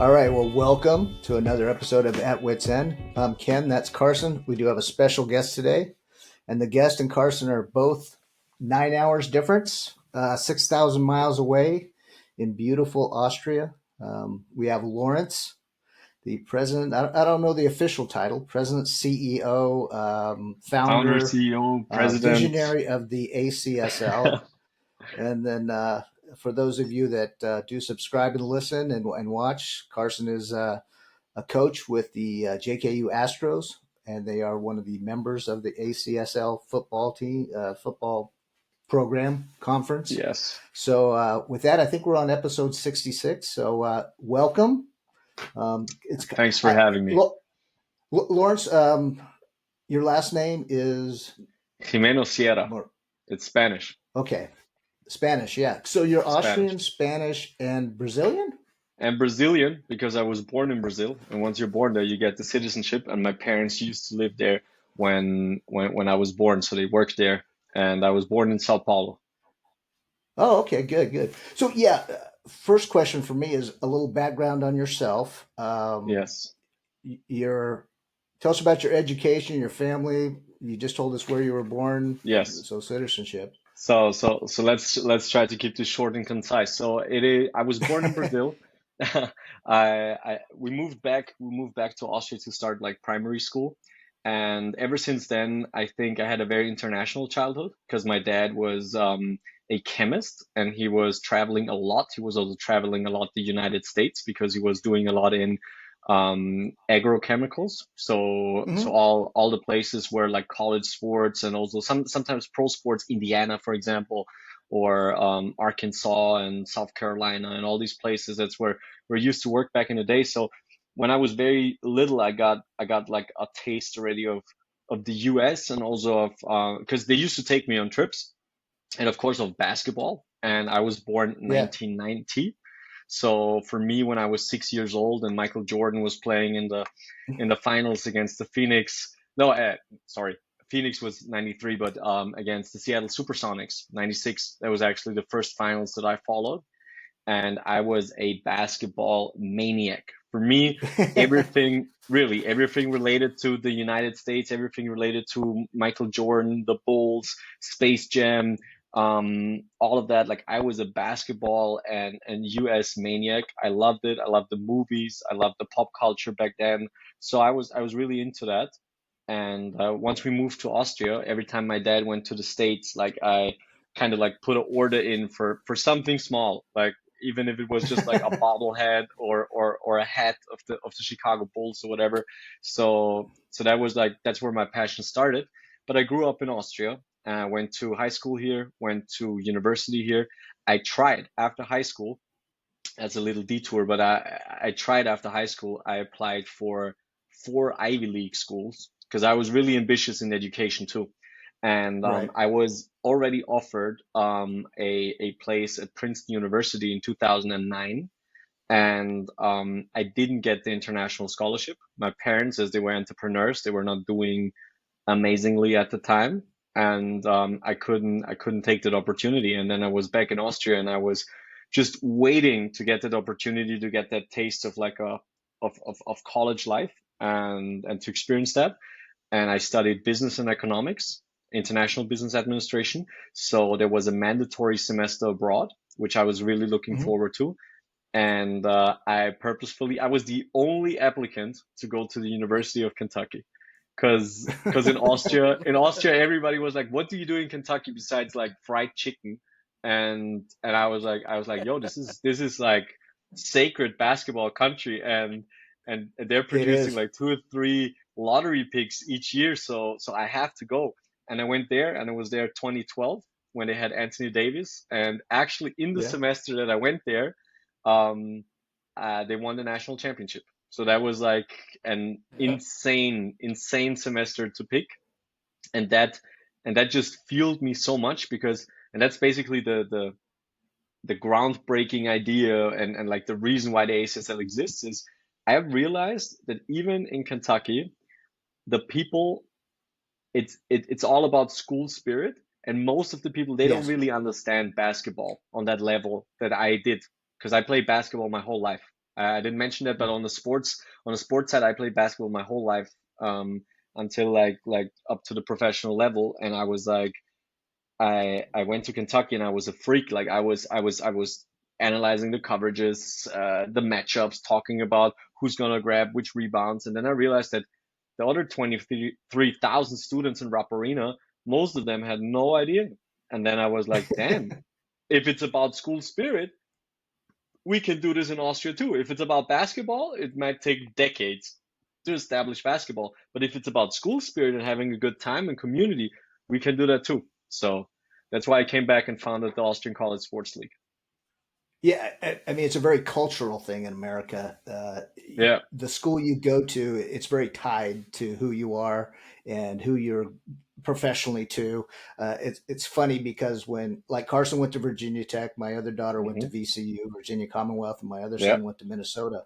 All right, well, welcome to another episode of At Wits End. I'm Ken, that's Carson. We do have a special guest today, and the guest and Carson are both 9 hours difference, 6,000 miles away in beautiful Austria. We have Lawrence, the president. I don't know the official title, president, CEO, Founder, founder, CEO, president. visionary of the ACSL. And then for those of you that do subscribe and listen and watch, Carson is a coach with the JKU Astros, and they are one of the members of the ACSL football team, football program conference. Yes. So with that, I think we're on episode 66. So welcome. Thanks for having me. Lawrence, your last name is Gimeno Sierra. It's Spanish. Okay. Spanish, yeah. So you're Spanish. Austrian, Spanish, and Brazilian? And Brazilian, because I was born in Brazil. And once you're born there, you get the citizenship. And my parents used to live there when I was born. So they worked there. And I was born in Sao Paulo. Oh, okay, good. So yeah, first question for me is a little background on yourself. Yes. Tell us about your education, your family. You just told us where you were born. Yes. So citizenship. So let's try to keep this short and concise. So I was born in Brazil. We moved back to Austria to start like primary school. And ever since then, I think I had a very international childhood because my dad was a chemist and he was traveling a lot. He was also traveling a lot the United States because he was doing a lot in agrochemicals. So all the places where like college sports and also sometimes pro sports, Indiana, for example, or Arkansas and South Carolina and all these places. That's where we used to work back in the day. So when I was very little, I got like a taste already of the US and also of because they used to take me on trips and of course of basketball. And I was born in 1990. So for me, when I was 6 years old and Michael Jordan was playing in the finals against the Phoenix, no, sorry, Phoenix was 93, but against the Seattle Supersonics, 96, that was actually the first finals that I followed. And I was a basketball maniac. For me, everything related to the United States, everything related to Michael Jordan, the Bulls, Space Jam, all of that. Like I was a basketball and US maniac. I loved it. I loved the movies. I loved the pop culture back then. So I was really into that. And once we moved to Austria, every time my dad went to the States, like I kind of like put an order in for something small, like even if it was just like a bobblehead or a hat of the Chicago Bulls or whatever. So that was like that's where my passion started. But I grew up in Austria. Went to high school here, went to university here. I tried after high school. That's a little detour, but I tried after high school. I applied for 4 Ivy League schools because I was really ambitious in education too. And Right. I was already offered a place at Princeton University in 2009. And I didn't get the international scholarship. My parents, as they were entrepreneurs, they were not doing amazingly at the time. And I couldn't take that opportunity. And then I was back in Austria and I was just waiting to get that opportunity to get that taste of like of college life and to experience that. And I studied business and economics, international business administration. So there was a mandatory semester abroad, which I was really looking forward to. And I was the only applicant to go to the University of Kentucky. Because in Austria, everybody was like, "What do you do in Kentucky besides like fried chicken?" And I was like, "Yo, this is like sacred basketball country, and they're producing like 2 or 3 lottery picks each year, so I have to go." And I went there, and I was there 2012 when they had Anthony Davis, and actually in the semester that I went there, they won the national championship. So that was like an insane semester to pick. And that just fueled me so much because, and that's basically the groundbreaking idea and like the reason why the ACSL exists is I have realized that even in Kentucky, the people, it's all about school spirit. And most of the people, they don't really understand basketball on that level that I did because I played basketball my whole life. I didn't mention that, but on the sports side, I played basketball my whole life, until like up to the professional level, and I was like, I went to Kentucky and I was a freak. Like I was analyzing the coverages, the matchups, talking about who's gonna grab which rebounds, and then I realized that the other 23,000 students in Rupp Arena, most of them had no idea. And then I was like, damn, if it's about school spirit, we can do this in Austria too. If it's about basketball, it might take decades to establish basketball. But if it's about school spirit and having a good time and community, we can do that too. So that's why I came back and founded the Austrian College Sports League. Yeah, I mean, it's a very cultural thing in America. Yeah. The school you go to, it's very tied to who you are and who you're professionally to. It's funny because when, like, Carson went to Virginia Tech, my other daughter went to Hmm. VCU, Virginia Commonwealth, and my other Yeah. son went to Minnesota.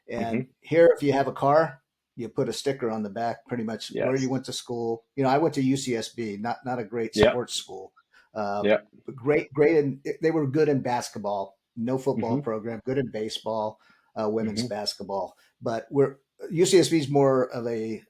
And Hmm. here, if you have a car, you put a sticker on the back, pretty much where you Yes. went to school. You know, I went to UCSB, not a great Yeah. sports school, uh, Yeah. but great, and they were good in basketball. No football Hmm. program, good in baseball, women's Hmm. basketball. But we're UCSB is more of a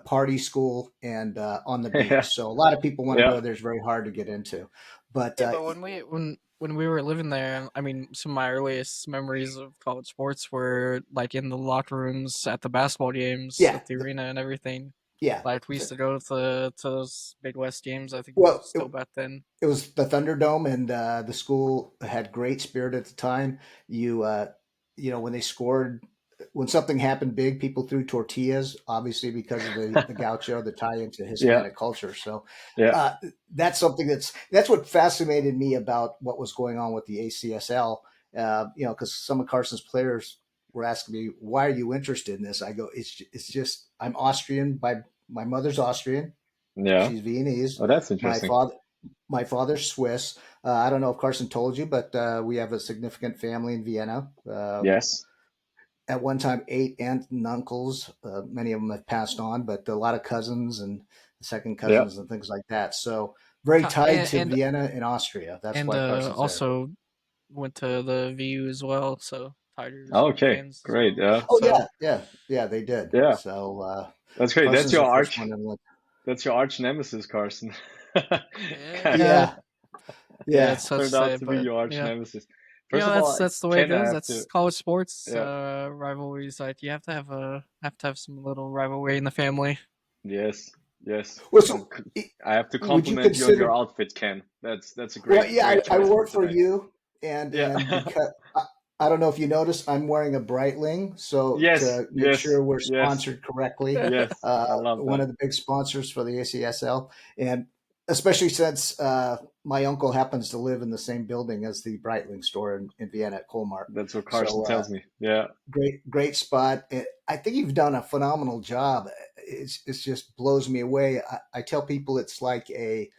party school and on the Yeah. beach. So a lot of people want to Yeah. go there. It's very hard to get into. But Yeah, but when we were living there, I mean, some of my earliest memories of college sports were like in the locker rooms at the basketball games yeah, at the arena and everything. yeah. Like we used to go to those Big West games. I think it was Well, still back then. it was the Thunderdome, and the school had great spirit at the time. You you know, when they scored, when something happened big, people threw tortillas, obviously because of the gaucho, the tie into Yeah. Hispanic culture. So Yeah. uh, that's something that's what fascinated me about what was going on with the ACSL. You know, because some of Carson's players were asking me, "Why are you interested in this?" I go, "It's just I'm Austrian by my mother's Austrian. Yeah. She's Viennese. Oh, that's My interesting. father." My father's Swiss. I don't know if Carson told you, but we have a significant family in Vienna. Yes. At one time, 8 aunts and uncles. Many of them have passed on, but a lot of cousins and second Yeah. cousins and things like that. So very tied to And Vienna and Austria. That's and why Carson's there. also went to the VU as well. So Tigers Okay. fans as Great. well. Yeah. Oh So yeah, they did. Yeah. So That's great. Carson's the first one in. That's your arch nemesis, Carson. yeah, Yeah, yeah, yeah. it's tough to Turned out say, to be but your arch yeah. nemesis. You First know, of all, that's the way it Ken, I goes. have That's to. college sports Yeah. rivalries. Like you have to have some little rivalry in the family. Yes. Yes. Well, And so I have to would you compliment you on your consider? outfit, Ken. That's a Well, great yeah, great I choice for work for today. you, Yeah. and because I don't know if you noticed, I'm wearing a Breitling, so Yes. to make Yes. sure we're Yes. sponsored correctly, Yes. I love one that. of the big sponsors for the ACSL, and especially since my uncle happens to live in the same building as the Breitling store in Vienna at Colmar. That's what Carson So tells me. Yeah. great spot. I think you've done a phenomenal job. It just blows me away. I tell people it's like a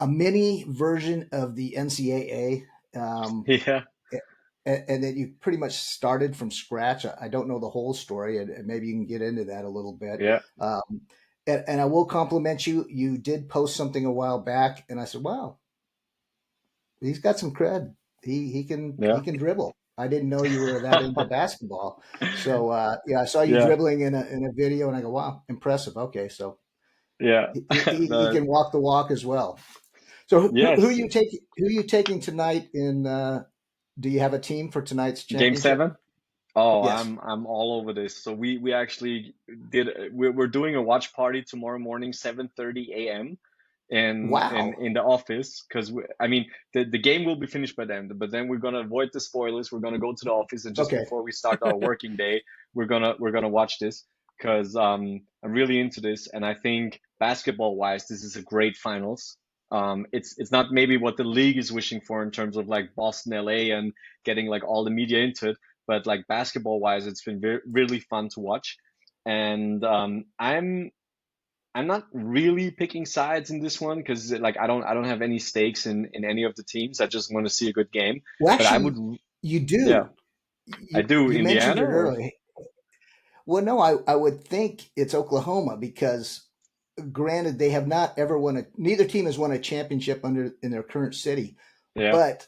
mini version of the NCAA. Yeah. And then you pretty much started from scratch. I don't know the whole story, and maybe you can get into that a little bit. Yeah. And I will compliment you. You did post something a while back, and I said, "Wow, he's got some cred. He Yeah. can dribble." I didn't know you were that into basketball. So yeah, I saw you Yeah. dribbling in a video, and I go, "Wow, impressive." Okay, so Yeah. he can walk the walk as well. So who Yes. you take? Who you taking tonight in? Do you have a team for tonight's Game championship? 7. Oh, Yes. I'm all over this. So we actually did. We're doing a watch party tomorrow morning, 7:30 a.m. Wow. In the office, because I mean the game will be finished by then. But then we're gonna avoid the spoilers. We're gonna go to the office, and just Okay. before we start our working day, we're gonna watch this, because I'm really into this, and I think basketball wise, this is a great finals. It's not maybe what the league is wishing for in terms of like Boston, LA, and getting like all the media into it, but like basketball wise, it's been really fun to watch. And I'm not really picking sides in this one, because like I don't have any stakes in any of the teams. I just want to see a good game. Well, But I would. actually, you Yeah, do. I do. You mentioned it Indiana, or earlier. Well, no, I would think it's Oklahoma because, granted, they have not ever won a. Neither team has won a championship in their current city, yeah. but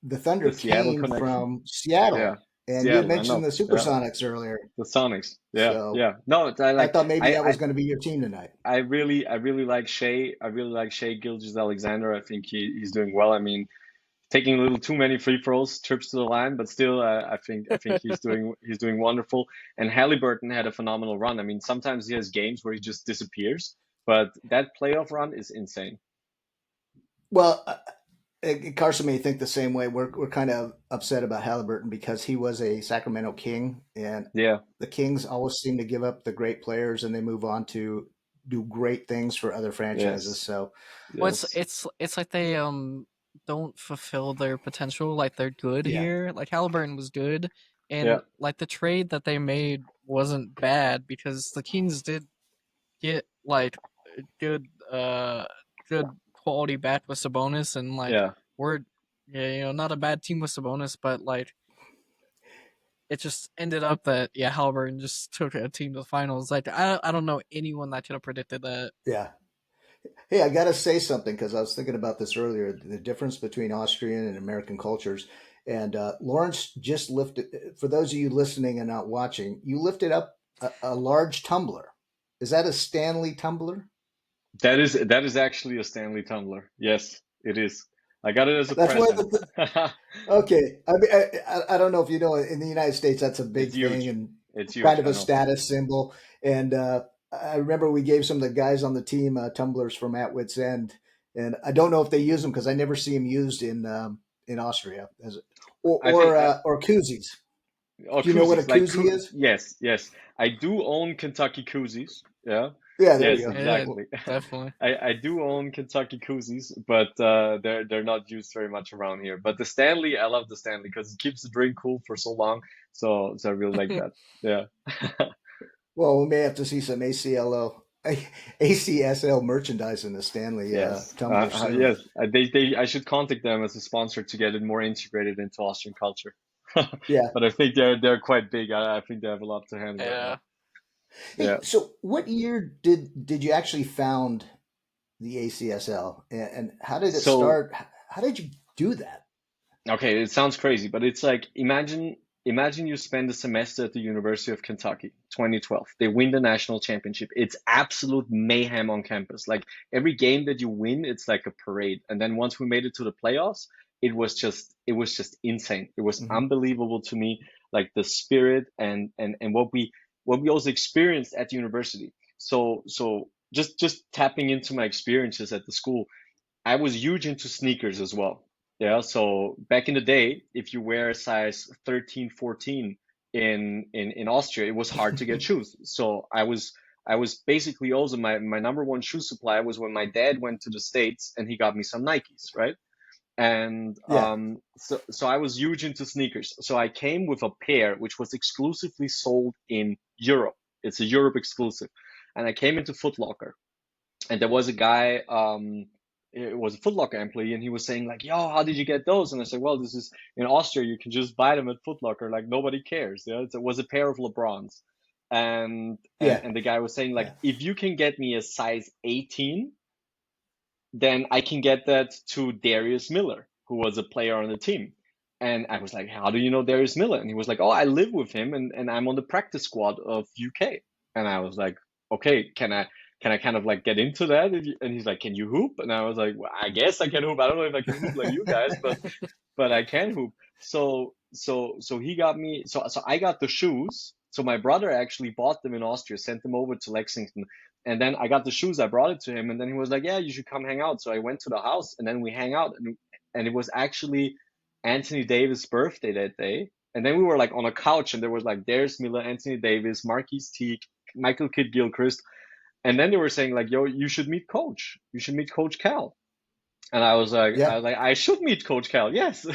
the Thunder The Seattle came connection. from Yeah, Seattle, and you had Seattle. I mentioned know. the Yeah, Supersonics earlier. the Sonics. Yeah, So yeah. No, I I like. thought maybe that I was going to be your team tonight. I really like Shea. I really like Shea Gilgeous-Alexander. I think he's doing well. I mean, taking a little too many free throws, trips to the line, but still, I think he's doing wonderful. And Halliburton had a phenomenal run. I mean, sometimes he has games where he just disappears, but that playoff run is insane. Well, Carson may think the same way. We're kind of upset about Halliburton because he was a Sacramento King, and Yeah, the Kings always seem to give up the great players and they move on to do great things for other franchises. yes, So Well, yes, it's like they don't fulfill their potential. Like they're good yeah, here. Like Halliburton was good, yeah, and like the trade that they made wasn't bad because the Kings did get like good good quality bat with Sabonis, and like yeah. we're yeah, not a bad team with Sabonis, but like it just ended up that yeah, Halliburton just took a team to the finals. Like I don't know anyone that could have predicted that. yeah. Hey, I got to say something because I was thinking about this earlier. The difference between Austrian and American cultures. And Lawrence just lifted, for those of you listening and not watching, you lifted up a large tumbler. Is that a Stanley tumbler? That is actually a Stanley tumbler. Yes, it is. I got it as a That's one of present. the. Okay, I mean, I don't know if you know, in the United States, that's a It's big thing huge. and It's kind huge. of I a know. status symbol. And I remember we gave some of the guys on the team tumblers from At Wits End, and I don't know if they use them because I never see them used in Austria as I think or koozies. or Do you know what a koozies, like koozie is? yes, yes. I do own Kentucky koozies. Yeah. Yeah, there Yes, you go. Yeah, exactly. definitely. I do own Kentucky koozies, but they're not used very much around here. But the Stanley, I love the Stanley because it keeps the drink cool for so long. So I really like that. Yeah. Well, we may have to see some ACSL merchandise in the Stanley Yes. tumbler soon. Yes. I should contact them as a sponsor to get it more integrated into Austrian culture. Yeah. But I think they're quite big. I think they have a lot to handle right Yeah. now. Hey, Yeah. so what year did you actually found the ACSL, and how did it So start? How did you do that? okay, it sounds crazy, but it's like imagine you spend a semester at the University of Kentucky, 2012. They win the national championship. It's absolute mayhem on campus. Like every game that you win, it's like a parade. And then once we made it to the playoffs, it was just insane. It was Hmm. unbelievable to me, like the spirit and what we also experienced at the university. So just tapping into my experiences at the school, I was huge into sneakers as well. Yeah, so back in the day, if you wear a size 13, 14 in Austria, it was hard to get shoes. So I was basically also my number one shoe supply was when my dad went to the States and he got me some Nikes, right? And Yeah. so I was huge into sneakers. So I came with a pair which was exclusively sold in Europe. It's a Europe exclusive. And I came into Foot Locker and there was a guy it was a Foot Locker employee and he was saying like, yo, how did you get those? And I said, well, this is in Austria, you can just buy them at Foot Locker, like nobody cares. Yeah, it was a pair of LeBrons. Yeah. And the guy was saying like, Yeah. if you can get me a size 18, then I can get that to Darius Miller, who was a player on the team. And I was like, how do you know Darius Miller? And he was like, oh, I live with him and I'm on the practice squad of UK. And I was like, okay, can I kind of like get into that? And he's like, can you hoop? And I was like, well, I guess I can hoop. I don't know if I can hoop like you guys, but I can hoop. So he got me. So I got the shoes. So my brother actually bought them in Austria, sent them over to Lexington, and then I got the shoes. I brought it to him, and then he was like, "Yeah, you should come hang out." So I went to the house, and then we hang out, and it was actually Anthony Davis' birthday that day. And then we were like on a couch, and there was like Darius Miller, Anthony Davis, Marquise Teague, Michael Kidd Gilchrist, and then they were saying like, "Yo, you should meet Coach. You should meet Coach Cal." And Yeah. I should meet Coach Cal, yes.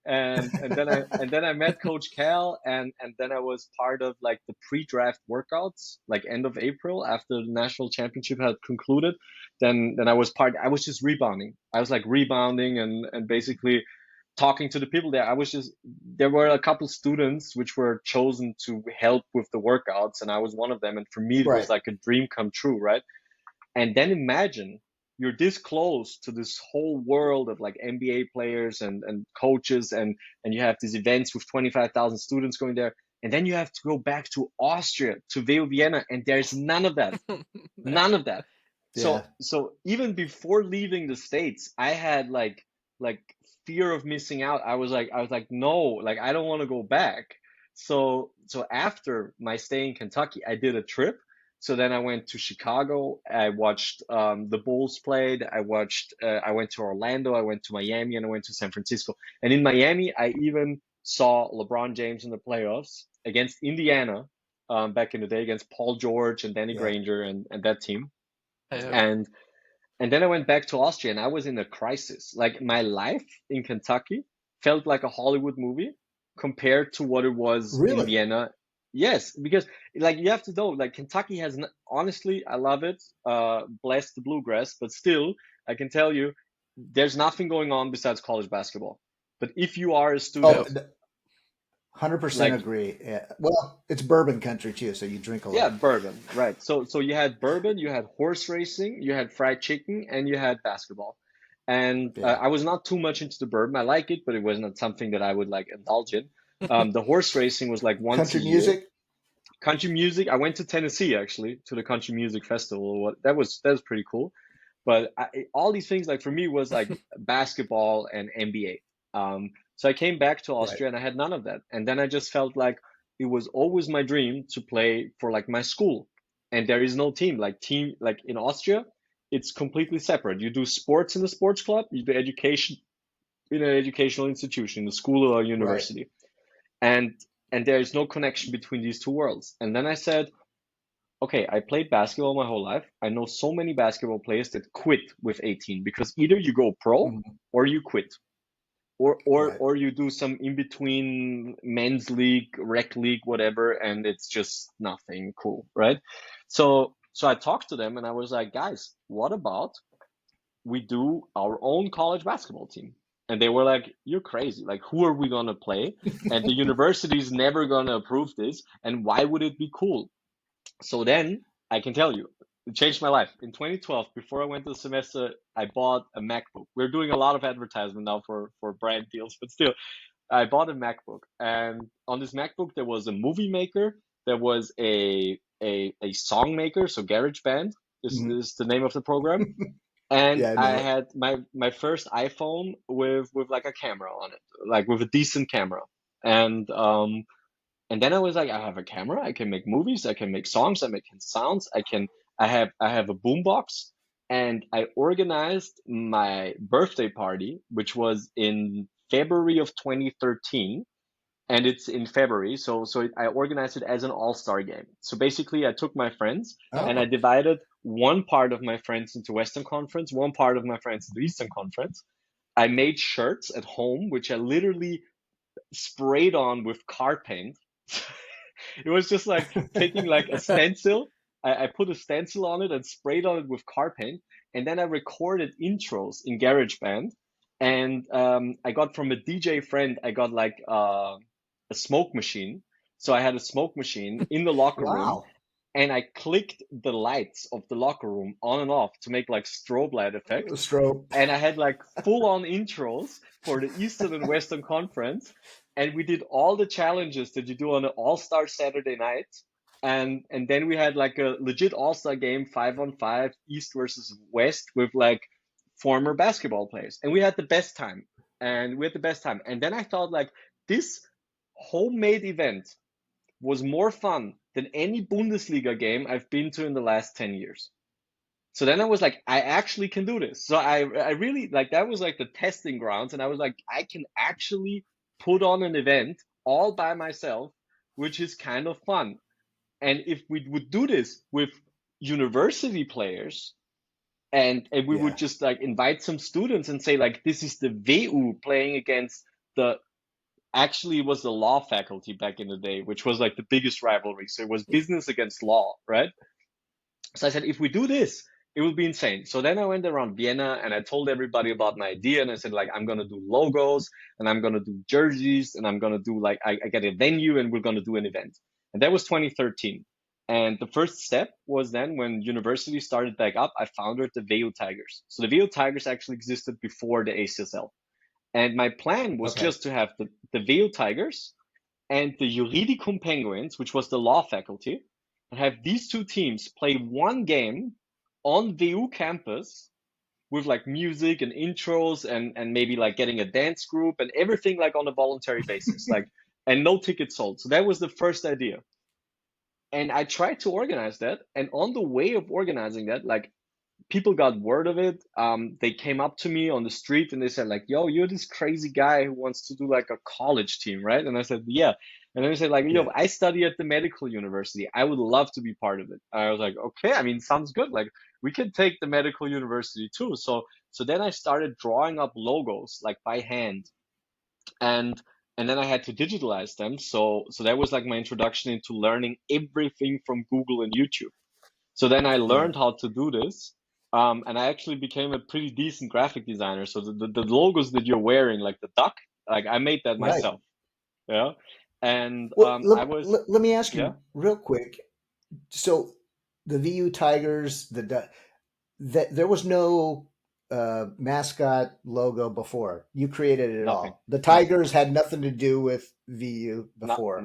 And then I met Coach Cal, and then I was part of like the pre-draft workouts, like end of April after the national championship had concluded. Then I was part. I was just rebounding. I was like rebounding and basically talking to the people there. I was just there were a couple students which were chosen to help with the workouts, and I was one of them. And for me, it was Right. like a dream come true, right? And then imagine you're this close to this whole world of like NBA players and coaches, and you have these events with 25,000 students going there, and then you have to go back to Austria, to Vienna, and there's none of that. None of that. Yeah. So even before leaving the States, I had like fear of missing out. I was like, no, like I don't want to go back. So after my stay in Kentucky, I did a trip. So then I went to Chicago. I watched the Bulls played. I went to Orlando. I went to Miami, and I went to San Francisco. And in Miami, I even saw LeBron James in the playoffs against Indiana back in the day, against Paul George and Danny Granger and that team. And then I went back to Austria, and I was in a crisis. Like my life in Kentucky felt like a Hollywood movie compared to what it was in Vienna. Yes, because like you have to know, like Kentucky has, honestly, I love it. Bless the bluegrass, but still, I can tell you, there's nothing going on besides college basketball. But if you are a student, 100% agree. Yeah. Well, it's bourbon country too, so you drink a lot. Yeah, bourbon, right. So you had bourbon, you had horse racing, you had fried chicken, and you had basketball. And I was not too much into the bourbon. I like it, but it was not something that I would like indulge in. The horse racing was like once country a year. Music. Country music. I went to Tennessee actually to the country music festival. That was pretty cool. But all these things, like for me, was like basketball and NBA. So I came back to Austria and I had none of that. And then I just felt like it was always my dream to play for like my school. And there is no team like in Austria, it's completely separate. You do sports in the sports club, you do education in an educational institution, in a school or a university. And there is no connection between these two worlds. And then I said, okay, I played basketball my whole life. I know so many basketball players that quit with 18 because either you go pro or you quit. Or you do some in between men's league, rec league, whatever, and it's just nothing cool, right? So I talked to them and I was like, guys, what about we do our own college basketball team? And they were like, you're crazy. Like, who are we gonna play? And the university's never gonna approve this. And why would it be cool? So then I can tell you, it changed my life. In 2012, before I went to the semester, I bought a MacBook. We're doing a lot of advertisement now for brand deals, but still, I bought a MacBook. And on this MacBook, there was a movie maker. There was a song maker, so GarageBand is the name of the program. And I had my first iPhone with like a camera on it, like with a decent camera. And then I was like, I have a camera, I can make movies, I can make songs, I make sounds, I have a boombox. And I organized my birthday party, which was in February of 2013. And it's in February, so I organized it as an all-star game. So basically, I took my friends and I divided one part of my friends into Western Conference, one part of my friends into Eastern Conference. I made shirts at home, which I literally sprayed on with car paint. It was just like taking like a stencil. I put a stencil on it and sprayed on it with car paint, and then I recorded intros in GarageBand. And I got from a DJ friend, I got like a smoke machine. So I had a smoke machine in the locker room, and I clicked the lights of the locker room on and off to make like strobe light effect. And I had like full-on intros for the Eastern and Western Conference. And we did all the challenges that you do on an all-star Saturday night. And then we had like a legit all-star game, 5-on-5, East versus West, with like former basketball players. And we had the best time. And then I thought like this homemade event was more fun than any Bundesliga game I've been to in the last 10 years. So then I was like, I actually can do this. So I really like, that was like the testing grounds. And I was like, I can actually put on an event all by myself, which is kind of fun. And if we would do this with university players and we would just like invite some students and say like, this is the WU playing against actually it was the law faculty back in the day, which was like the biggest rivalry. So it was business against law, right? So I said, if we do this, it will be insane. So then I went around Vienna and I told everybody about my idea. And I said, like, I'm going to do logos and I'm going to do jerseys and I'm going to do like, I get a venue and we're going to do an event. And that was 2013. And the first step was then when university started back up, I founded the VU Tigers. So the VU Tigers actually existed before the ACSL. And my plan was Okay. just to have the VU Tigers and the Juridicum Penguins, which was the law faculty, and have these two teams play one game on VU campus with like music and intros and maybe like getting a dance group and everything like on a voluntary basis, like, and no tickets sold. So that was the first idea. And I tried to organize that. And on the way of organizing that, like, people got word of it. They came up to me on the street and they said like, yo, you're this crazy guy who wants to do like a college team, right? And I said, yeah. And then they said like, yo, Yeah. I study at the medical university. I would love to be part of it. I was like, okay, I mean, sounds good. Like, we can take the medical university too. So then I started drawing up logos like by hand, and then I had to digitalize them. So that was like my introduction into learning everything from Google and YouTube. So then I learned how to do this. And I actually became a pretty decent graphic designer. So the logos that you're wearing, like the duck, like I made that Right. myself. Yeah. And Well, I was, let me ask yeah, you real quick. So the VU Tigers, that there was no mascot logo before. You created it nothing. all. The No, Tigers had nothing to do with VU no, before.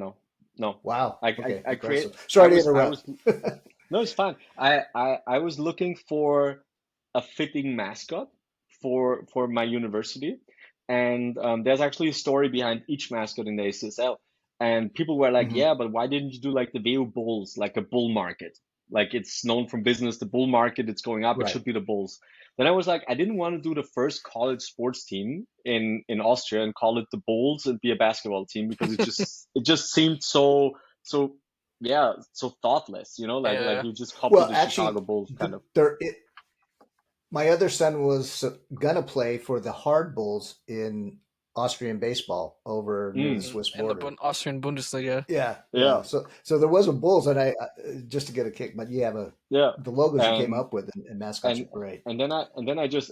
no. Wow. I Okay. I create, Impressive. Sorry to I interrupt. was, no, it's fine. I was looking for a fitting mascot for my university, and there's actually a story behind each mascot in the ACSL. And people were like, Mhm. "Yeah, but why didn't you do like the VU Bulls, like a bull market? Like it's known from business, the bull market, it's going up. It Right. should be the Bulls." Then I was like, I didn't want to do the first college sports team in Austria and call it the Bulls and be a basketball team because it just seemed so yeah, so thoughtless, you know, like Yeah. you just copy Well, the Chicago actually, Bulls kind of. my other son was gonna play for the Hard Bulls in Austrian baseball over near the Mm, Swiss And the border. Austrian Bundesliga. Yeah, yeah, yeah. So there was a Bulls, and I just to get a kick, but yeah, yeah, the logos you came and up with and mascots are and great. and then I just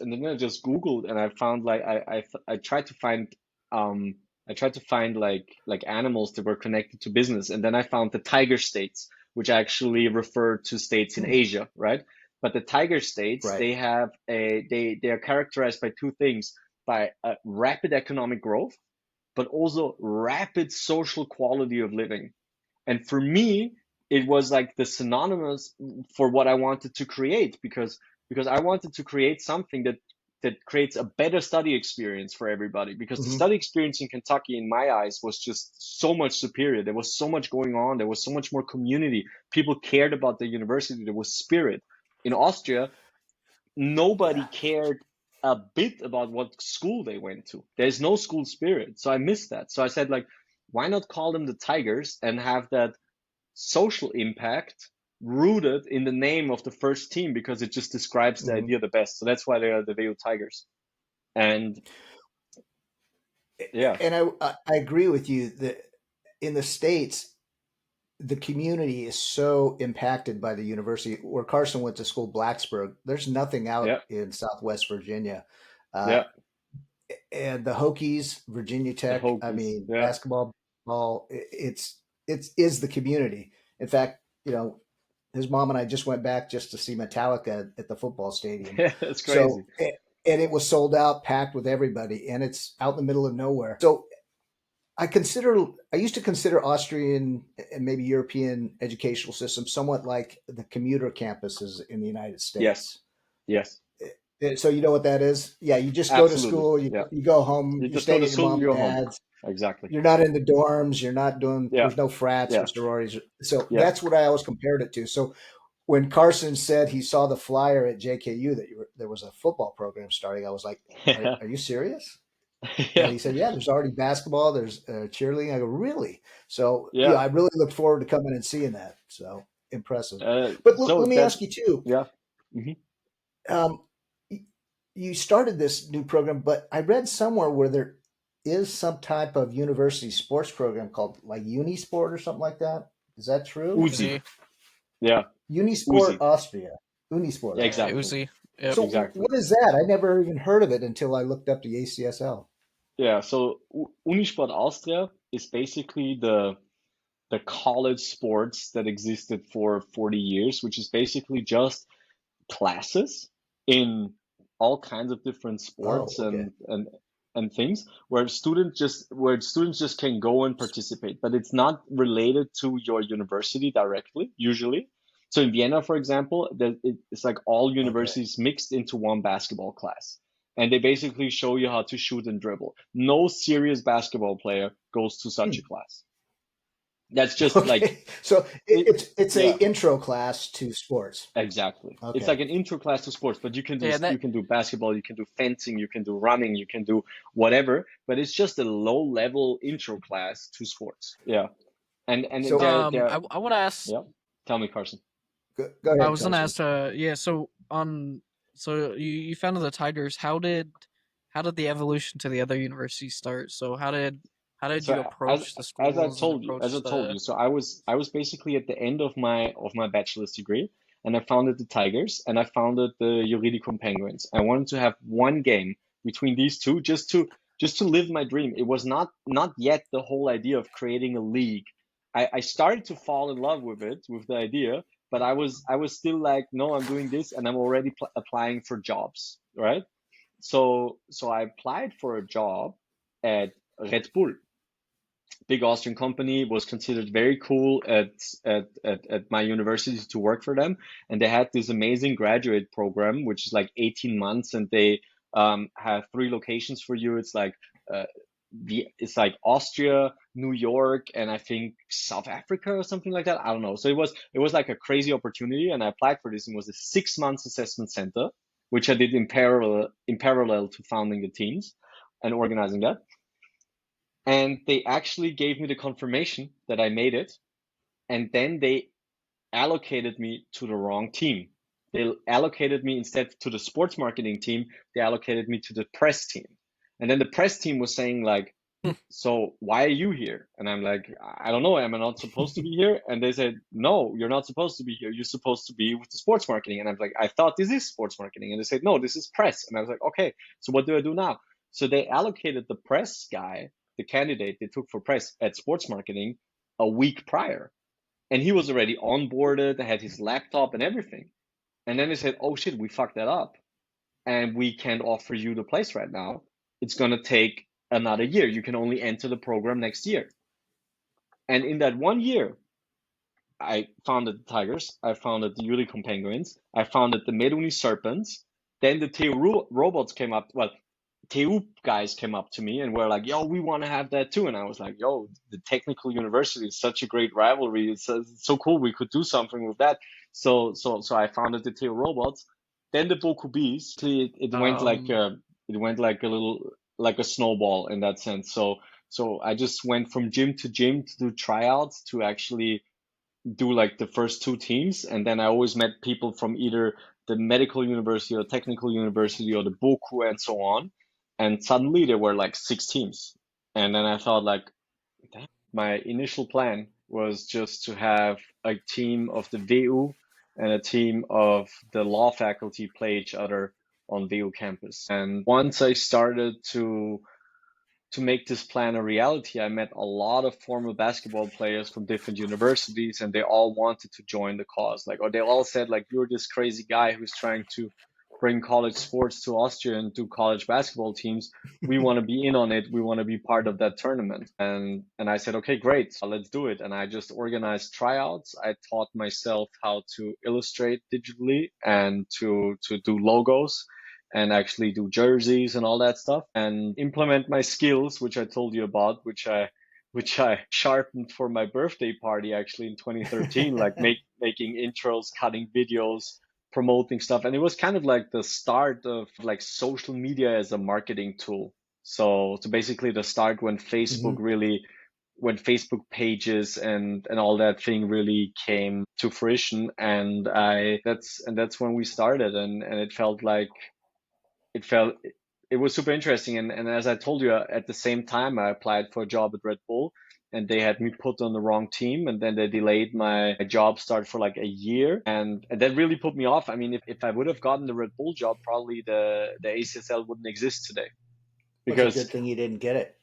Googled and I found like I tried to find um I tried to find like animals that were connected to business, and then I found the tiger states, which actually refer to states in Hmm. Asia, right? But the tiger states, Right. they have they are characterized by two things: by rapid economic growth, but also rapid social quality of living. And for me, it was like the synonymous for what I wanted to create, because I wanted to create something that creates a better study experience for everybody, because the Hmm. study experience in Kentucky in my eyes was just so much superior. There was so much going on, there was so much more community, people cared about the university, there was spirit. In Austria, nobody Yeah. cared a bit about what school they went to. There's no school spirit. So I missed that. So I said, like, why not call them the Tigers and have that social impact rooted in the name of the first team, because it just describes the Hmm. idea the best. So that's why they are the VU Tigers. And yeah, And I agree with you that in the States, the community is so impacted by the university. Where Carson went to school, Blacksburg, there's nothing out yeah, in Southwest Virginia. Uh, yeah, and the Hokies, Virginia the Tech, I Hokies. mean, Yeah, basketball, ball, it's is the community. In fact, his mom and I just went back just to see Metallica at the football stadium. that's So, crazy. and it was sold out, packed with everybody, and it's out in the middle of nowhere. So I used to consider Austrian and maybe European educational systems somewhat like the commuter campuses in the United Yes, States. yes, So you know what that is? Yeah, you just go to absolutely. school, Yeah, you go home, you you're just go staying to at your school, mom you and go home. dad's. Exactly. You're not in the dorms. You're not doing. Yeah, There's no frats or yeah, sororities. So yeah. that's what I always compared it to. So when Carson said he saw the flyer at JKU that there was a football program starting, I was like, "Are you serious?" And Yeah, he said, "Yeah, there's already basketball. There's cheerleading." I go, "Really?" So yeah. I really look forward to coming and seeing that. So impressive. Uh, But so let me that, ask you too. yeah. Hmm. Um, you started this new program, but I read somewhere where there is some type of university sports program called like Unisport or something like that. Is that true? Uzi. Uzi. Yeah, Unisport Uzi. Austria. Unisport Yeah, Yeah, Austria. exactly. Uzi. Yep. So Exactly. what is that? I never even heard of it until I looked up the ACSL. Yeah, so Unisport Austria is basically the college sports that existed for 40 years, which is basically just classes in all kinds of different sports and things where students just can go and participate, but it's not related to your university directly usually. So in Vienna, for example, it's like all universities mixed into one basketball class. And they basically show you how to shoot and dribble. No serious basketball player goes to such a class. That's just like so it's a intro class to sports. Exactly. It's like an intro class to sports, but you can do you can do basketball, you can do fencing, you can do running, you can do whatever, but it's just a low level intro class to sports. Yeah. And So I want to ask. Yeah. Tell me, Carson. Go ahead, I was going to Carson. ask. So you founded the Tigers. How did the evolution to the other universities start? So how did you approach the schools? As I told you, so I was basically at the end of my bachelor's degree, and I founded the Tigers and I founded the Juridicum Penguins. I wanted to have one game between these two just to live my dream. It was not yet the whole idea of creating a league. I started to fall in love with it, with the idea, but I was still like, no, I'm doing this and I'm already applying for jobs, right? So I applied for a job at Red Bull. Big Austrian company, was considered very cool at my university to work for them, and they had this amazing graduate program which is like 18 months, and they have 3 locations for you. It's like it's like Austria, New York, and I think South Africa or something like that. I don't know. So it was like a crazy opportunity, and I applied for this. It was a 6 months assessment center, which I did in parallel to founding the teams and organizing that. And they actually gave me the confirmation that I made it. And then they allocated me to the wrong team. They allocated me instead to the sports marketing team. They allocated me to the press team. And then the press team was saying like, so why are you here? And I'm like, I don't know. Am I not supposed to be here? And they said, no, you're not supposed to be here. You're supposed to be with the sports marketing. And I'm like, I thought this is sports marketing. And they said, no, this is press. And I was like, okay, so what do I do now? So they allocated the press guy, the candidate they took for press at sports marketing, a week prior. And he was already onboarded, had his laptop and everything. And then they said, oh shit, we fucked that up. And we can't offer you the place right now. It's going to take another year. You can only enter the program next year. And in that 1 year, I founded the Tigers, I founded the Juridicum Penguins, I founded the MedUni Serpents. Then the TU robots came up. Well, TU guys came up to me and were like, yo, we want to have that too. And I was like, yo, the technical university is such a great rivalry. It's so cool. We could do something with that. So I founded the TU robots. Then the Boku Bees. It went like a little, like a snowball in that sense. So I just went from gym to do tryouts to actually do like the first 2 teams. And then I always met people from either the medical university or technical university or the Boku and so on. And suddenly there were like 6 teams. And then I thought like, damn. My initial plan was just to have a team of the VU and a team of the law faculty play each other on VU campus. And once I started to make this plan a reality, I met a lot of former basketball players from different universities, and they all wanted to join the cause. Like, or they all said, like, you're this crazy guy who's trying to bring college sports to Austria and do college basketball teams. We want to be in on it. We want to be part of that tournament. And I said, okay, great, let's do it. And I just organized tryouts. I taught myself how to illustrate digitally and to do logos and actually do jerseys and all that stuff and implement my skills, which I told you about, which I sharpened for my birthday party actually in 2013, like making intros, cutting videos, promoting stuff. And it was kind of like the start of like social media as a marketing tool. So basically the start when Facebook really, when Facebook pages and all that thing really came to fruition. And that's when we started, and it felt like, it was super interesting. And as I told you, at the same time, I applied for a job at Red Bull, and they had me put on the wrong team, and then they delayed my job start for like a year. And that really put me off. I mean, if I would have gotten the Red Bull job, probably the ACSL wouldn't exist today. Because it's a good thing you didn't get it.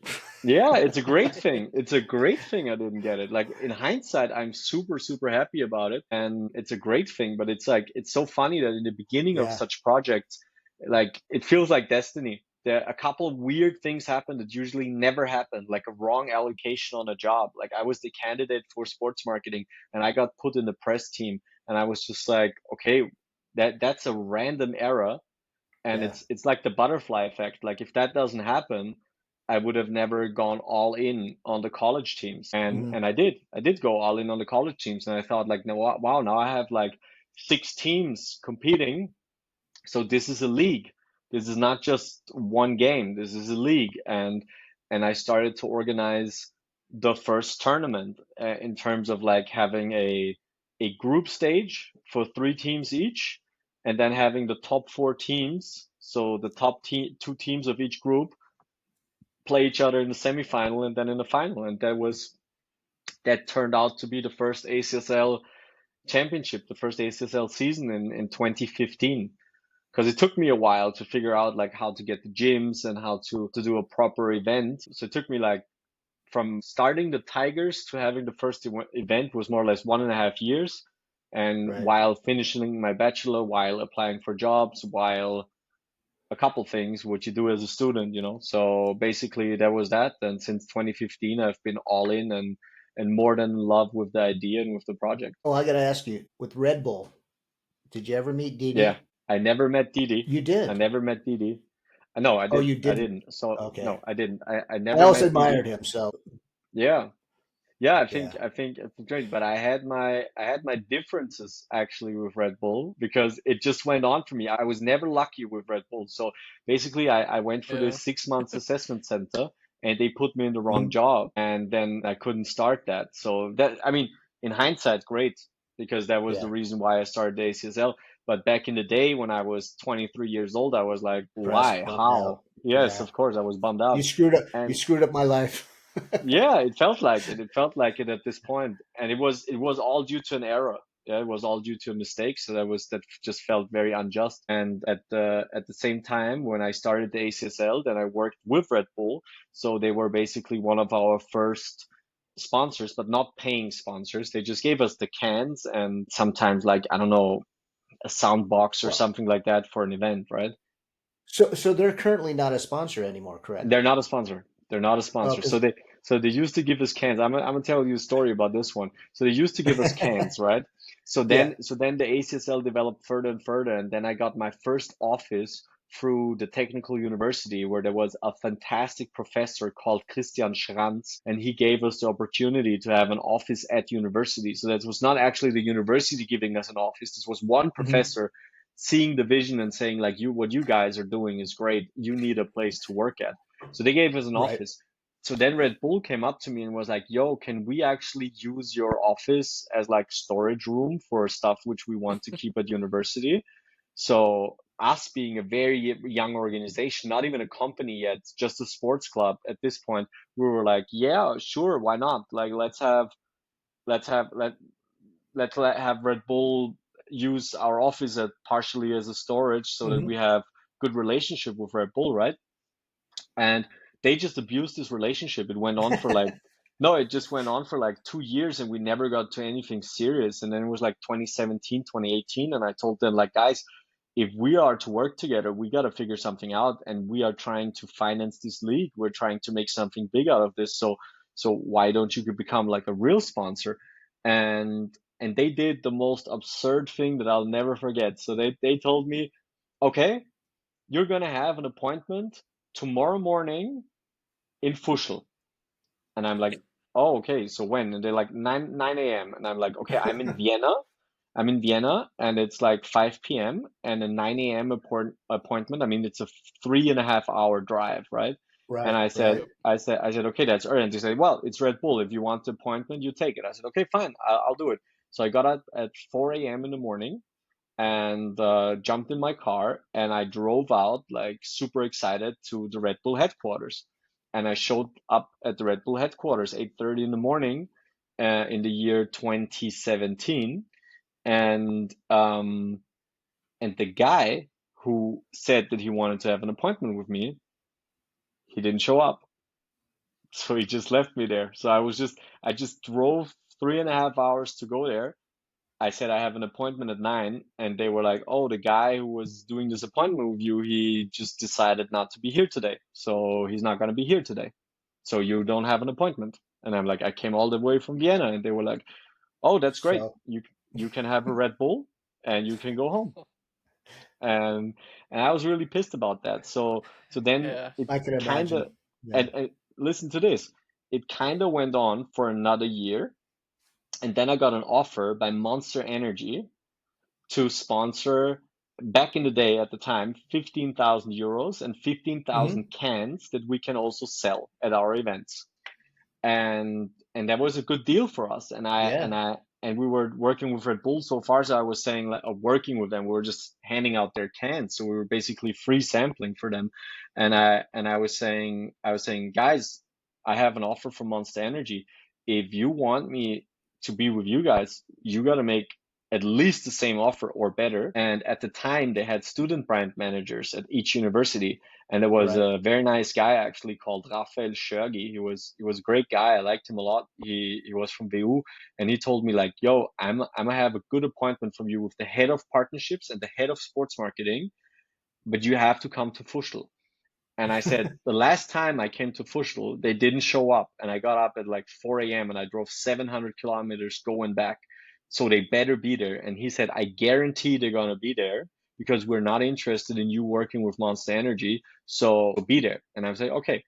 Yeah, it's a great thing. It's a great thing I didn't get it. Like in hindsight, I'm super, super happy about it. And it's a great thing, but it's like, it's so funny that in the beginning of Yeah. such projects, like it feels like destiny. There a couple of weird things happen that usually never happen, like a wrong allocation on a job. Like I was the candidate for sports marketing and I got put in the press team and I was just like, okay, that's a random error and Yeah. it's like the butterfly effect. Like if that doesn't happen, I would have never gone all in on the college teams, Hmm. and I did go all in on the college teams, and I thought like, no, wow, now I have like 6 teams competing, so this is a league. This is not just one game. This is a league, and I started to organize the first tournament in terms of like having a group stage for 3 teams each, and then having the top 4 teams. So the two teams of each group play each other in the semifinal and then in the final, and that turned out to be the first ACSL championship, the first ACSL season in 2015 because it took me a while to figure out like how to get the gyms and how to do a proper event. So it took me like from starting the Tigers to having the first event was more or less 1.5 years. And Right. while finishing my bachelor, while applying for jobs, while a couple things what you do as a student, you know. So basically that was that. And since 2015, I've been all in and more than in love with the idea and with the project. Oh, I got to ask you, with Red Bull, did you ever meet Dee Yeah, Dee? I never met Didi. You I did. never met Didi. No, I Oh, you didn't. I didn't. didn't. So Okay. no, I didn't. I I never also met admired Didi. him. So Yeah. Yeah, yeah. I think it's great, but I had my differences actually with Red Bull because it just went on for me. I was never lucky with Red Bull. So basically I went for Yeah. this 6 months assessment center and they put me in the wrong Mhm. job and then I couldn't start that. So that I mean, in hindsight, great because that was the Yeah. reason why I started the ACSL. But back in the day when I was 23 years old, I was like, Pressed, why? bummed out. How? Yes, Yeah. of course, I was bummed You out. screwed up. You And screwed up my life. yeah, it felt like it. It felt like it at this point, and it was all due to an error. Yeah, it was all due to a mistake. So that just felt very unjust. And at the same time, when I started the ACSL, then I worked with Red Bull. So they were basically one of our first sponsors, but not paying sponsors. They just gave us the cans and sometimes like I don't know a sound box or Well, something like that for an event, right? so they're currently not a sponsor anymore, correct? They're not a sponsor. They're not a Oh, sponsor. So because they used to give us cans. I'm gonna tell you a story about this one. So they used to give us cans, right? So yeah. then the ACSL developed further and further, and then I got my first office through the technical university where there was a fantastic professor called Christian Schranz, and he gave us the opportunity to have an office at university. So that was not actually the university giving us an office. This was one Hmm. professor seeing the vision and saying like what you guys are doing is great. You need a place to work at. So they gave us an Right. office. So then Red Bull came up to me and was like, "Yo, can we actually use your office as like storage room for stuff which we want to keep at university?" So us being a very young organization, not even a company yet, just a sports club at this point, we were like, "Yeah, sure, why not? Like let's have have Red Bull use our office at partially as a storage so that Hmm. we have good relationship with Red Bull, right?" And they just abused this relationship. It went on for like, no, it just went on for like 2 years and we never got to anything serious. And then it was like 2017, 2018. And I told them, like, guys, if we are to work together, we got to figure something out. And we are trying to finance this league. We're trying to make something big out of this. So why don't you become like a real sponsor? And they did the most absurd thing that I'll never forget. So they told me, okay, you're going to have an appointment tomorrow morning in Fuschl. And I'm like, oh, okay, so when? And they're like 9 a.m. And I'm like, okay, I'm in Vienna. I'm in Vienna and it's like 5 p.m. and a 9 a.m. appointment. I mean, it's a 3.5 hour drive, right? And Right. I said, Right. okay, that's early. And they said, well, it's Red Bull. If you want the appointment, you take it. I said, okay, fine, I'll do it. So I got up at 4 a.m. in the morning and jumped in my car and I drove out like super excited to the Red Bull headquarters. And I showed up at the Red Bull headquarters 8:30 in the morning in the year 2017, and the guy who said that he wanted to have an appointment with me, he didn't show up. So he just left me there. So I just drove 3.5 hours to go there. I said I have an appointment at 9, and they were like, "Oh, the guy who was doing this appointment with you, he just decided not to be here today, so he's not going to be here today. So you don't have an appointment." And I'm like, "I came all the way from Vienna," and they were like, "Oh, that's great. So You can have a Red Bull and you can go home." And I was really pissed about that. So then Yeah. it I can kind imagine. of Yeah. and listen to this. It kind of went on for another year, and then I got an offer by Monster Energy to sponsor, back in the day at the time, 15,000 euros and 15,000 Hmm. cans that we can also sell at our events. And that was a good deal for us. Yeah. And we were working with Red Bull so far. So I was saying, like, working with them, we were just handing out their cans. So we were basically free sampling for them. And I was saying, guys, I have an offer from Monster Energy. If you want me to be with you guys, you got to make at least the same offer or better. And at the time, they had student brand managers at each university, and there was Right. a very nice guy actually called Raphael Schergi. He was a great guy. I liked him a lot. He was from VU, and he told me, like, "Yo, I'm gonna have a good appointment from you with the head of partnerships and the head of sports marketing, but you have to come to Fuschl." And I said, the last time I came to Fuschl, they didn't show up, and I got up at like 4 a.m. and I drove 700 kilometers going back. So they better be there. And he said, I guarantee they're gonna be there because we're not interested in you working with Monster Energy. So be there. And I was like, okay.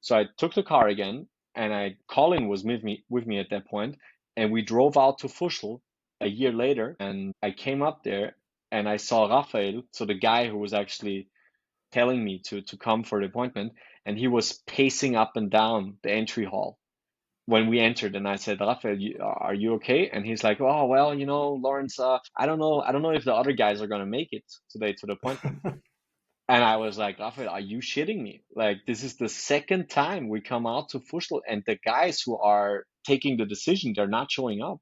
So I took the car again, and Colin was with me at that point, and we drove out to Fuschl a year later, and I came up there and I saw Raphael, so the guy who was actually telling me to come for the appointment, and he was pacing up and down the entry hall when we entered. And I said, Raphael, are you okay? And he's like, oh, well, Lawrence, I don't know if the other guys are gonna make it today to the appointment. And I was like, Raphael, are you shitting me? Like, this is the second time we come out to Fuschl, and the guys who are taking the decision, they're not showing up.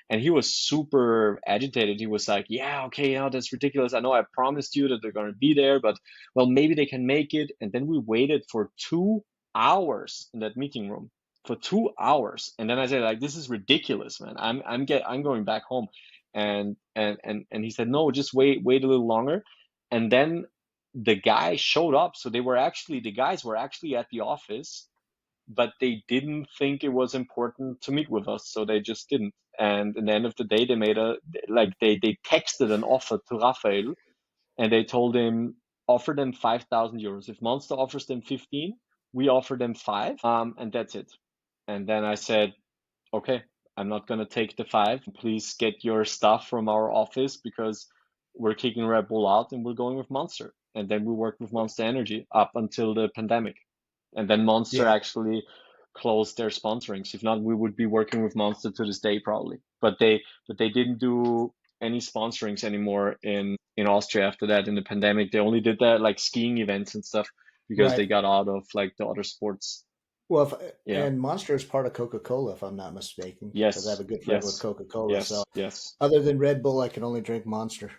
And he was super agitated. He was like, yeah, okay, that's ridiculous. I know I promised you that they're going to be there, but well, maybe they can make it. And then we waited for 2 hours in that meeting room, for 2 hours. And then I said, like, this is ridiculous, man. I'm going back home. And he said, no, just wait a little longer. And then the guy showed up. So the guys were actually at the office, but they didn't think it was important to meet with us, so they just didn't. And in the end of the day, they texted an offer to Raphael, and they told him, offer them 5,000 euros. If Monster offers them 15, we offer them 5, and that's it. And then I said, okay, I'm not gonna take the 5. Please get your stuff from our office because we're kicking Red Bull out and we're going with Monster. And then we worked with Monster Energy up until the pandemic. And then Monster Yeah. actually closed their sponsorings. If not, we would be working with Monster to this day probably. But they didn't do any sponsorings anymore in Austria after that in the pandemic. They only did that like skiing events and stuff because Right. they got out of like the other sports. Well, Yeah. and Monster is part of Coca-Cola, if I'm not mistaken, because I have Yes. a good friend with Yes. Coca-Cola. So Yes. Yes. other than Red Bull, I can only drink Monster.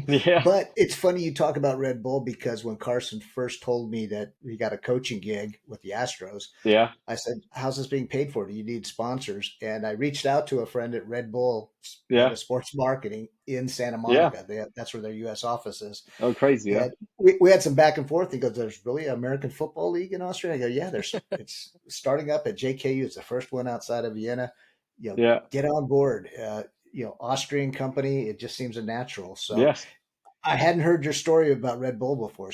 Yeah. But it's funny you talk about Red Bull because when Carson first told me that he got a coaching gig with the Astros, Yeah. I said, how's this being paid for? Do you need sponsors? And I reached out to a friend at Red Bull, head Yeah. of sports marketing in Santa Yeah. Monica. That's where their U.S. office is. Oh, crazy. Yeah. And we had some back and forth. He goes, there's really an American Football League in Austria? I go, yeah, it's starting up at JKU. It's the first one outside of Vienna. Yeah. Get on board. Austrian company. It just seems a natural. So Yes. I hadn't heard your story about Red Bull before.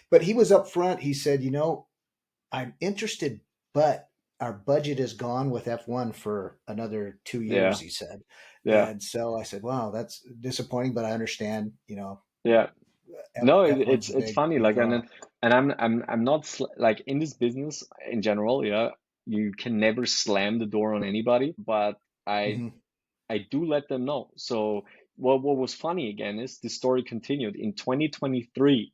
But he was up front. He said, I'm interested, but our budget is gone with F1 for another 2 years, Yeah. he said. Yeah. And so I said, wow, that's disappointing, but I understand, Yeah. No, F1's a it's big, funny. big Like, draw. and I'm not like in this business in general. Yeah, you can never slam the door on anybody, but I Hmm. I do let them know. So what was funny again is the story continued in 2023.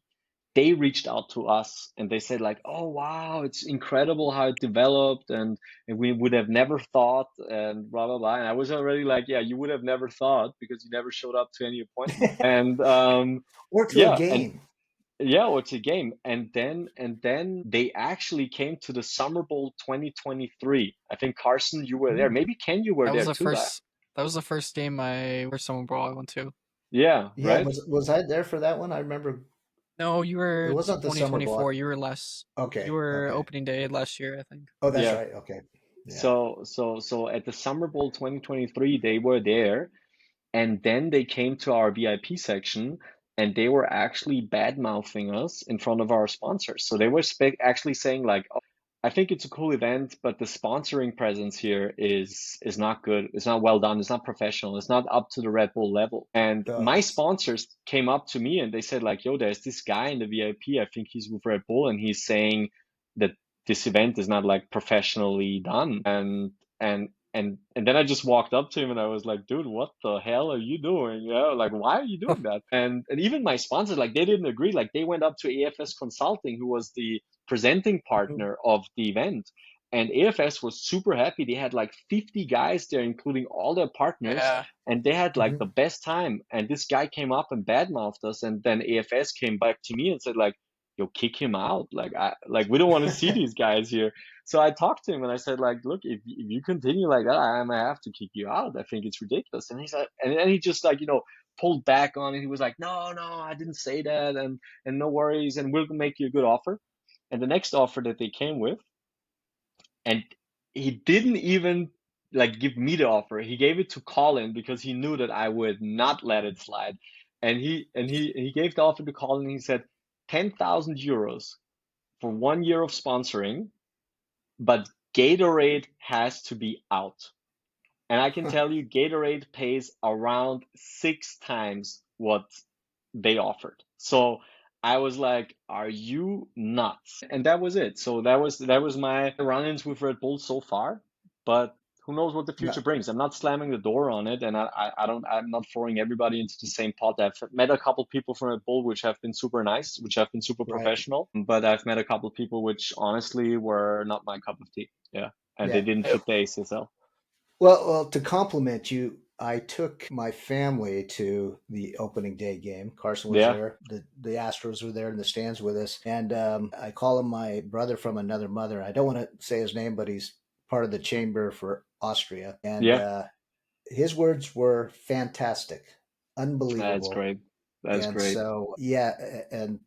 They reached out to us and they said, like, oh wow, it's incredible how it developed, and we would have never thought, and blah blah blah. And I was already like, yeah, you would have never thought because you never showed up to any appointment. And Or to a yeah, and game. Yeah, what's a game? And then they actually came to the Summer Bowl 2023. I think Carson, you were there. Hmm. Maybe Ken, you were That was there the too. first. That was the first game first summer brawl I went to. Yeah, Yeah, right? was I there for that one? I remember No, you it were wasn't the summer 2024. block. You were less. You Okay, were okay. opening day last year, I think. Oh, that's Yeah. right. Okay, yeah. So at the Summer Bowl 2023, they were there, and then they came to our VIP section, and they were actually bad mouthing us in front of our sponsors. So they were actually saying like, "Oh, I think it's a cool event, but the sponsoring presence here is not good. It's not well done. It's not professional. It's not up to the Red Bull level." And my Oh, sponsors came up to me and they said like, "Yo, there's this guy in the VIP. I think he's with Red Bull, and he's saying that this event is not like professionally done." And then I just walked up to him and I was like, "Dude, what the hell are you doing? Like, why are you doing that?" And even my sponsors, like, they didn't agree. Like, they went up to AFS Consulting, who was the presenting mhm. partner of the event, and AFS was super happy. They had like 50 guys there, including all their partners, Yeah. and they had like the Mhm. best time. And this guy came up and badmouthed us, and then AFS came back to me and said like, "Yo, kick him out. Like we don't want to see these guys here." So I talked to him and I said, like, "Look, if you continue like that, I might have to kick you out. I think it's ridiculous." And he said, and then he just like, pulled back on it. He was like, "No, no, I didn't say that, and no worries, and we'll make you a good offer." And the next offer that they came with, and he didn't even like give me the offer. He gave it to Colin because he knew that I would not let it slide. And he gave the offer to Colin. He said 10,000 euros for 1 year of sponsoring, but Gatorade has to be out. And I can tell you, Gatorade pays around 6 times what they offered. So I was like, "Are you nuts?" And that was it. So that was my run-ins with Red Bull so far. But who knows what the No, future brings? I'm not slamming the door on it, and I'm not throwing everybody into the same pot. I've met a couple people from Red Bull which have been super nice, which have been super right. professional, but I've met a couple people which honestly were not my cup of tea. Yeah, and they Yeah. didn't fit the ACSL. Well, to compliment you, I took my family to the opening day game. Carson was Yeah, there. The Astros were there in the stands with us, and I call him my brother from another mother. I don't want to say his name, but he's part of the chamber for Austria, and yeah, his words were fantastic, that's unbelievable. great. That's And great. so, yeah, and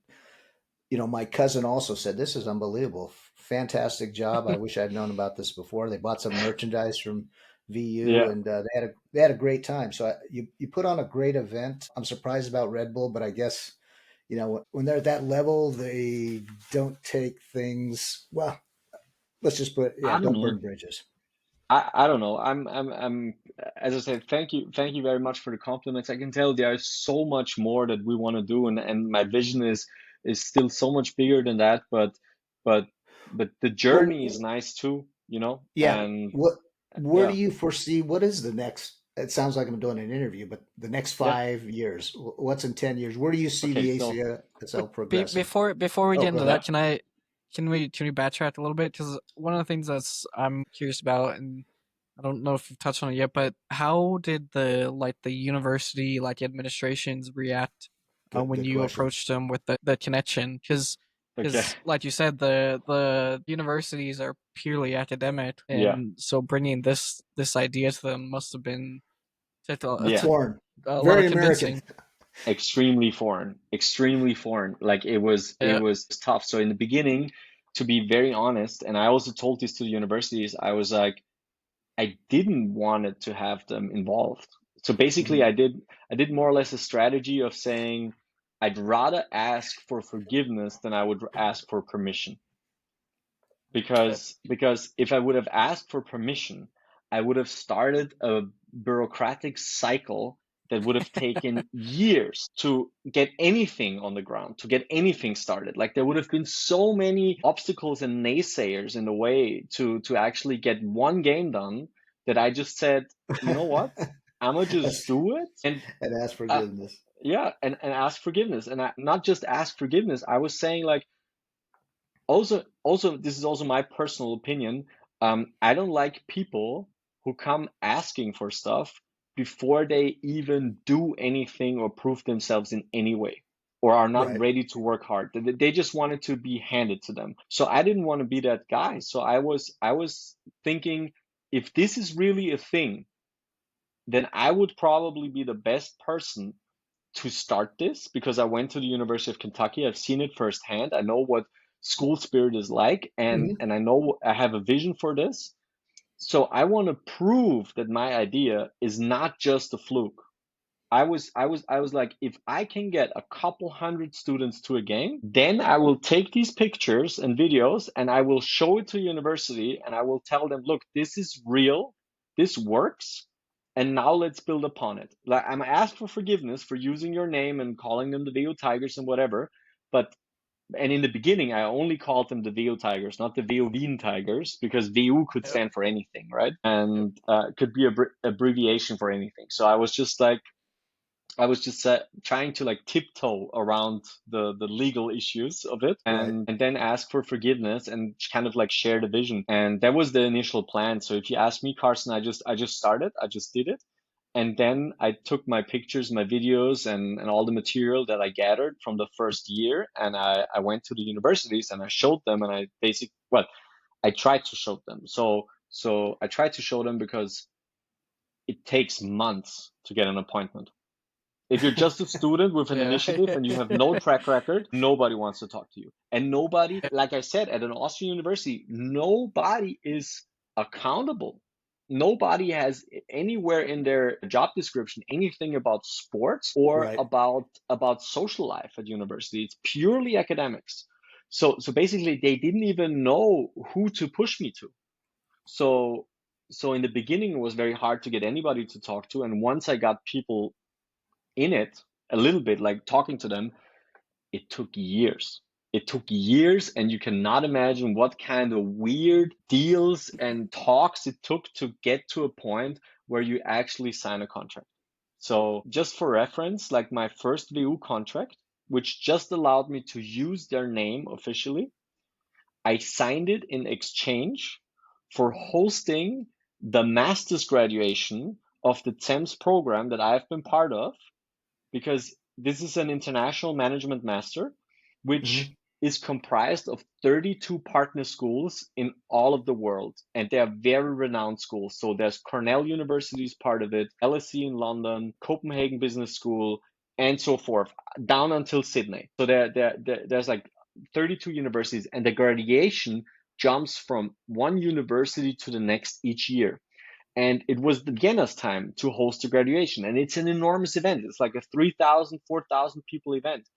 my cousin also said, "This is unbelievable. Fantastic job. I wish I'd known about this before." They bought some merchandise from VU, Yeah. and they had a great time. So you put on a great event. I'm surprised about Red Bull, but I guess when they're at that level, they don't take things well. Let's just put, yeah, I don't don't know. burn bridges. I don't know. I'm as I said, thank you very much for the compliments. I can tell there's so much more that we want to do, and my vision is still so much bigger than that. But but the journey is Well, nice too, yeah. and Where do yeah, you foresee? What is the next? It sounds like I'm doing an interview, but the next yeah. 5 years. What's in 10 years? Where do you see Okay, the so ACSL progressing? Before we Oh, get go into that, ahead. yeah, can we backtrack a little bit? Because one of the things I'm curious about, and I don't know if you've touched on it yet, but how did the university administrations react Good, when good you question. approached them with the connection? okay, Because like you said, the universities are purely academic, yeah, and so bringing this idea to them must have been yeah. took Foreign, a lot very of American. convincing. Extremely foreign, extremely foreign. Like it Yeah. was tough. So in the beginning, to be very honest, and I also told this to the universities, I was like, I didn't want it to have them involved. So basically, Mhm. I did more or less a strategy of saying I'd rather ask for forgiveness than I would ask for permission. Because if I would have asked for permission, I would have started a bureaucratic cycle that would have taken years to get anything on the ground, to get anything started. Like there would have been so many obstacles and naysayers in the way to actually get one game done that I just said, you know what? I'm gonna just That's- do it. And and ask uh, forgiveness. yeah, and ask forgiveness. And not just ask forgiveness. I was saying like, also this is also my personal opinion. I don't like people who come asking for stuff before they even do anything or prove themselves in any way. or are not Right. ready to work hard. They just wanted to be handed to them. So I didn't want to be that guy. So I was thinking, if this is really a thing, then I would probably be the best person to start this, because I went to the University of Kentucky. I've seen it firsthand. I know what school spirit is like, and Hmm. I know I have a vision for this. So I want to prove that my idea is not just a fluke. I was like, if I can get a couple hundred students to a game, then I will take these pictures and videos and I will show it to university and I will tell them, look, this is real, this works, and now let's build upon it. Like, I'm asked for forgiveness for using your name and calling them the VU Tigers and whatever, but and in the beginning, I only called them the VU Tigers, not the VU Wien Tigers, because VU could Yep. stand for anything, right? Yep. And could be a abbreviation for anything. So I was just trying to like tiptoe around the legal issues of it, Right. and then ask for forgiveness and kind of like share the vision. And that was the initial plan. So if you ask me, Carson, I just started, I just did it. And then I took my pictures, my videos, and all the material that I gathered from the first year, and I went to the universities and I showed them, and I tried to show them. So I tried to show them because it takes months to get an appointment. If you're just a student with an Yeah. initiative and you have no track record, nobody wants to talk to you. And nobody, like I said, at an Austrian university, nobody is accountable. Nobody has anywhere in their job description anything about sports or Right. about social life at university. It's purely academics. So basically they didn't even know who to push me to. So so in the beginning it was very hard to get anybody to talk to, and once I got people in it a little bit, like talking to them, it took years. It took years, and you cannot imagine what kind of weird deals and talks it took to get to a point where you actually sign a contract. So, just for reference, like my first VU contract, which just allowed me to use their name officially, I signed it in exchange for hosting the master's graduation of the TEMS program that I've been part of, because this is an international management master, which Hmm. is comprised of 32 partner schools in all of the world, and they are very renowned schools. So there's Cornell University is part of it, LSE in London, Copenhagen Business School, and so forth, down until Sydney. So there's like 32 universities, and the graduation jumps from one university to the next each year. And it was the Vienna's time to host a graduation, and it's an enormous event. It's like a 3,000, 4,000 people event.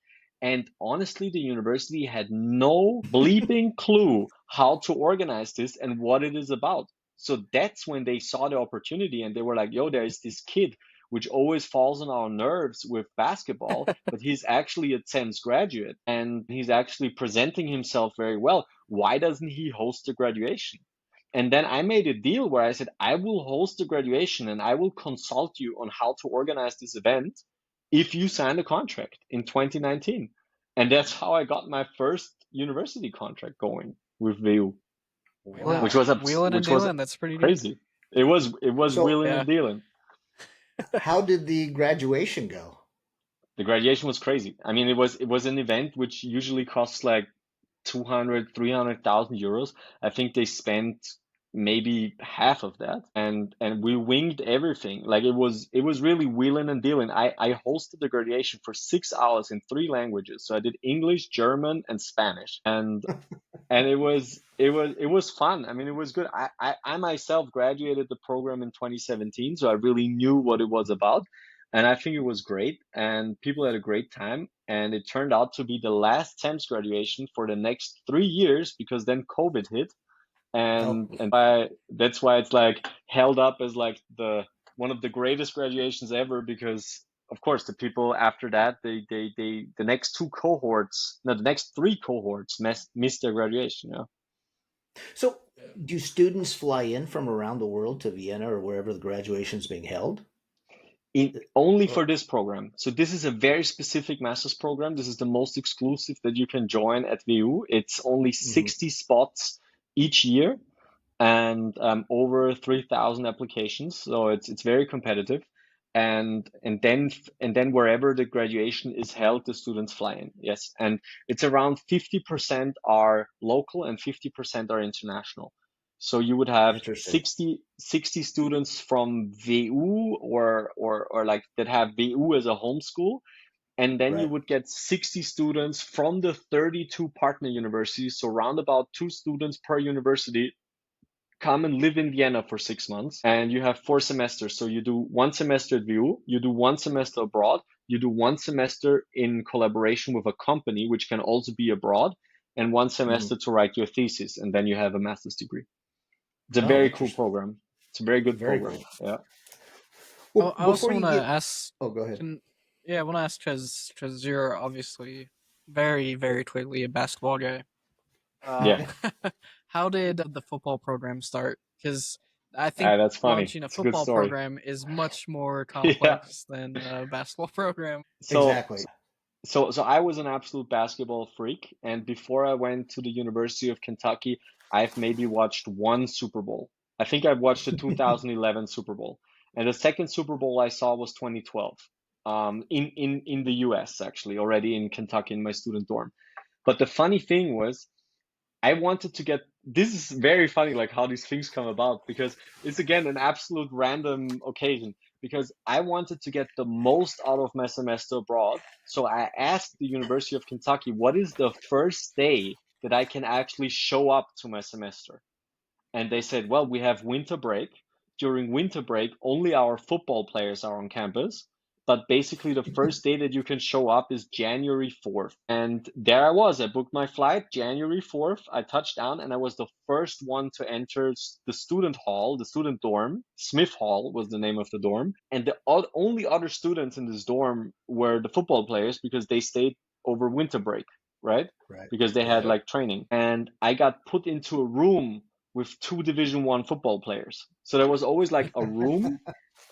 And honestly, the university had no bleeping clue how to organize this and what it is about. So that's when they saw the opportunity and they were like, yo, there's this kid which always falls on our nerves with basketball, but he's actually a TEMS graduate and he's actually presenting himself very well. Why doesn't he host a graduation? And then I made a deal where I said, I will host the graduation and I will consult you on how to organize this event if you sign a contract in 2019. And that's how I got my first university contract going with VU, Wheeling, which Wow. was wheeling and which was dealing. That's pretty neat. crazy. It was So, wheeling Yeah. and dealing. how did the graduation go? The graduation was crazy. I mean, it was an event which usually costs like 200, 300,000 euros. I think they spent maybe half of that, and we winged everything. Like it was really wheeling and dealing. I hosted the graduation for 6 hours in three languages. So I did English, German, and Spanish, and it was fun. I mean, it was good. I myself graduated the program in 2017, so I really knew what it was about, and I think it was great, and people had a great time. And it turned out to be the last TEMS graduation for the next 3 years, because then COVID hit, Oh, and that's why it's like held up as like the one of the greatest graduations ever, because of course the people after that, the next two cohorts, no, the next three cohorts missed their graduation. so do students fly in from around the world to Vienna or wherever the graduation's being held? Only Or, for this program. So this is a very specific master's program. This is the most exclusive that you can join at VU. It's only mhm. 60 spots each year, and over 3,000 applications. So it's very competitive. and then wherever the graduation is held, the students fly in. Yes, and it's around 50% are local and 50% are international. So you would have Interesting. 60 students from VU or like that have VU as a home school, and then you Right. would get 60 students from the 32 partner universities, so round about 2 students per university come and live in Vienna for 6 months, and you have 4 semesters. So you do 1 semester at VU, you do 1 semester abroad, you do 1 semester in collaboration with a company, which can also be abroad, and 1 semester to write your thesis, and then you have a master's degree. It's a Oh, very cool interesting. program. It's a very good Very program. cool. Yeah. Well, I also before you want to get, ask. oh, go ahead. I want to ask because you're obviously very, very clearly a basketball guy. Yeah. How did the football program start? Because I think That's funny. launching a It's a good football story. program is much more Yeah. complex than a basketball program. So Exactly. so I was an absolute basketball freak, and before I went to the University of Kentucky, I've maybe watched one Super Bowl. I think I've watched the 2011 Super Bowl, and the second Super Bowl I saw was 2012, in the US, actually, already in Kentucky in my student dorm. But the funny thing was, I wanted to get, this is very funny, like how these things come about, because it's again an absolute random occasion. Because I wanted to get the most out of my semester abroad. So I asked the University of Kentucky, what is the first day that I can actually show up to my semester? And they said, well, we have winter break. During winter break, only our football players are on campus. But basically, the first day that you can show up is January 4th. And there I was. I booked my flight January 4th. I touched down, and I was the first one to enter the student hall, the student dorm. Smith Hall was the name of the dorm. And the only other students in this dorm were the football players, because they stayed over winter break, right? Right. Because they had like training. And I got put into a room with 2 Division I football players. So there was always like a room.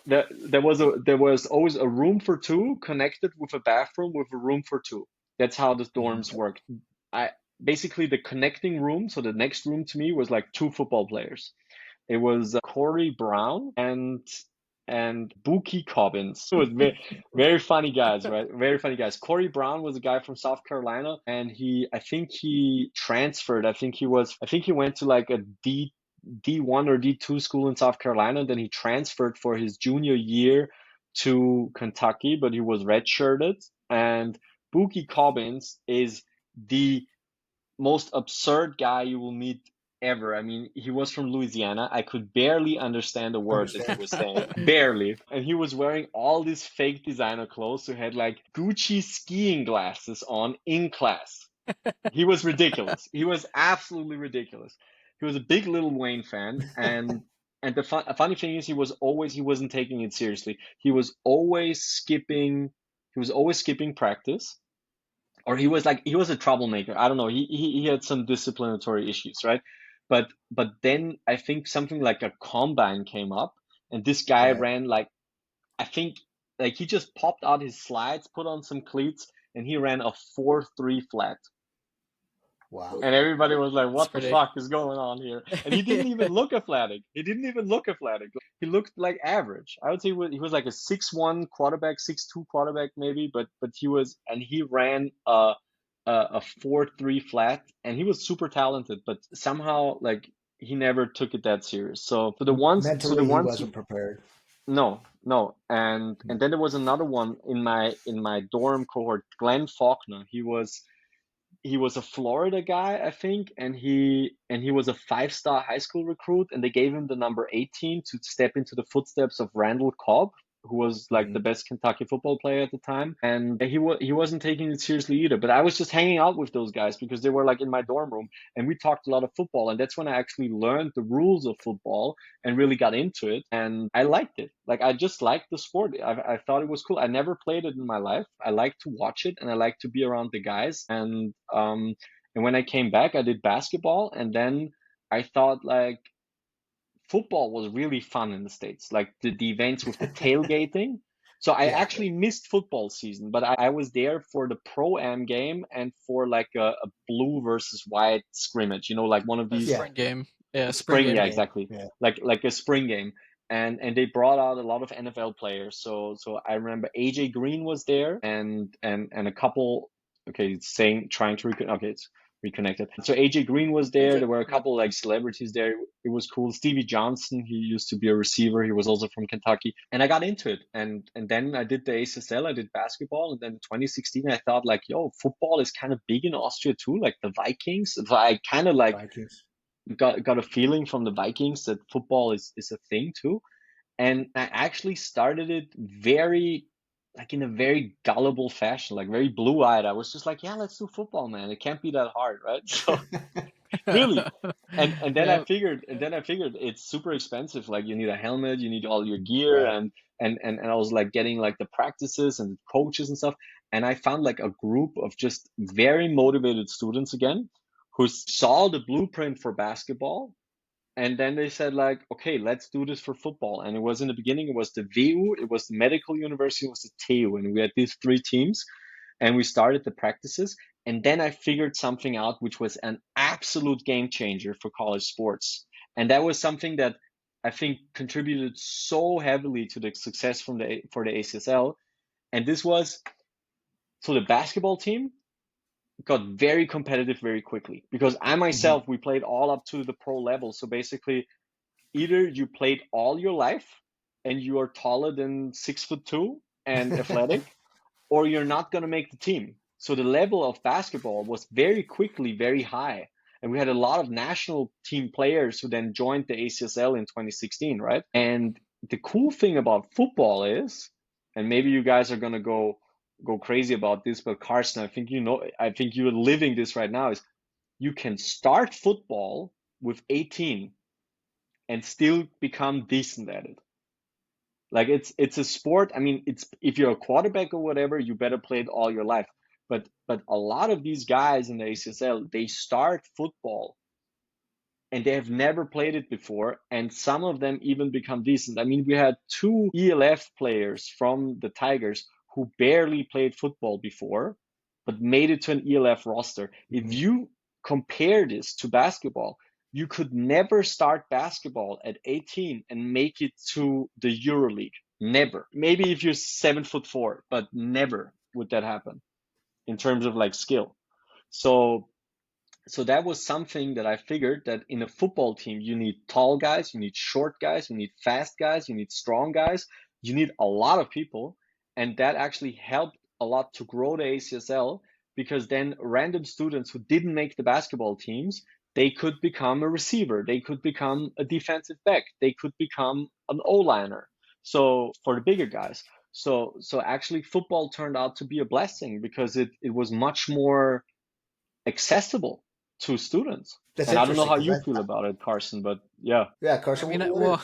There was always a room for 2 connected with a bathroom with a room for 2. That's how the dorms worked. I basically, the connecting room, so the next room to me, was like 2 football players. It was Corey Brown and Buki Cobbins. It was very, very funny guys, right? Very funny guys. Corey Brown was a guy from South Carolina, and I think he transferred. I think he went to like a D1 or D2 school in South Carolina. Then he transferred for his junior year to Kentucky, but he was redshirted. And Buki Cobbins is the most absurd guy you will meet ever. I mean, he was from Louisiana. I could barely understand a word that he was saying. Barely. And he was wearing all these fake designer clothes. So he had like Gucci skiing glasses on in class. He was ridiculous. He was absolutely ridiculous. He was a big Lil Wayne fan, and the funny thing is, he wasn't taking it seriously. He was always skipping practice, or he was a troublemaker. I don't know. He had some disciplinary issues, right? But then I think something like a combine came up, and this guy ran like, I think, like, he just popped out his slides, put on some cleats, and he ran a 4.3 flat. Wow. And everybody was like, what the pretty- fuck is going on here? And he didn't even look athletic. He He looked like average. I would say he was like a 6'1" quarterback, 6'2" quarterback maybe, but he ran a 4.3 flat, and he was super talented, but somehow, like, he never took it that serious. So Mentally, he wasn't prepared. No. And then there was another one in my dorm cohort, Glenn Faulkner. He was a Florida guy, I think, and he was a 5-star high school recruit, and they gave him the number 18 to step into the footsteps of Randall Cobb, who was like the best Kentucky football player at the time. And he wasn't taking it seriously either. But I was just hanging out with those guys because they were like in my dorm room, and we talked a lot of football. And that's when I actually learned the rules of football and really got into it. And I liked it. Like, I just liked the sport. I thought it was cool. I never played it in my life. I like to watch it, and I like to be around the guys. And when I came back, I did basketball, and then I thought, like, football was really fun in the States, like the events with the tailgating. So I actually missed football season, but I was there for the Pro-Am game and for like a blue versus white scrimmage, like one of these spring game. Yeah, spring game. yeah, exactly. Yeah. Like a spring game. and they brought out a lot of NFL players. So I remember AJ Green was there, and a couple. Okay, it's saying trying to okay, it's reconnected. So AJ Green was there. There were a couple like celebrities there. It was cool. Stevie Johnson, he used to be a receiver. He was also from Kentucky, and I got into it. And then I did the ACSL. I did basketball, and then in 2016 I thought like, yo, football is kind of big in Austria too. Like the Vikings. So I kind of like Vikings. got a feeling from the Vikings that football is a thing too. And I actually started it very like in a very gullible fashion, like very blue-eyed. I was just like, yeah, let's do football, man. It can't be that hard, right? So really. And then Yeah. I figured it's super expensive. Like you need a helmet, you need all your gear, Right. and I was like getting like the practices and coaches and stuff. And I found like a group of just very motivated students again who saw the blueprint for basketball, and then they said like, okay, let's do this for football. And it was in the beginning, it was the VU, it was the medical university, it was the TU, and we had these three teams, and we started the practices. And then I figured something out, which was an absolute game changer for college sports. And that was something that I think contributed so heavily to the success for the ACSL. And this was, so the basketball team got very competitive very quickly, because I myself, we played all up to the pro level. So basically, either you played all your life and you are taller than 6'2" and athletic, or you're not going to make the team. So the level of basketball was very quickly very high. And we had a lot of national team players who then joined the ACSL in 2016, right? And the cool thing about football is, and maybe you guys are going to go crazy about this, but Carson, I think you're living this right now, is you can start football with 18 and still become decent at it. Like it's a sport. I mean, it's, if you're a quarterback or whatever, you better play it all your life. But a lot of these guys in the ACSL, they start football and they have never played it before, and some of them even become decent. I mean, we had two ELF players from the Tigers who barely played football before, but made it to an ELF roster. If you compare this to basketball, you could never start basketball at 18 and make it to the EuroLeague. Never. Maybe if you're 7'4", but never would that happen in terms of like skill. So that was something that I figured, that in a football team, you need tall guys, you need short guys, you need fast guys, you need strong guys, you need a lot of people. And that actually helped a lot to grow the ACSL, because then random students who didn't make the basketball teams, they could become a receiver, they could become a defensive back, they could become an O-liner. So for the bigger guys. So actually football turned out to be a blessing, because it was much more accessible to students. That's And I don't know interesting how because you feel about it, Carson, but yeah. yeah, I Carson. mean, well,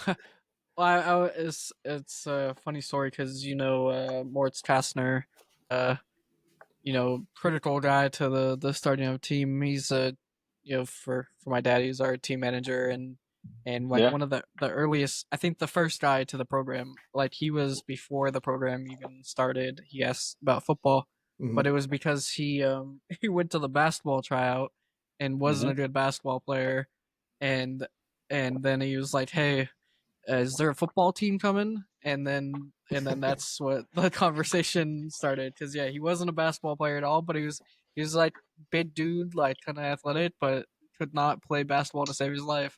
it's a funny story because Moritz Kastner, uh, critical guy to the starting of team. He's for my dad, he's our team manager, and like Yeah. one of the earliest, I think the first guy to the program. Like he was before the program even started. He asked about football, but it was because he he went to the basketball tryout and wasn't a good basketball player, and then he was like, hey, is there a football team coming? And then that's what the conversation started, because yeah, he wasn't a basketball player at all, but he was like big dude, like kind of athletic, but could not play basketball to save his life.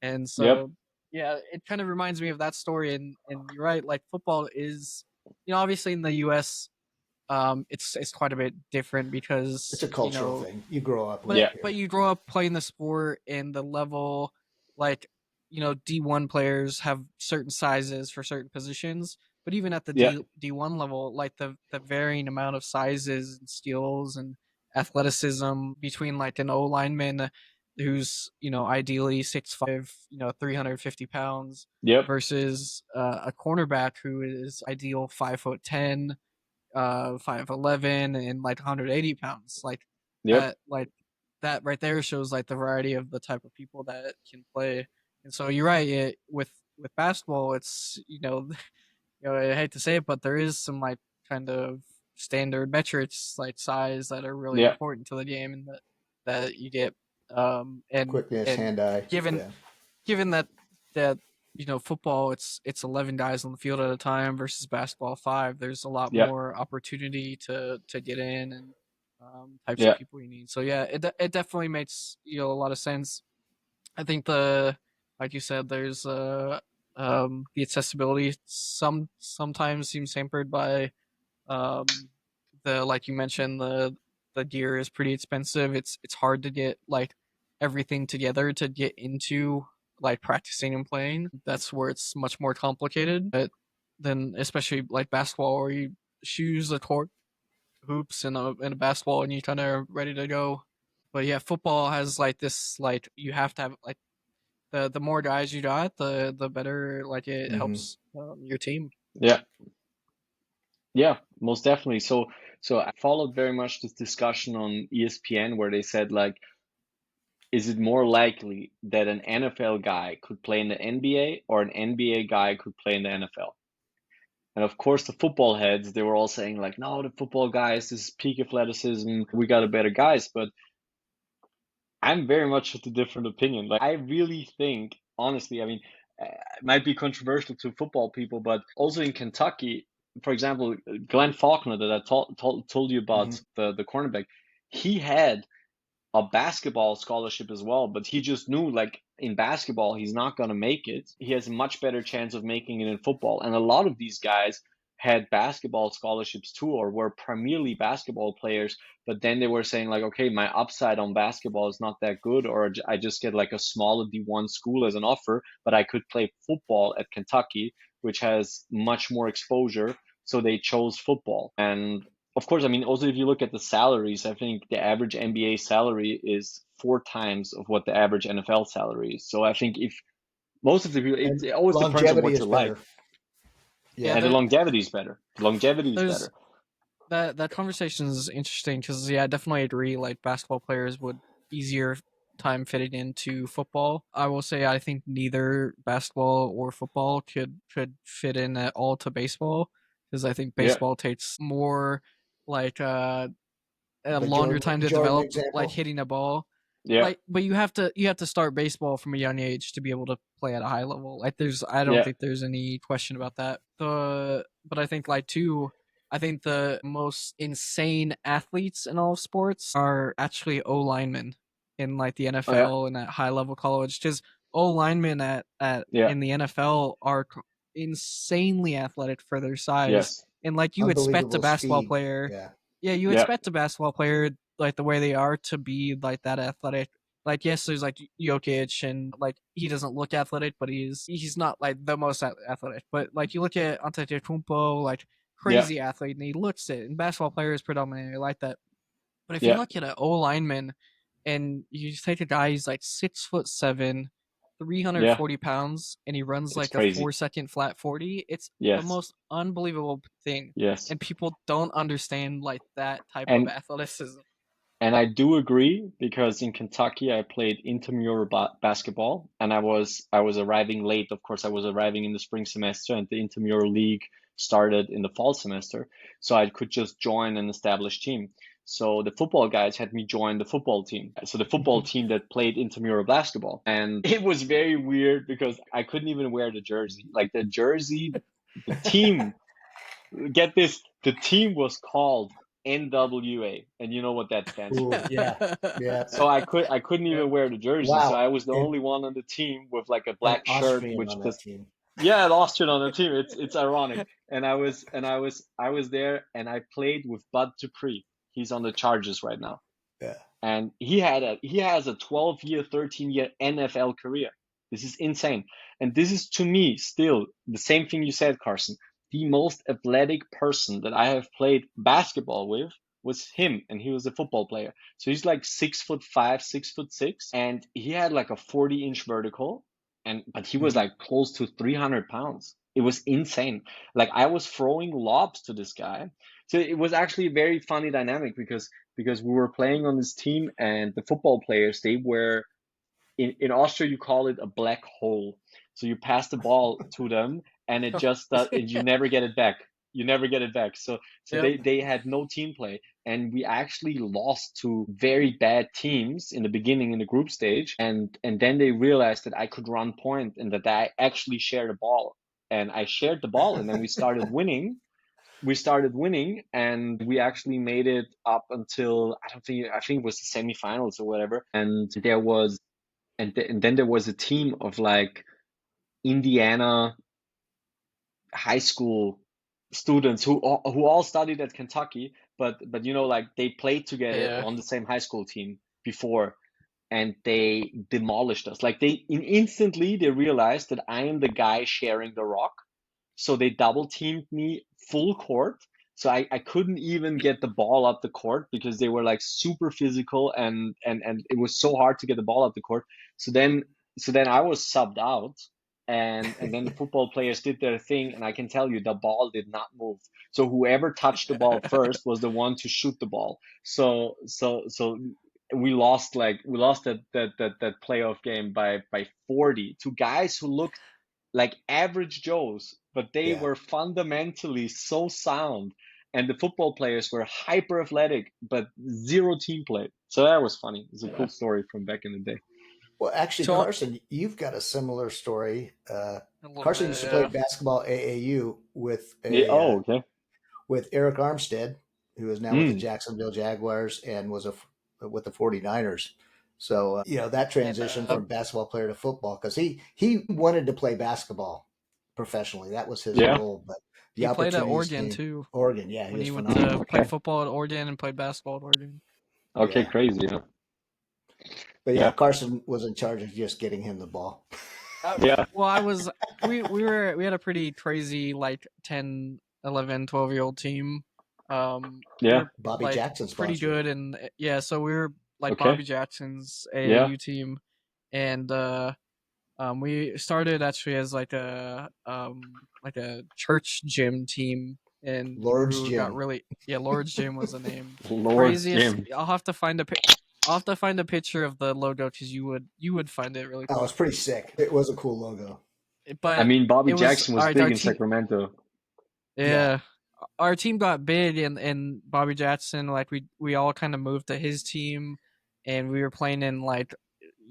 And Yep. so yeah, it kind of reminds me of that story. And you're right, like football is, obviously in the US, it's quite a bit different It's a because cultural thing. You grow up with but Yeah. it. but you grow up playing the sport, and the level, like D1 players have certain sizes for certain positions, but even at the Yeah. D1 level, like the varying amount of sizes and skills and athleticism between like an O lineman who's ideally 6'5", 350 pounds, Yep. versus a cornerback who is ideal 5'10", 5'11", and like 180 pounds, Yep. like that right there shows like the variety of the type of people that can play. And so you're right, with basketball, it's I hate to say it, but there is some like kind of standard metrics like size that are really Yeah. important to the game, and that you get, and Quickness, hand eye. given Yeah. given that football, it's 11 guys on the field at a time versus basketball 5. There's a lot Yeah, more opportunity to get in, and types of yeah, people you need. So yeah, it definitely makes a lot of sense. I think like you said, there's the accessibility sometimes seems hampered by um like you mentioned, the gear is pretty expensive. It's hard to get like everything together to get into like practicing and playing. That's where it's much more complicated. But then especially like basketball, where you shoes, the court, hoops, and a basketball, and you kind of ready to go. But yeah, football has like this, like you have to have like the more guys you got, the better like it Hmm. helps your team. yeah, yeah, most definitely. So I followed very much this discussion on ESPN where they said like, is it more likely that an NFL guy could play in the NBA or an NBA guy could play in the NFL? And of course, the football heads, they were all saying like, no, the football guys, this is peak athleticism. We got a better guys. But I'm very much of the different opinion. Like, I really think, honestly, I mean, it might be controversial to football people, but also in Kentucky, for example, Glenn Faulkner that I told you Hmm. about, the cornerback, he had a basketball scholarship as well, but he just knew like in basketball he's not going to make it. He has a much better chance of making it in football. And a lot of these guys had basketball scholarships too, or were primarily basketball players, but then they were saying like, okay, my upside on basketball is not that good, or I just get like a smaller D1 school as an offer, but I could play football at Kentucky, which has much more exposure. So they chose football. And of course, I mean, also if you look at the salaries, I think the average NBA salary is 4 times of what the average NFL salary is. So I think if most of the people, And it always depends on longevity what is you like, better. Yeah, Yeah. and the longevity is better. The longevity is there's better. that conversation is interesting because yeah, I definitely agree. Like basketball players would easier time fitting into football. I will say I think neither basketball or football could fit in at all to baseball, because I think Yeah, baseball takes more like a The longer time to Jordan develop, like example. hitting a ball. yeah, Like, but you have to start baseball from a young age to be able to play at a high level. Like, I don't yeah, think there's any question about that. But I think like too, I think the most insane athletes in all sports are actually O linemen in like the oh, yeah, NFL and at high level college, because O linemen at yeah, in the NFL are insanely athletic for their size, yes, and like you expect a Unbelievable basketball speed. player, Yeah. yeah, you yeah, expect a basketball player like the way they are to be like that athletic. Like yes, there's like Jokic, and like he doesn't look athletic, but he's not like the most athletic. But like you look at Antetokounmpo, like yeah, crazy athlete, and he looks it. And basketball players predominantly like that. But if you yeah, look at an O lineman and you take a guy, he's like 6'7", yeah. 340 pounds, and he runs It's like a crazy. 4 second flat 40, it's the Yes, most unbelievable thing. yes. And people don't understand like that type of And athleticism. And I do agree because in Kentucky I played intramural basketball, and I was arriving late. Of course, I was arriving in the spring semester, and the intramural league started in the fall semester, so I could just join an established team. So the football guys had me join the football team. So the football team that played intramural basketball, and it was very weird because I couldn't even wear the jersey. Like the jersey, the team, get this, the team was called NWA, and you know what that stands for. Ooh, yeah. Yeah. So I couldn't Yeah. even wear the jersey. So Wow. I was the And only one on the team with like a an black shirt, Austrian which on that just, team. yeah, an Austrian on the team. It's ironic. And I was there, and I played with Bud Dupree. He's on the Chargers right now, Yeah. and he has a 12-year, 13-year NFL career. This is insane. And this is to me still the same thing you said, Carson. The most athletic person that I have played basketball with was him, and he was a football player. So he's like 6'5", 6'6", and he had like a 40-inch vertical, and but he was Hmm. like close to 300 pounds. It was insane. Like I was throwing lobs to this guy. So it was actually a very funny dynamic because we were playing on this team, and the football players, they were in Austria, you call it a black hole. So you pass the ball to them, and it just you never get it back. you never get it back. So Yep. they had no team play, and we actually lost to very bad teams in the beginning in the group stage, and then they realized that I could run point and that I actually shared the ball, and I shared the ball, and then we started winning. And we actually made it up until I think it was the semifinals or whatever. And there was and then there was a team of like Indiana high school students who all studied at Kentucky, but like they played together Yeah. on the same high school team before, and they demolished us. Like instantly they realized that I am the guy sharing the rock, so they double teamed me full court. So I couldn't even get the ball up the court because they were like super physical, and it was so hard to get the ball up the court. So then I was subbed out, and then the football players did their thing, and I can tell you the ball did not move. So whoever touched the ball first was the one to shoot the ball. So we lost that playoff game by 40 to guys who looked like average Joes, but they Yeah. were fundamentally so sound. And the football players were hyper athletic, but zero team play. So that was funny. It's a cool story from back in the day. Well, actually, So Carson, you've got a similar story. a little Carson bit, used to play yeah. basketball AAU Yeah. Oh, okay. with Eric Armstead, who is now with the Mm, Jacksonville Jaguars and was with the 49ers. So that And transition from basketball player to football, because he wanted to play basketball professionally. That was his yeah. goal, but the he played at opportunities Oregon came. too. Oregon, yeah, he When was he went to phenomenal. played Okay. football at Oregon and played basketball at Oregon. Okay. Yeah. Crazy. Yeah. But yeah, Yeah. Carson was in charge of just getting him the ball. Yeah. Well, we had a pretty crazy like 10, 11, 12-year-old team. We Yeah. were Bobby like Jackson pretty sponsored good, it. and yeah, so we were like Okay. Bobby Jackson's Yeah. AAU team, and we started actually as like a church gym team, and Lord's grew got Gym. really Lord's Gym was the name. Lord's Craziest. Gym. I'll have to find a picture of the logo because you would find it really Oh, cool. it's pretty sick. It was a cool logo. I But mean, Bobby it was Jackson all was right. big Our in team, Sacramento. Yeah. yeah, our team got big, and Bobby Jackson, like we all kind of moved to his team, and we were playing in like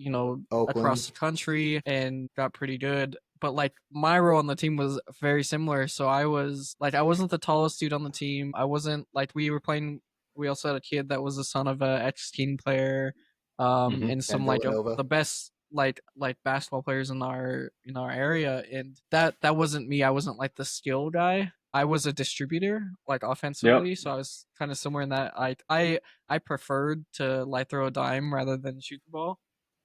Oakland. across the country and got pretty good. But like my role on the team was very similar. So I wasn't the tallest dude on the team. I wasn't like we were playing. We also had a kid that was the son of a ex-teen player, Hmm. and At some like Villanova. the best like basketball players in our area, and that wasn't me. I wasn't like the skill guy. I was a distributor, like Yep. offensively, so I was kind of somewhere in that. I preferred to like throw a dime rather than shoot the ball,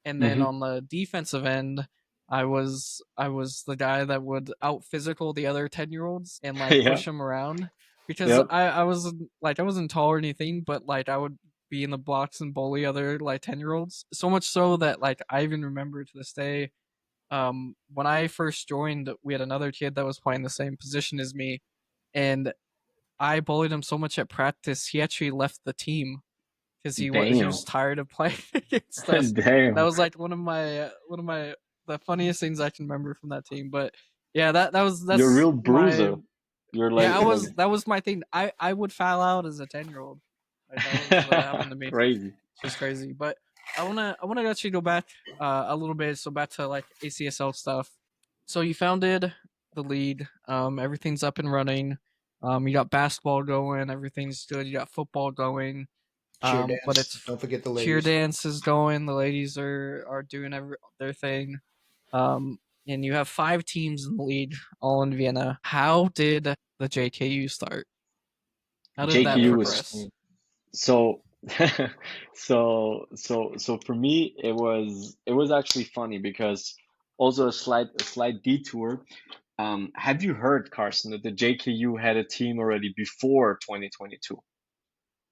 and then Hmm. on the defensive end, I was the guy that would out physical the other 10-year-olds and like Yeah. push them around because Yep. I wasn't tall or anything, but like I would be in the box and bully other like 10-year-olds. So much so that like I even remember to this day, when I first joined, we had another kid that was playing the same position as me, and I bullied him so much at practice he actually left the team because he Damn. was tired of playing against us. That Damn. was like one of my the funniest things I can remember from that team. But yeah, You're a that's real my bruiser. You're yeah. like That was my thing. I would foul out as a 10-year-old. Like that was what happened to me. crazy. It's just crazy. But I wanna actually go back a little bit. So back to like ACSL stuff. So you founded the league. Everything's up and running. You got basketball going. Everything's good. You got football going. Cheer But dance. it's Don't forget the cheer ladies. dance is going. The ladies are doing their thing. Um, and you have 5 teams in the league, all in Vienna. How did the JKU start? How did that JKU Uh, was progress? so so for me it was actually funny because also a slight detour. Have you heard, Carson, that the JKU had a team already before 2022?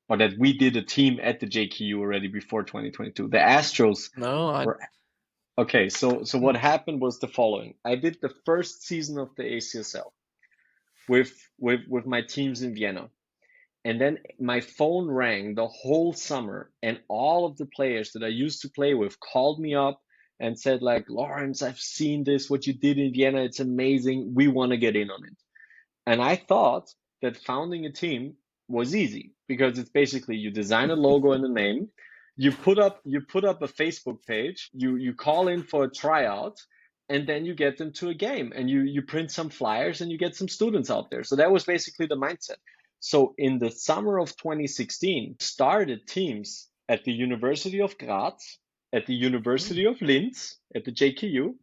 Or that we did a team at the JKU already before 2022? The Astros No, were okay. So what happened was the following. I did the first season of the ACSL with my teams in Vienna. And then my phone rang the whole summer, and all of the players that I used to play with called me up and said, like, Lawrence, I've seen this, what you did in Vienna, it's amazing. We want to get in on it. And I thought that founding a team was easy, because it's basically you design a logo and a name, you put up a Facebook page, you call in for a tryout, and then you get them to a game, and you print some flyers and you get some students out there. So that was basically the mindset. So in the summer of 2016, started teams at the University of Graz, at the University of Linz, at the JKU,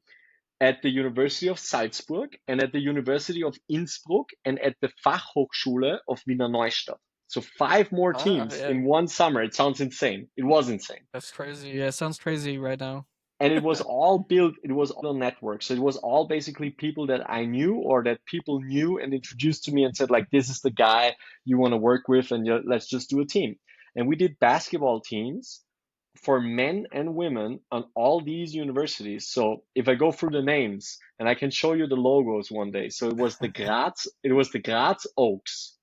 at the University of Salzburg, and at the University of Innsbruck, and at the Fachhochschule of Wiener Neustadt. So 5 more teams in one summer. It sounds insane. It was insane. That's crazy. Yeah, it sounds crazy right now. And it was all built, it was all network. So it was all basically people that I knew, or that people knew and introduced to me and said, like, this is the guy you want to work with, and let's just do a team. And we did basketball teams for men and women on all these universities. So if I go through the names, and I can show you the logos one day. So it was the Graz Oaks.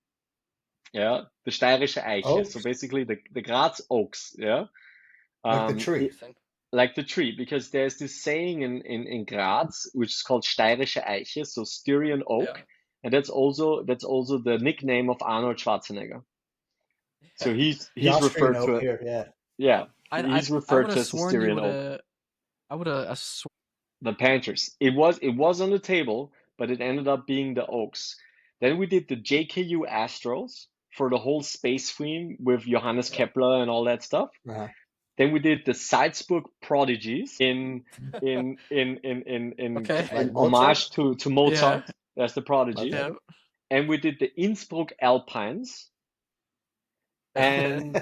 Yeah, the Steirische Eiche. Oaks? So basically the Graz Oaks. Yeah. Like the tree. Like the tree, because there's this saying in Graz, which is called Steirische Eiche, so Styrian oak, and that's also the nickname of Arnold Schwarzenegger. So he's referred to here, he's referred to as the Styrian oak. I would have sworn the Panthers. It was on the table, but it ended up being the Oaks. Then we did the JKU Astros for the whole space theme with Johannes Kepler and all that stuff. Uh-huh. Then we did the Salzburg Prodigies in homage to Mozart. That's the Prodigies. Okay. And we did the Innsbruck Alpines. And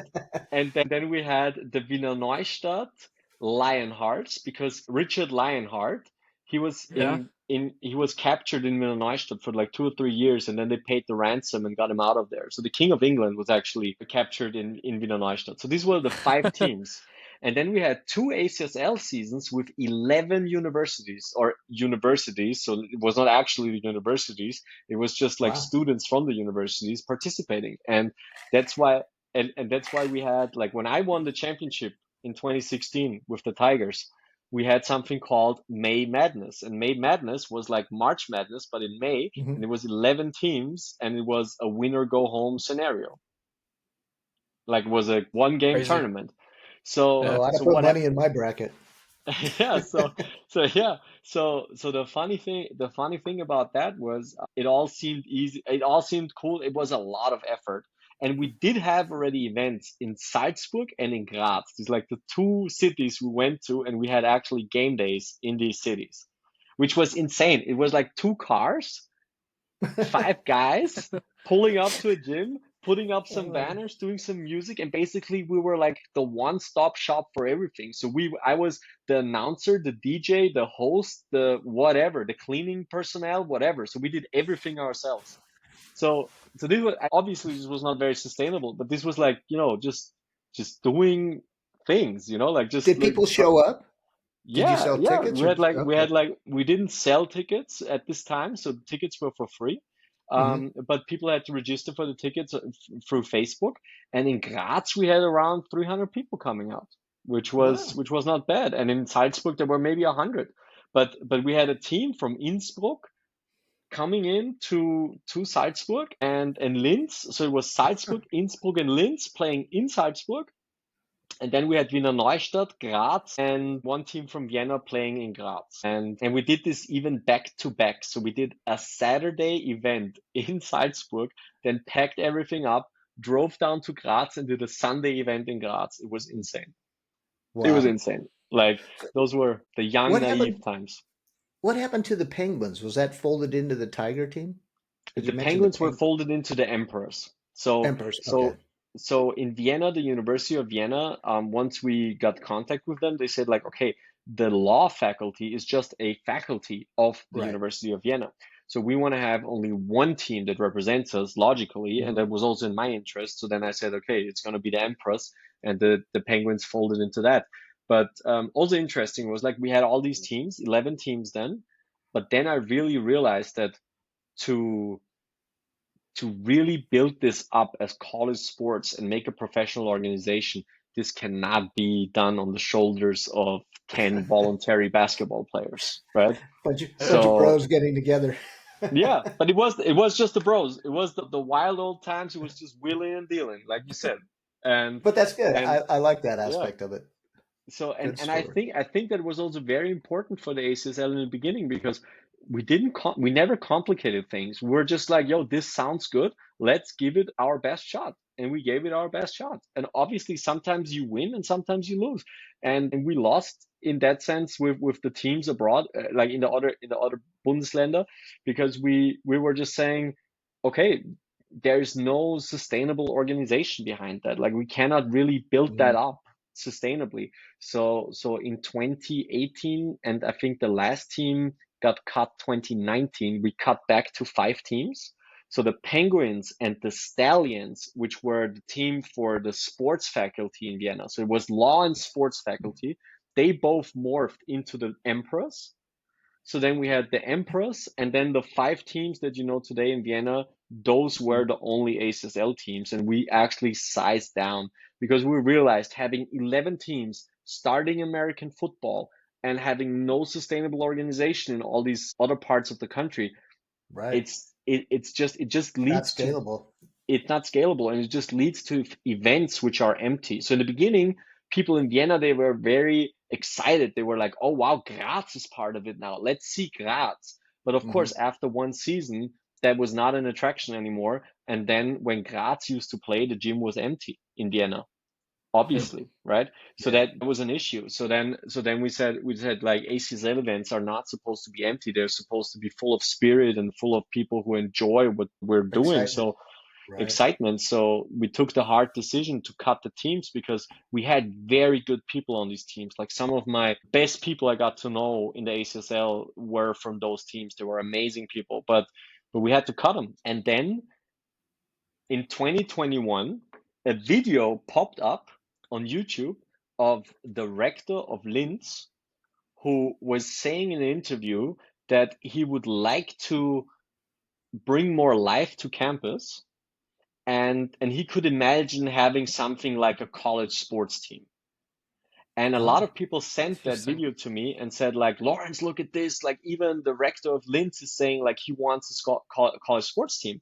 then we had the Wiener Neustadt Lionhearts, because Richard Lionheart, he was he was captured in Wiener Neustadt for like 2 or 3 years, and then they paid the ransom and got him out of there. So the King of England was actually captured in Wiener Neustadt. So these were the 5 teams. And then we had 2 ACSL seasons with 11 universities. So it was not actually the universities. It was just like students from the universities participating. And that's why we had, like, when I won the championship in 2016 with the Tigers, we had something called May Madness. And May Madness was like March Madness, but in May, and it was 11 teams, and it was a winner go home scenario. Like, it was a 1-game tournament. So I put money in my bracket. So the funny thing about that was, it all seemed easy. It all seemed cool. It was a lot of effort. And we did have already events in Salzburg and in Graz. These like the 2 cities we went to, and we had actually game days in these cities, which was insane. It was like 2 cars, 5 guys pulling up to a gym, putting up some banners, doing some music, and basically we were like the one-stop shop for everything. So I was the announcer, the DJ, the host, the whatever, the cleaning personnel, whatever. So we did everything ourselves. So this was, obviously this was not very sustainable, but this was like, just doing things, like just. Did people show up? Did you sell tickets? We didn't sell tickets at this time, so tickets were for free. But people had to register for the tickets through Facebook, and in Graz we had around 300 people coming out, which was not bad. And in Salzburg there were maybe 100, but we had a team from Innsbruck coming in to Salzburg and Linz. So it was Salzburg, Innsbruck, and Linz playing in Salzburg. And then we had Wiener Neustadt, Graz, and 1 team from Vienna playing in Graz. And we did this even back to back. So we did a Saturday event in Salzburg, then packed everything up, drove down to Graz, and did a Sunday event in Graz. It was insane. Wow. It was insane. Like, those were the young, naive times. What happened to the Penguins? Was that folded into the Tiger team? The Penguins were folded into the Emperors. So in Vienna, the University of Vienna, once we got contact with them, they said, like, okay, the law faculty is just a faculty of the University of Vienna. So we want to have only 1 team that represents us logically, and that was also in my interest. So then I said, okay, it's going to be the Emperors, and the Penguins folded into that. But also interesting was, like, we had all these teams, 11 teams then, but then I really realized that to really build this up as college sports and make a professional organization, this cannot be done on the shoulders of 10 voluntary basketball players, right? Bunch of pros getting together. Yeah, but it was just the bros. It was the wild old times. It was just wheeling and dealing, like you said. And But that's good. and I like that yeah. aspect of it. So Good and I story. think that was also very important for the ACSL in the beginning because we never complicated things. We're just like, yo, this sounds good. Let's give it our best shot. And we gave it our best shot. And obviously sometimes you win and sometimes you lose. And we lost in that sense with the teams abroad, like in the other Bundesländer, because we were just saying, okay, there's no sustainable organization behind that. Like we cannot really build that Mhm. up sustainably. So in 2018, and I think the last team got cut 2019, we cut back to 5 teams. So the Penguins and the Stallions, which were the team for the sports faculty in Vienna, so it was law and sports faculty, they both morphed into the Emperors. So then we had the Emperors, and then the 5 teams that you know today in Vienna, those were the only ACSL teams. And we actually sized down because we realized having 11 teams starting American football and having no sustainable organization in all these other parts of the country, Right. it just Not leads to scalable. it's not scalable, and it just leads to events which are empty. So in the beginning, people in Vienna, they were very excited. They were like, oh wow, Graz is part of it now, let's see Graz. But of course, Hmm. after one season, that was not an attraction anymore. And then when Graz used to play, the gym was empty in Vienna, obviously, right? So Yeah. that was an issue. So then we said like ACSL events are not supposed to be empty. They're supposed to be full of spirit and full of people who enjoy what we're doing. Excitement. So Right. excitement. So we took the hard decision to cut the teams because we had very good people on these teams. Like some of my best people I got to know in the ACSL were from those teams. They were amazing people, but we had to cut them. And then in 2021, a video popped up on YouTube of the rector of Linz who was saying in an interview that he would like to bring more life to campus, and he could imagine having something like a college sports team. And a lot Oh, of people sent that Interesting. video to me and said like, Lawrence, look at this, like even the rector of Linz is saying like he wants a college sports team.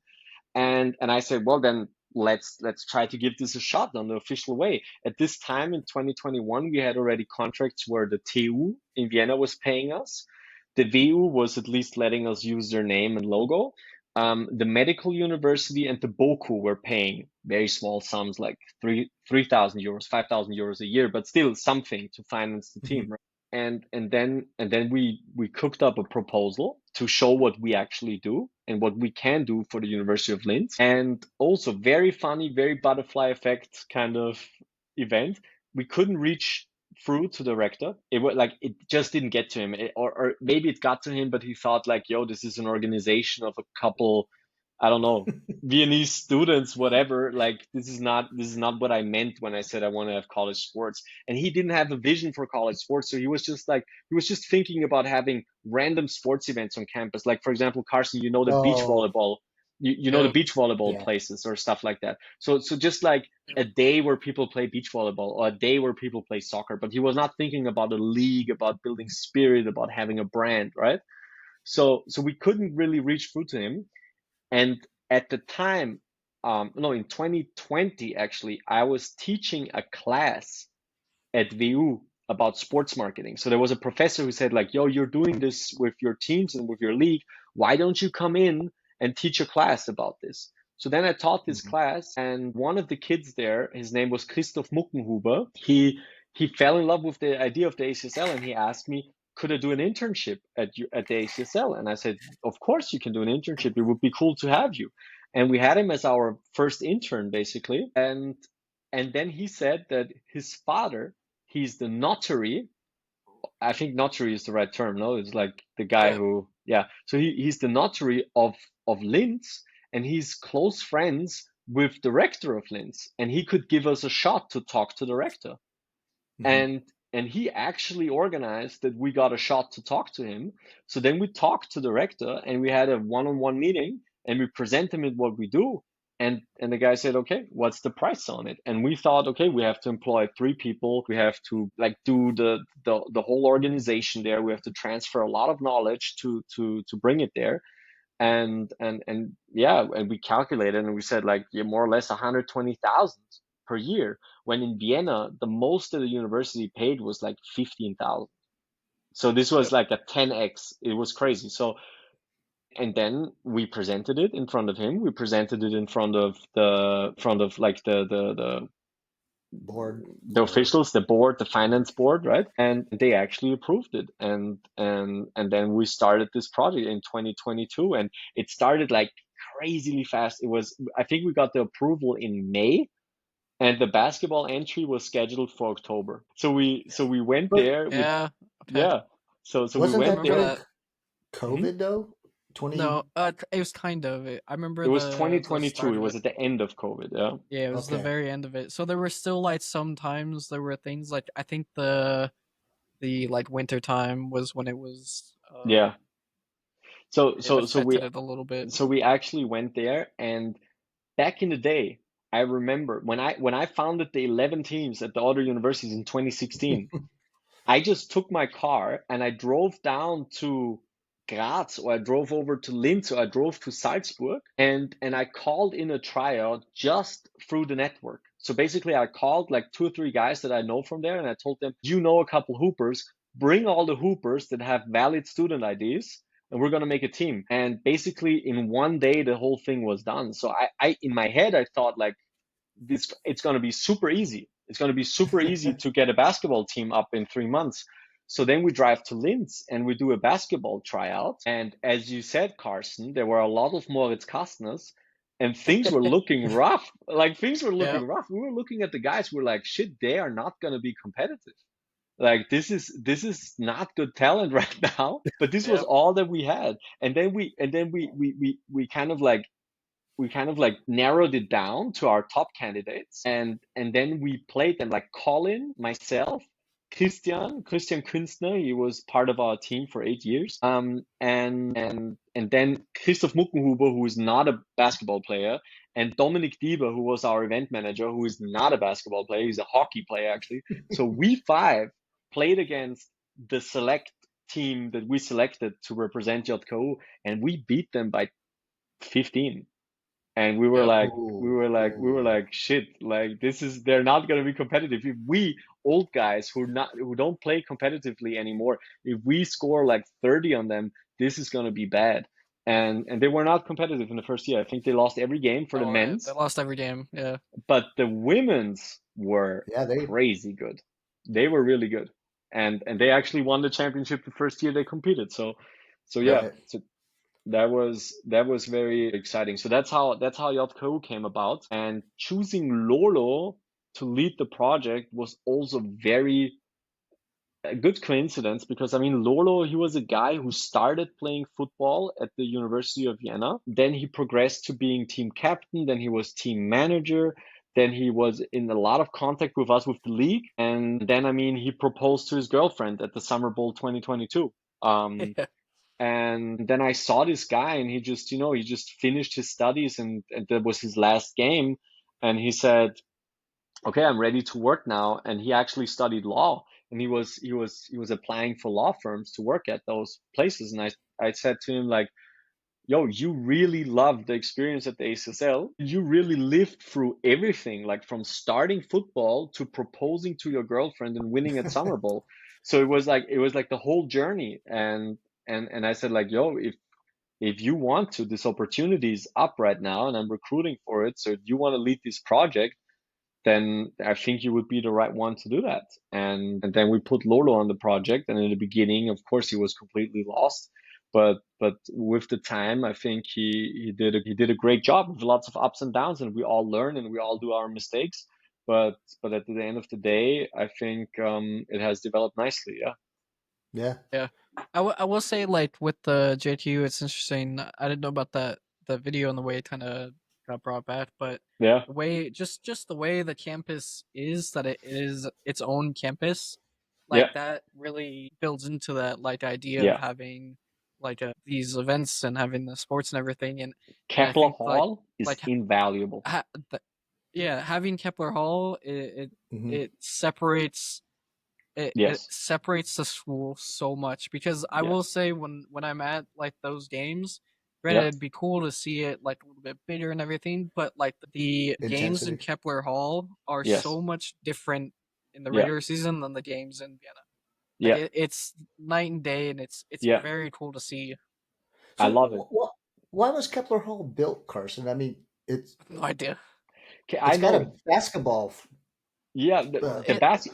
And I said, well then let's try to give this a shot on the official way. At this time in 2021, we had already contracts where the TU in Vienna was paying us. The VU was at least letting us use their name and logo. The medical university and the Boku were paying very small sums, like 3,000 euros, 5,000 euros a year, but still something to finance the team. mhm. Right? And then we cooked up a proposal to show what we actually do and what we can do for the University of Linz. And also very funny, very butterfly effect kind of event. We couldn't reach through to the rector. It was like it just didn't get to him, or maybe it got to him, but he thought like, yo, this is an organization of a couple, I don't know, Viennese students, whatever. Like this is not what I meant when I said I want to have college sports. And he didn't have a vision for college sports, so he was just thinking about having random sports events on campus. Like for example, Carson, you know the beach Oh, volleyball. You know the Yeah. beach volleyball yeah. places or stuff like that. So just like a day where people play beach volleyball or a day where people play soccer, but he was not thinking about a league, about building spirit, about having a brand, right? So we couldn't really reach through to him. And at the time, no, in 2020, actually, I was teaching a class at VU about sports marketing. So there was a professor who said like, yo, you're doing this with your teams and with your league. Why don't you come in and teach a class about this? So then I taught this Mhm. class, and one of the kids there, his name was Christoph Muckenhuber. He fell in love with the idea of the ACSL, and he asked me, could I do an internship at the ACSL? And I said, of course you can do an internship. It would be cool to have you. And we had him as our first intern, basically. And then he said that his father, he's the notary. I think notary is the right term. No, it's like the guy Yeah. who, yeah. So he's the notary of Linz, and he's close friends with the rector of Linz, and he could give us a shot to talk to the rector. Mhm. And he actually organized that we got a shot to talk to him. So then we talked to the rector, and we had a one-on-one meeting, and we present him with what we do. And the guy said, okay, what's the price on it? And we thought, okay, we have to employ 3 people. We have to like do the whole organization there. We have to transfer a lot of knowledge to bring it there. And yeah, and we calculated and we said like, yeah, more or less 120,000 per year. When in Vienna, the most that the university paid was like 15,000. So this was like a 10x. It was crazy. So, and then we presented it in front of him. We presented it in front of like Board. the officials, the board, the finance board, right? And they actually approved it. And then we started this project in 2022, and it started like crazily fast. It was, I think we got the approval in May, and the basketball entry was scheduled for October. So we went But there. Yeah. Okay. Yeah. So we wasn't I went that remember there. during that. COVID though? 20. No, it was kind of. I remember It was the 2022. start It of was it. at the end of COVID. Yeah. Yeah, it was the Okay. very end of it. So there were still like sometimes there were things like I think the like winter time was when it was Yeah. So it so so we affected it a little bit. so we actually went there, and back in the day, I remember when I founded the 11 teams at the other universities in 2016. I just took my car and I drove down to Graz, or I drove over to Linz, or I drove to Salzburg, and I called in a tryout just through the network. So basically I called like 2 or 3 guys that I know from there, and I told them, you know, a couple hoopers, bring all the hoopers that have valid student IDs, and we're gonna make a team. And basically in one day the whole thing was done. So I in my head I thought like, this, it's going to be super easy. It's going to be super easy to get a basketball team up in 3 months. So then we drive to Linz and we do a basketball tryout. And as you said, Carson, there were a lot of Moritz Kastners, and things were looking rough. Like things were Yeah. looking rough. We were looking at the guys. We're like, shit, they are not going to be competitive. Like this is not good talent right now. But this was Yeah. all that we had. And then we kind of like narrowed it down to our top candidates, and then we played them, like Colin, myself, Christian Künstner. He was part of our team for 8 years. And then Christoph Muckenhuber, who is not a basketball player, and Dominik Dieber, who was our event manager, who is not a basketball player. He's a hockey player actually. So we five played against the select team that we selected to represent JKU, and we beat them by 15. And we were Yeah. like, Ooh, we were ooh. like, shit, like this is, they're not going to be competitive. If we old guys who don't play competitively anymore, if we score like 30 on them, this is going to be bad. And they were not competitive in the first year. I think they lost every game for the Oh, they men's, lost every game. Yeah. but the women's were Yeah, they. crazy good. They were really good. And they actually won the championship the first year they competed. So yeah, Right. so that was very exciting. So that's how JKU came about, and choosing Lolo to lead the project was also very a good coincidence, because I mean Lolo, he was a guy who started playing football at the University of Vienna. Then he progressed to being team captain. Then he was team manager. Then he was in a lot of contact with us with the league. And then I mean he proposed to his girlfriend at the Summer Bowl 2022. Yeah. And then I saw this guy, and he just finished his studies, and that was his last game. And he said, okay, I'm ready to work now. And he actually studied law, and he was applying for law firms to work at those places. And I said to him like, yo, you really loved the experience at the ACSL. You really lived through everything, like from starting football to proposing to your girlfriend and winning at Summer Bowl. So it was like the whole journey. And I said like, yo, if you want to, this opportunity is up right now, and I'm recruiting for it. So if you want to lead this project, then I think you would be the right one to do that. And then we put Lolo on the project, and in the beginning, of course, he was completely lost. But with the time, I think he did a great job with lots of ups and downs, and we all learn and we all do our mistakes. But at the end of the day, I think it has developed nicely. Yeah. Yeah. Yeah. I will say like with the JTU, it's interesting. I didn't know about the video and the way it kind of got brought back, but Yeah. the way just the way the campus is, that it is its own campus, Yeah. like that really builds into that like idea of Yeah. having like these events and having the sports and everything. And I Kepler think Hall is like invaluable. ha, yeah, having Kepler Hall, Hmm. it separates it Yes. separates the school so much, because I Yeah. will say when I'm at like those games, Granted, it'd be cool to see it like a little bit bigger and everything, but like the games in Intensity. Kepler Hall are Yes. so much different in the Yeah. regular season than the games in Vienna. Yeah. Like it's night and day, and it's Yeah. very cool to see. I So love it. why was Kepler Hall built, Carson? I mean, No idea. Okay, I it's got know. a basketball. Yeah, Well,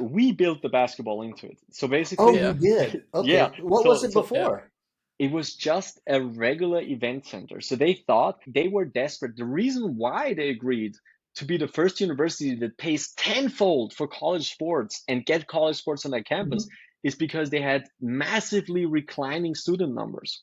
we built the basketball into it. So Oh, basically, Yeah. you did. Okay. yeah. What So was it so before? it was just a regular event center. So they thought they were desperate. The reason why they agreed to be the first university that pays tenfold for college sports and get college sports on their campus is because they had massively reclining student numbers.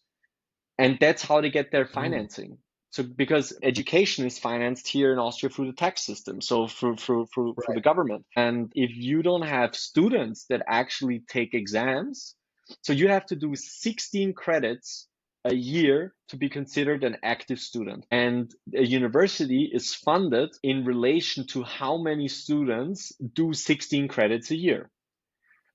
And that's how they get their financing. So because education is financed here in Austria through the tax system, so through the Right. government. And if you don't have students that actually take exams, so you have to do 16 credits a year to be considered an active student. And a university is funded in relation to how many students do 16 credits a year.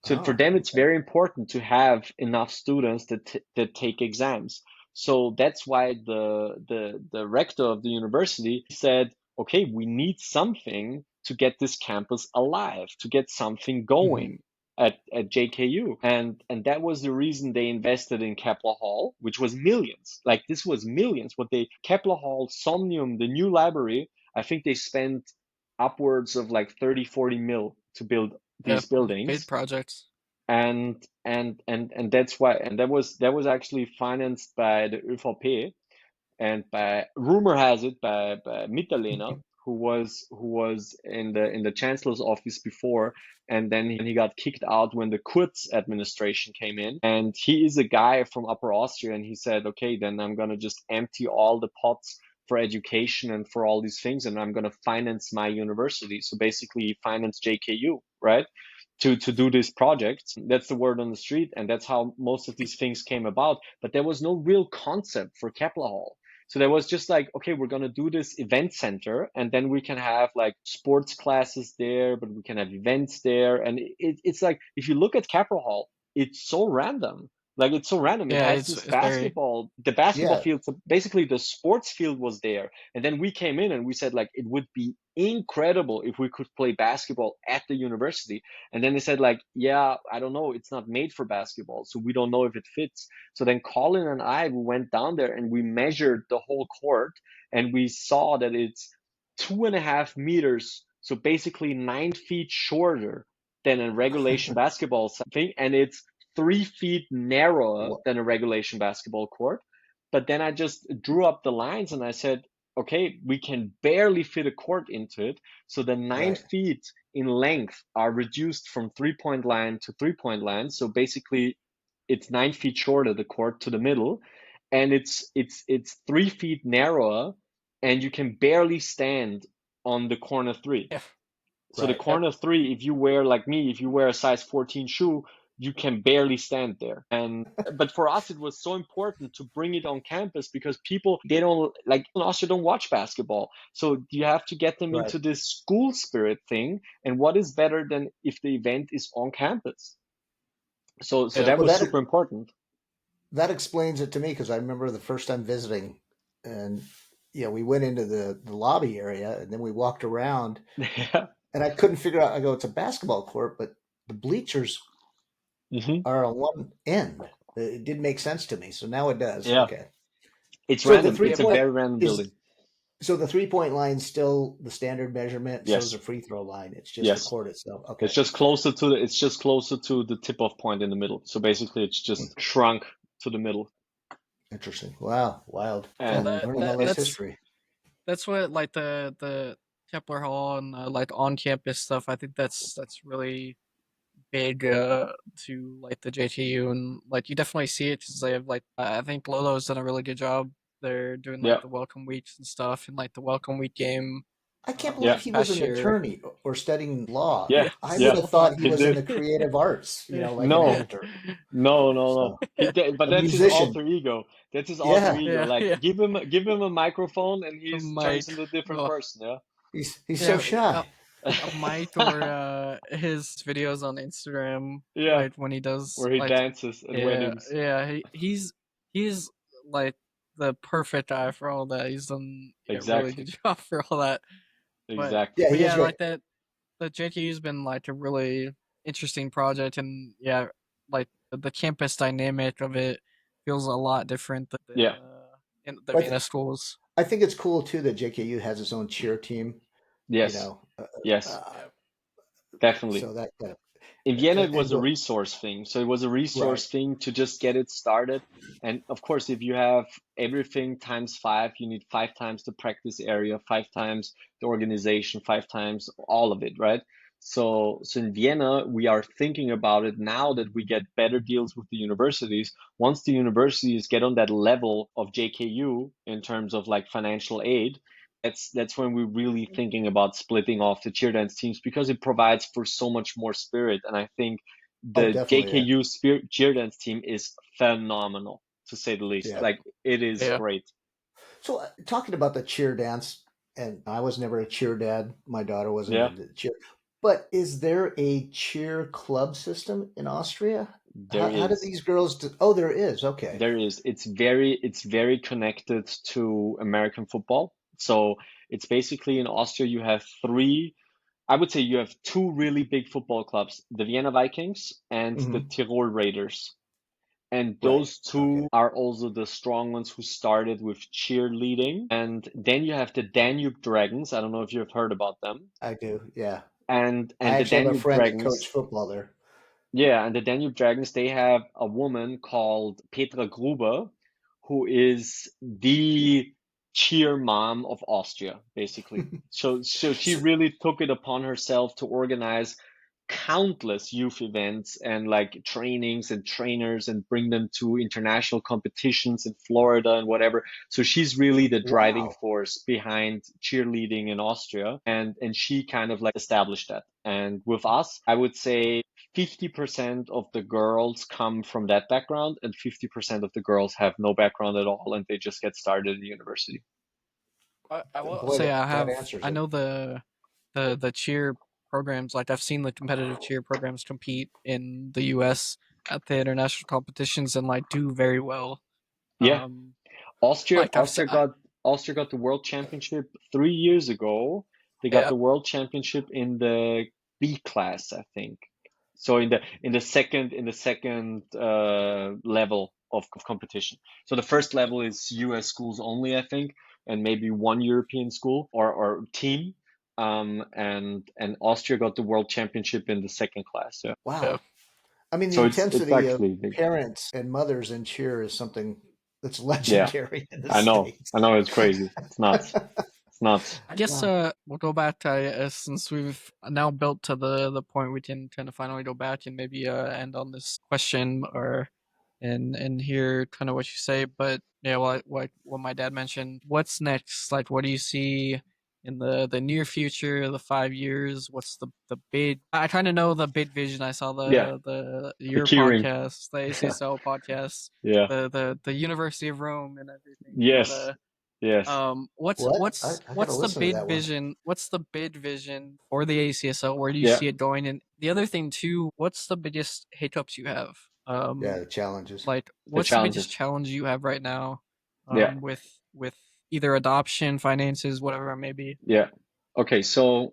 So for Oh, them, it's okay. very important to have enough students that take exams. So that's why the rector of the university said, okay, we need something to get this campus alive, to get something going at JKU. And that was the reason they invested in Kepler Hall, which was millions. Like this was millions. Kepler Hall, Somnium, the new library, I think they spent upwards of like 30, 40 mil to build these Big buildings. projects. And that's why, and that was actually financed by the ÖVP, and by rumor has it by Mitterlehner, who was in the chancellor's office before, and then he got kicked out when the Kurz administration came in. And he is a guy from Upper Austria, and he said, okay, then I'm gonna just empty all the pots for education and for all these things, and I'm gonna finance my university. So basically, he financed JKU, right? To do this project. That's the word on the street, and that's how most of these things came about. But there was no real concept for Kepler Hall. So there was just like, okay, we're going to do this event center, and then we can have like sports classes there, but we can have events there. And it's like, if you look at Kepler Hall, it's so random. Like it's so random. It Yeah, has it's this very basketball, the basketball Yeah. field. So basically the sports field was there. And then we came in and we said like, it would be incredible if we could play basketball at the university. And then they said like, yeah, I don't know, it's not made for basketball, so we don't know if it fits. So then Colin and I, we went down there and we measured the whole court, and we saw that it's 2.5 meters, so basically 9 feet shorter than a regulation basketball thing, and it's 3 feet narrower Wha- than a regulation basketball court. But then I just drew up the lines and I said, okay, we can barely fit a court into it. So the 9 Right. feet in length are reduced from 3-point line to 3-point line. So basically, it's 9 feet shorter the court to the middle, and it's 3 feet narrower, and you can barely stand on the corner three. Yeah. So the Right. corner three, if you wear like me, if you wear a size 14 shoe, you can barely stand there. But for us, it was so important to bring it on campus because people, they don't like in Austria, don't watch basketball. So you have to get them Right. into this school spirit thing. And what is better than if the event is on campus? So Yeah. that Well, was super important. that explains it to me, because I remember the first time visiting, and we went into the lobby area, and then we walked around, Yeah. and I couldn't figure out. I go, it's a basketball court, but the bleachers Hmm. are on one end. It didn't make sense to me, so now it does. Yeah. Okay. It's So the random. three It's a point very random building. so the 3-point line still the standard measurement. So is Yes. a free throw line. It's just Yes. the court itself. Okay. It's just closer to the tip-off point in the middle. So basically, it's just shrunk to the middle. Interesting. Wow. Wild. And Yeah, learning all this history. That's what like the Kepler Hall and like on campus stuff. I think that's really big to like the JTU, and like you definitely see it because they have like I think Lolo's done a really good job. They're doing like yeah, the welcome weeks and stuff, and like the welcome week game. I can't Yeah. believe he was Past an year. attorney or studying law. yeah, I yeah. would have thought he He was in the did. creative arts, like an No, actor. no. So But a that's his musician. alter ego. That's his alter Yeah. ego. Yeah, Like yeah. give him a microphone, and he A turns mic. into a different Oh, person. Yeah. He's so yeah. shy. A mic or his videos on Instagram, Yeah, like when he does where he like dances at weddings. he's like the perfect guy for all that. He's done a really Exactly. good job for all that. But Exactly. Yeah, but he is yeah, great. like that the JKU's been like a really interesting project, and yeah, like the campus dynamic of it feels a lot different than Yeah. in the But Vienna schools. I think it's cool too that JKU has its own cheer team. You Yes. know, Yes. uh, Yeah. Definitely. so that In Vienna, it was and a go resource thing. So it was a right. resource thing to just get it started. And of course, if you have everything times five, you need 5 times the practice area, 5 times the organization, 5 times all of it, right? So in Vienna, we are thinking about it now that we get better deals with the universities. Once the universities get on that level of JKU in terms of like financial aid, that's when we're really thinking about splitting off the cheer dance teams because it provides for so much more spirit. And I think Oh, the definitely. Yeah. JKU spirit cheer dance team is phenomenal, to say the least. Yeah. Like it is Yeah. great. So talking about the cheer dance, and I was never a cheer dad. My daughter wasn't Yeah, into cheer. But is there a cheer club system in Austria? there How do is. these girls do? Oh, there is. Okay. There is. It's very connected to American football. So it's basically in Austria you have three, I would say you have two really big football clubs, the Vienna Vikings and the Hmm. Tirol Raiders. And Right. those Okay. two are also the strong ones who started with cheerleading. And then you have the Danube Dragons. I don't know if you've heard about them. I do. Yeah. And I the actually have a Danube friend that coached Dragons, football there. yeah, and the Danube Dragons, they have a woman called Petra Gruber, who is the cheer mom of Austria, basically. So she So, really took it upon herself to organize countless youth events and like trainings and trainers and bring them to international competitions in Florida and whatever. So she's really the driving wow. force behind cheerleading in Austria, and she kind of like established that. And with us, I would say 50% of the girls come from that background and 50% of the girls have no background at all and they just get started in the university. I will Boy, say that answers I it. know the cheer programs, like I've seen the competitive cheer programs compete in the US at the international competitions and like do very well. Yeah, Um Austria, like Austria got Austria got the world championship 3 years ago. They got yeah. the world championship in the B class, I think. So in the second level of competition. So the first level is US schools only, I think, and maybe one European school or team. And Austria got the world championship in the second class. Yeah. Yeah. Wow. I mean, the So it's intensity of actually big. parents and mothers in cheer is something that's Yeah, legendary in the I know. States. I know it's crazy. It's nuts. It's nuts. I guess Wow. we'll go back to since we've now built to the point we can kind of finally go back and maybe end on this question or and hear kind of what you say. But yeah, what my dad mentioned. What's next? Like, what do you see in the near future, the 5 years? What's the big? I kind of know the big vision. I saw Yeah, the the your keyring. podcast, the ACSL podcast, Yeah. the University of Rome and everything. But Yes. Yes. what's What? what's I got to what's the listen to big that one. vision? What's the big vision for the ACSL? Where do you Yeah. see it going? And the other thing too, what's the biggest hiccups you have? Yeah, the challenges. Like The what's the biggest challenges. challenge you have right now? Yeah. With either adoption, finances, whatever it may be. Yeah. Okay, so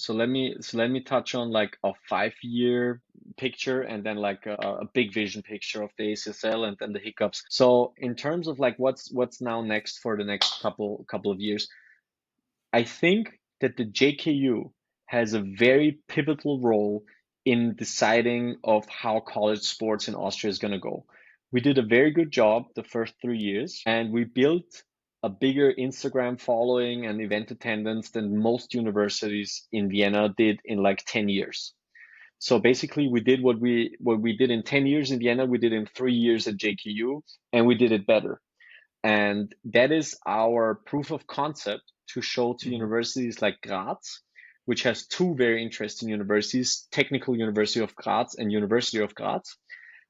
let me touch on like a 5 year picture and then like a big vision picture of the ACSL and then the hiccups. So in terms of like what's now next for the next couple of years, I think that the JKU has a very pivotal role in deciding of how college sports in Austria is going to go. We did a very good job the first 3 years, and we built a bigger Instagram following and event attendance than most universities in Vienna did in like 10 years. So basically, we did what we did in 10 years in Vienna, we did in 3 years at JKU, and we did it better. And that is our proof of concept to show to Hmm. universities like Graz, which has two very interesting universities, Technical University of Graz and University of Graz,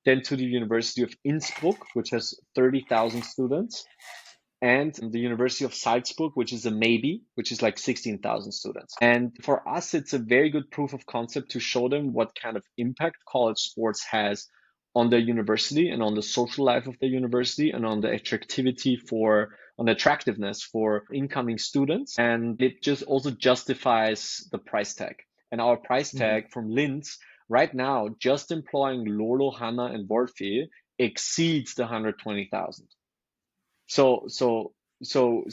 then to the University of Innsbruck, which has 30,000 students, and the University of Salzburg, which is a maybe, which is like 16,000 students. And for us, it's a very good proof of concept to show them what kind of impact college sports has on the university and on the social life of the university and on the on the attractiveness for incoming students. And it just also justifies the price tag. And our price tag from Linz right now, just employing Lolo, Hanna, and Wolfi exceeds the 120,000. So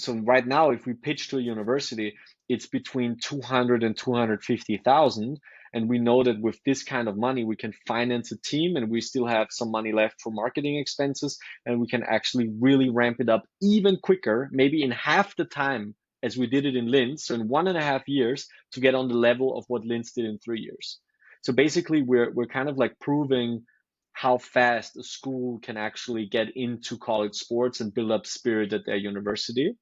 right now, if we pitch to a university, it's between 200 and 250,000. And we know that with this kind of money, we can finance a team and we still have some money left for marketing expenses. And we can actually really ramp it up even quicker, maybe in half the time as we did it in Linz. So in 1.5 years to get on the level of what Linz did in 3 years. So basically, we're kind of like proving how fast a school can actually get into college sports and build up spirit at their university,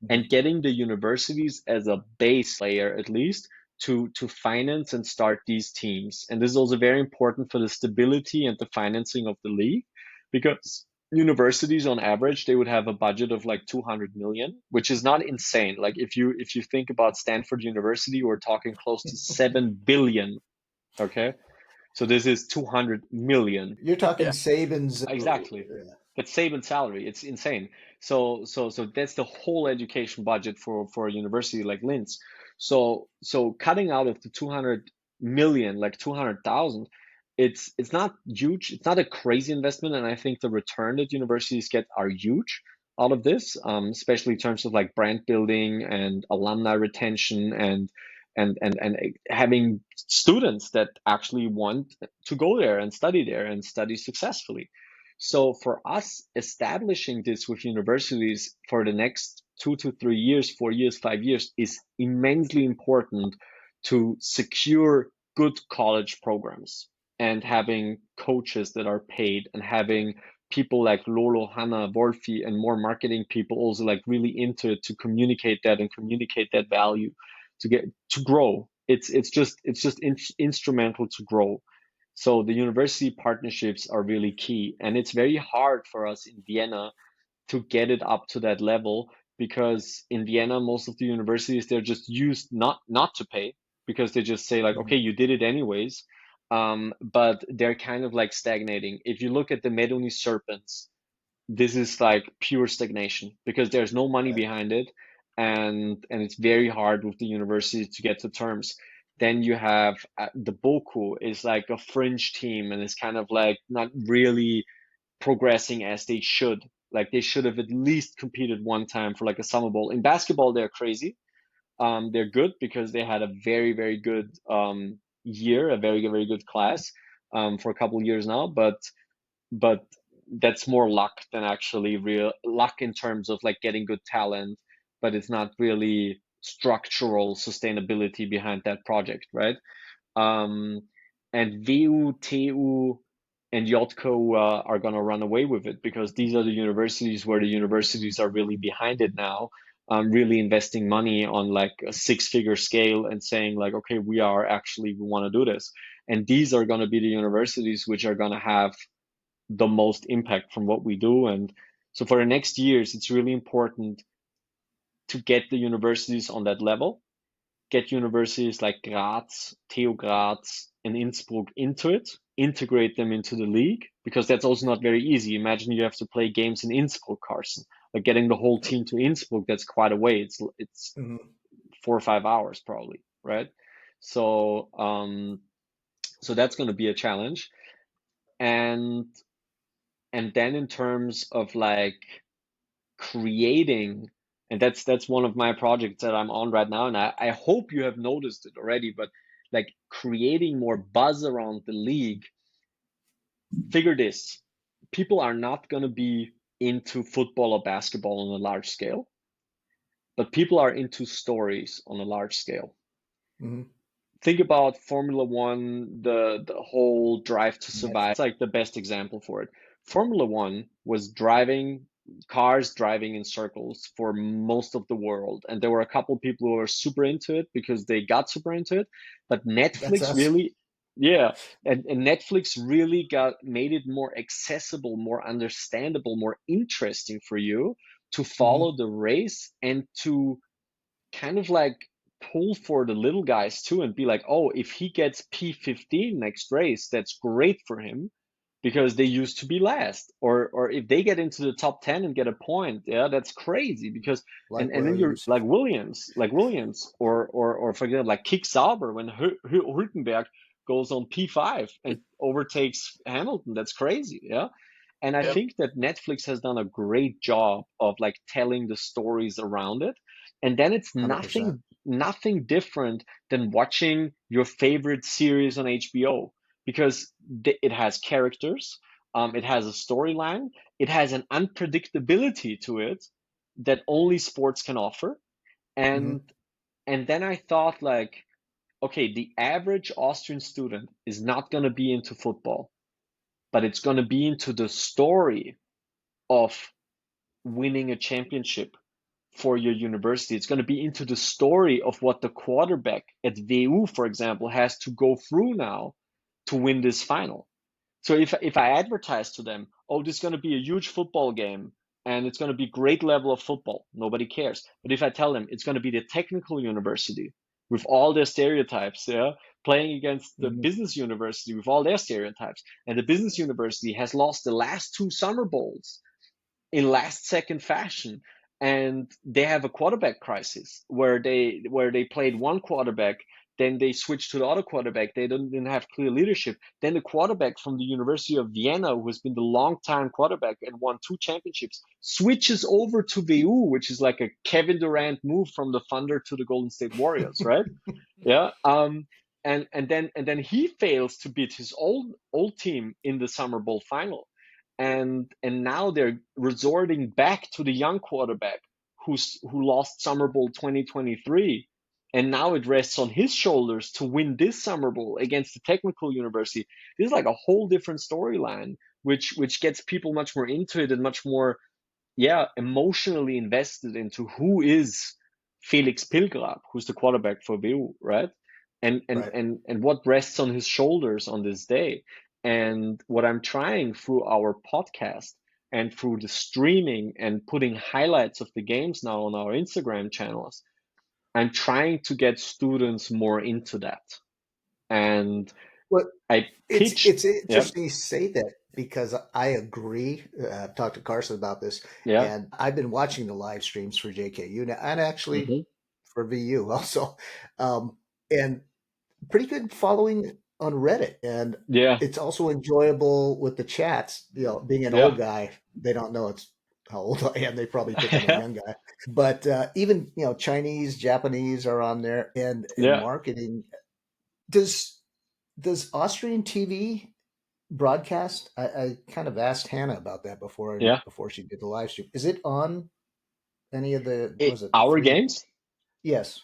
and getting the universities as a base layer at least to finance and start these teams. And this is also very important for the stability and the financing of the league, because universities on average, they would have a budget of like 200 million, which is not insane. Like if you think about Stanford University, we're talking close to 7 billion. Okay, so this is 200 million. You're talking Yeah. Saban's. Exactly. That's Saban's salary. It's insane. So that's the whole education budget for a university like Linz. So cutting out of the 200 million, like 200,000, it's not huge. It's not a crazy investment, and I think the return that universities get are huge out of this, especially in terms of like brand building and alumni retention and having students that actually want to go there and study successfully. So for us, establishing this with universities for the next 2 to 3 years, 4 years, 5 years is immensely important to secure good college programs and having coaches that are paid and having people like Lolo, Hanna, Wolfi, and more marketing people also like really into it to communicate that and communicate that value to grow. It's just instrumental to grow. So the university partnerships are really key, and it's very hard for us in Vienna to get it up to that level, because in Vienna most of the universities, they're just used not to pay, because they just say like, okay, you did it anyways. But they're kind of like stagnating. If you look at the Meduni Serpents, this is like pure stagnation because there's no money behind it, and it's very hard with the university to get to terms. Then you have the Boku is like a fringe team and it's kind of like not really progressing as they should. Like they should have at least competed one time for like a summer bowl. In basketball, they're crazy. They're good because they had a very, very good year, a very, very good class for a couple of years now. But that's more luck than actually real luck in terms of like getting good talent, but it's not really structural sustainability behind that project, right? And VU, TU, and Yotko are going to run away with it because these are the universities where the universities are really behind it now, really investing money on like a 6-figure scale and saying like, okay, we want to do this. And these are going to be the universities which are going to have the most impact from what we do. And so for the next years, it's really important to get the universities on that level, get universities like Graz, TU Graz, and Innsbruck into it, integrate them into the league, because that's also not very easy. Imagine you have to play games in Innsbruck, Carson. Like getting the whole team to Innsbruck, that's quite a way. It's 4 or 5 hours probably, right? So so that's going to be a challenge. And then in terms of like creating, and that's one of my projects that I'm on right now, and I hope you have noticed it already, but like creating more buzz around the league. Figure this, people are not going to be into football or basketball on a large scale, but people are into stories on a large scale. Think about Formula One, the whole Drive to Survive. It's like the best example for it. Formula One was cars driving in circles for most of the world. And there were a couple people who were super into it because they got super into it. But Netflix really, yeah, and Netflix really made it more accessible, more understandable, more interesting for you to follow the race and to kind of like pull for the little guys too and be like, oh, if he gets P15 next race, that's great for him because they used to be last, or if they get into the top 10 and get a point, yeah, that's crazy because Like and then you're Williams. like Williams, or for example like Kick Sauber when Hülkenberg goes on P5 and overtakes Hamilton. That's crazy, yeah. And I think that Netflix has done a great job of like telling the stories around it. And then it's 100%. nothing different than watching your favorite series on HBO because it has characters, it has a storyline, it has an unpredictability to it that only sports can offer. Hmm. And then I thought like, okay, the average Austrian student is not going to be into football, but it's going to be into the story of winning a championship for your university. It's going to be into the story of what the quarterback at VU, for example, has to go through now to win this final. So if I advertise to them, oh, this is going to be a huge football game and it's going to be great level of football, nobody cares. But if I tell them it's going to be the technical university with all their stereotypes, yeah, playing against the Hmm. business university with all their stereotypes, and the business university has lost the last two summer bowls in last second fashion, and they have a quarterback crisis where they played one quarterback, then they switched to the other quarterback, they didn't have clear leadership, then the quarterback from the University of Vienna, who has been the long time quarterback and won 2 championships, switches over to VU, which is like a Kevin Durant move from the Thunder to the Golden State Warriors, right? Yeah. And then he fails to beat his old team in the Summer Bowl final, and now they're resorting back to the young quarterback who lost Summer Bowl 2023, and now it rests on his shoulders to win this Summer Bowl against the technical university. This is like a whole different storyline, which gets people much more into it and much more, yeah, emotionally invested into who is Felix Pilgrab, who's the quarterback for VU, right? Right. And what rests on his shoulders on this day. And what I'm trying through our podcast and through the streaming and putting highlights of the games now on our Instagram channels, I'm trying to get students more into that. And Well, I pitched, it's yeah, interesting you say that because I agree. I've talked to Carson about this, yeah, and I've been watching the live streams for JKU now, and actually hmm, for VU also, and pretty good following on Reddit, and yeah, it's also enjoyable with the chats. Being an yeah, old guy, they don't know it's how old I am. They probably think I'm a young guy, but even Chinese, Japanese are on there, and yeah, marketing. Does Austrian TV broadcast? I kind of asked Hannah about that yeah. before she did the live stream. Is it on any of the was it the Our three? games, Yes.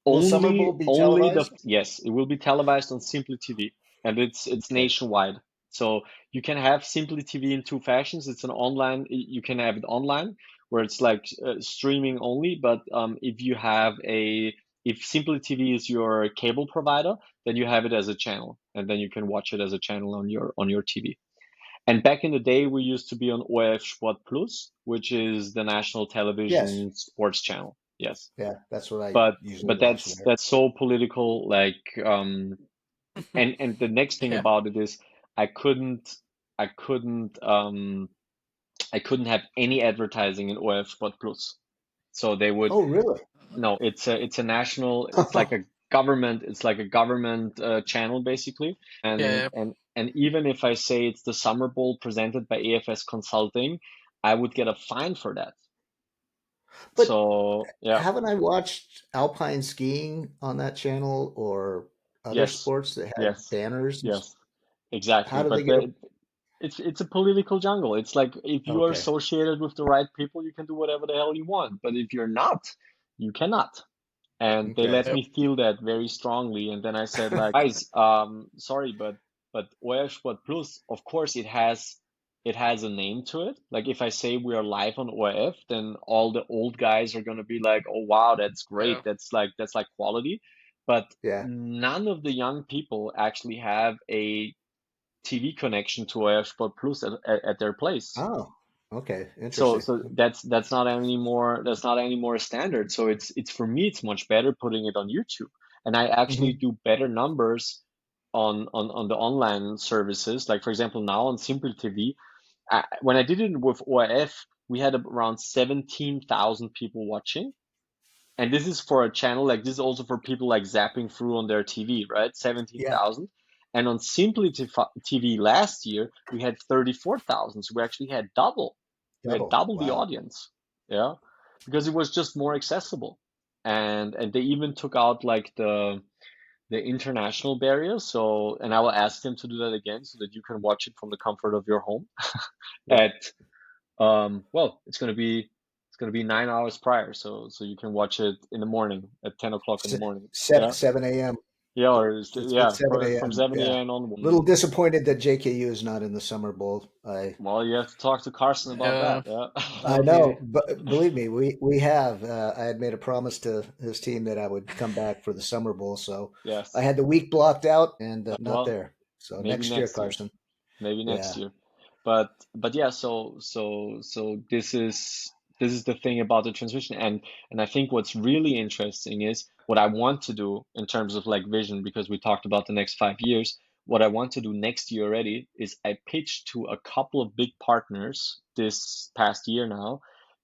Will Summer Bowl only be only the televised? yes, it will be televised on Simply TV, and it's Okay. nationwide. So you can have Simply TV in two fashions. It's an online. You can have it online where it's like streaming only. But if Simply TV is your cable provider, then you have it as a channel, and then you can watch it as a channel on your TV. And back in the day, we used to be on ORF Sport Plus, which is the national Yes. television sports channel. Yes, Yeah, that's what I but usually watch there. that's so political. Like, and the next thing Yeah. about it is I couldn't I couldn't um I couldn't have any advertising in ORF Sport Plus. So they would Oh, really? no, it's a national. It's like a government channel basically. Yeah. And even if I say it's the Summer Bowl presented by AFS Consulting, I would get a fine for that. But So yeah, haven't I watched alpine skiing on that channel or other yes, sports that had yes, banners? yes, How exactly. do they But get? it's a political jungle. It's like if you are Okay. associated with the right people, you can do whatever the hell you want. But if you're not, you cannot. And they Okay. let Yep. me feel that very strongly. And then I said, like, guys, sorry, but OF Sport Plus, of course, it has a name to it. Like if I say we are live on OF, then all the old guys are gonna be like, oh wow, that's great. Yeah. That's like quality. But Yeah. none of the young people actually have a TV connection to OF Sport Plus at their place. Oh, okay. So Interesting. so that's not anymore a standard. So it's for me it's much better putting it on YouTube. And I actually Hmm. do better numbers on the online services. Like for example, now on Simple TV, when I did it with ORF, we had around 17,000 people watching. And this is for a channel, like this is also for people like zapping through on their TV, right? Yeah. 17,000. And on Simply TV last year, we had 34,000. So we actually had double. We had Double. double the Wow. audience. Yeah. Because it was just more accessible. And they even took out like the international barrier. So, and I will ask them to do that again so that you can watch it from the comfort of your home Right. at well, it's gonna be 9 hours prior, so you can watch it in the morning at 10 o'clock in the morning. Yeah, 7 a.m. yeah, or It's yeah, 7 from a.m. seven Yeah. a.m. onward. Little disappointed that JKU is not in the Summer Bowl. Well, you have to talk to Carson about Yeah, that. Yeah, I no know, kidding. but believe me, we have. I had made a promise to his team that I would come back for the Summer Bowl, so I yes. had the week blocked out and not Well, there. So maybe next year, next year. Carson. Maybe next Yeah. year. But yeah, so this is the thing about the transition, and I think what's really interesting is what I want to do in terms of like vision, because we talked about the next 5 years. What I want to do next year already is I pitched to a couple of big partners this past year now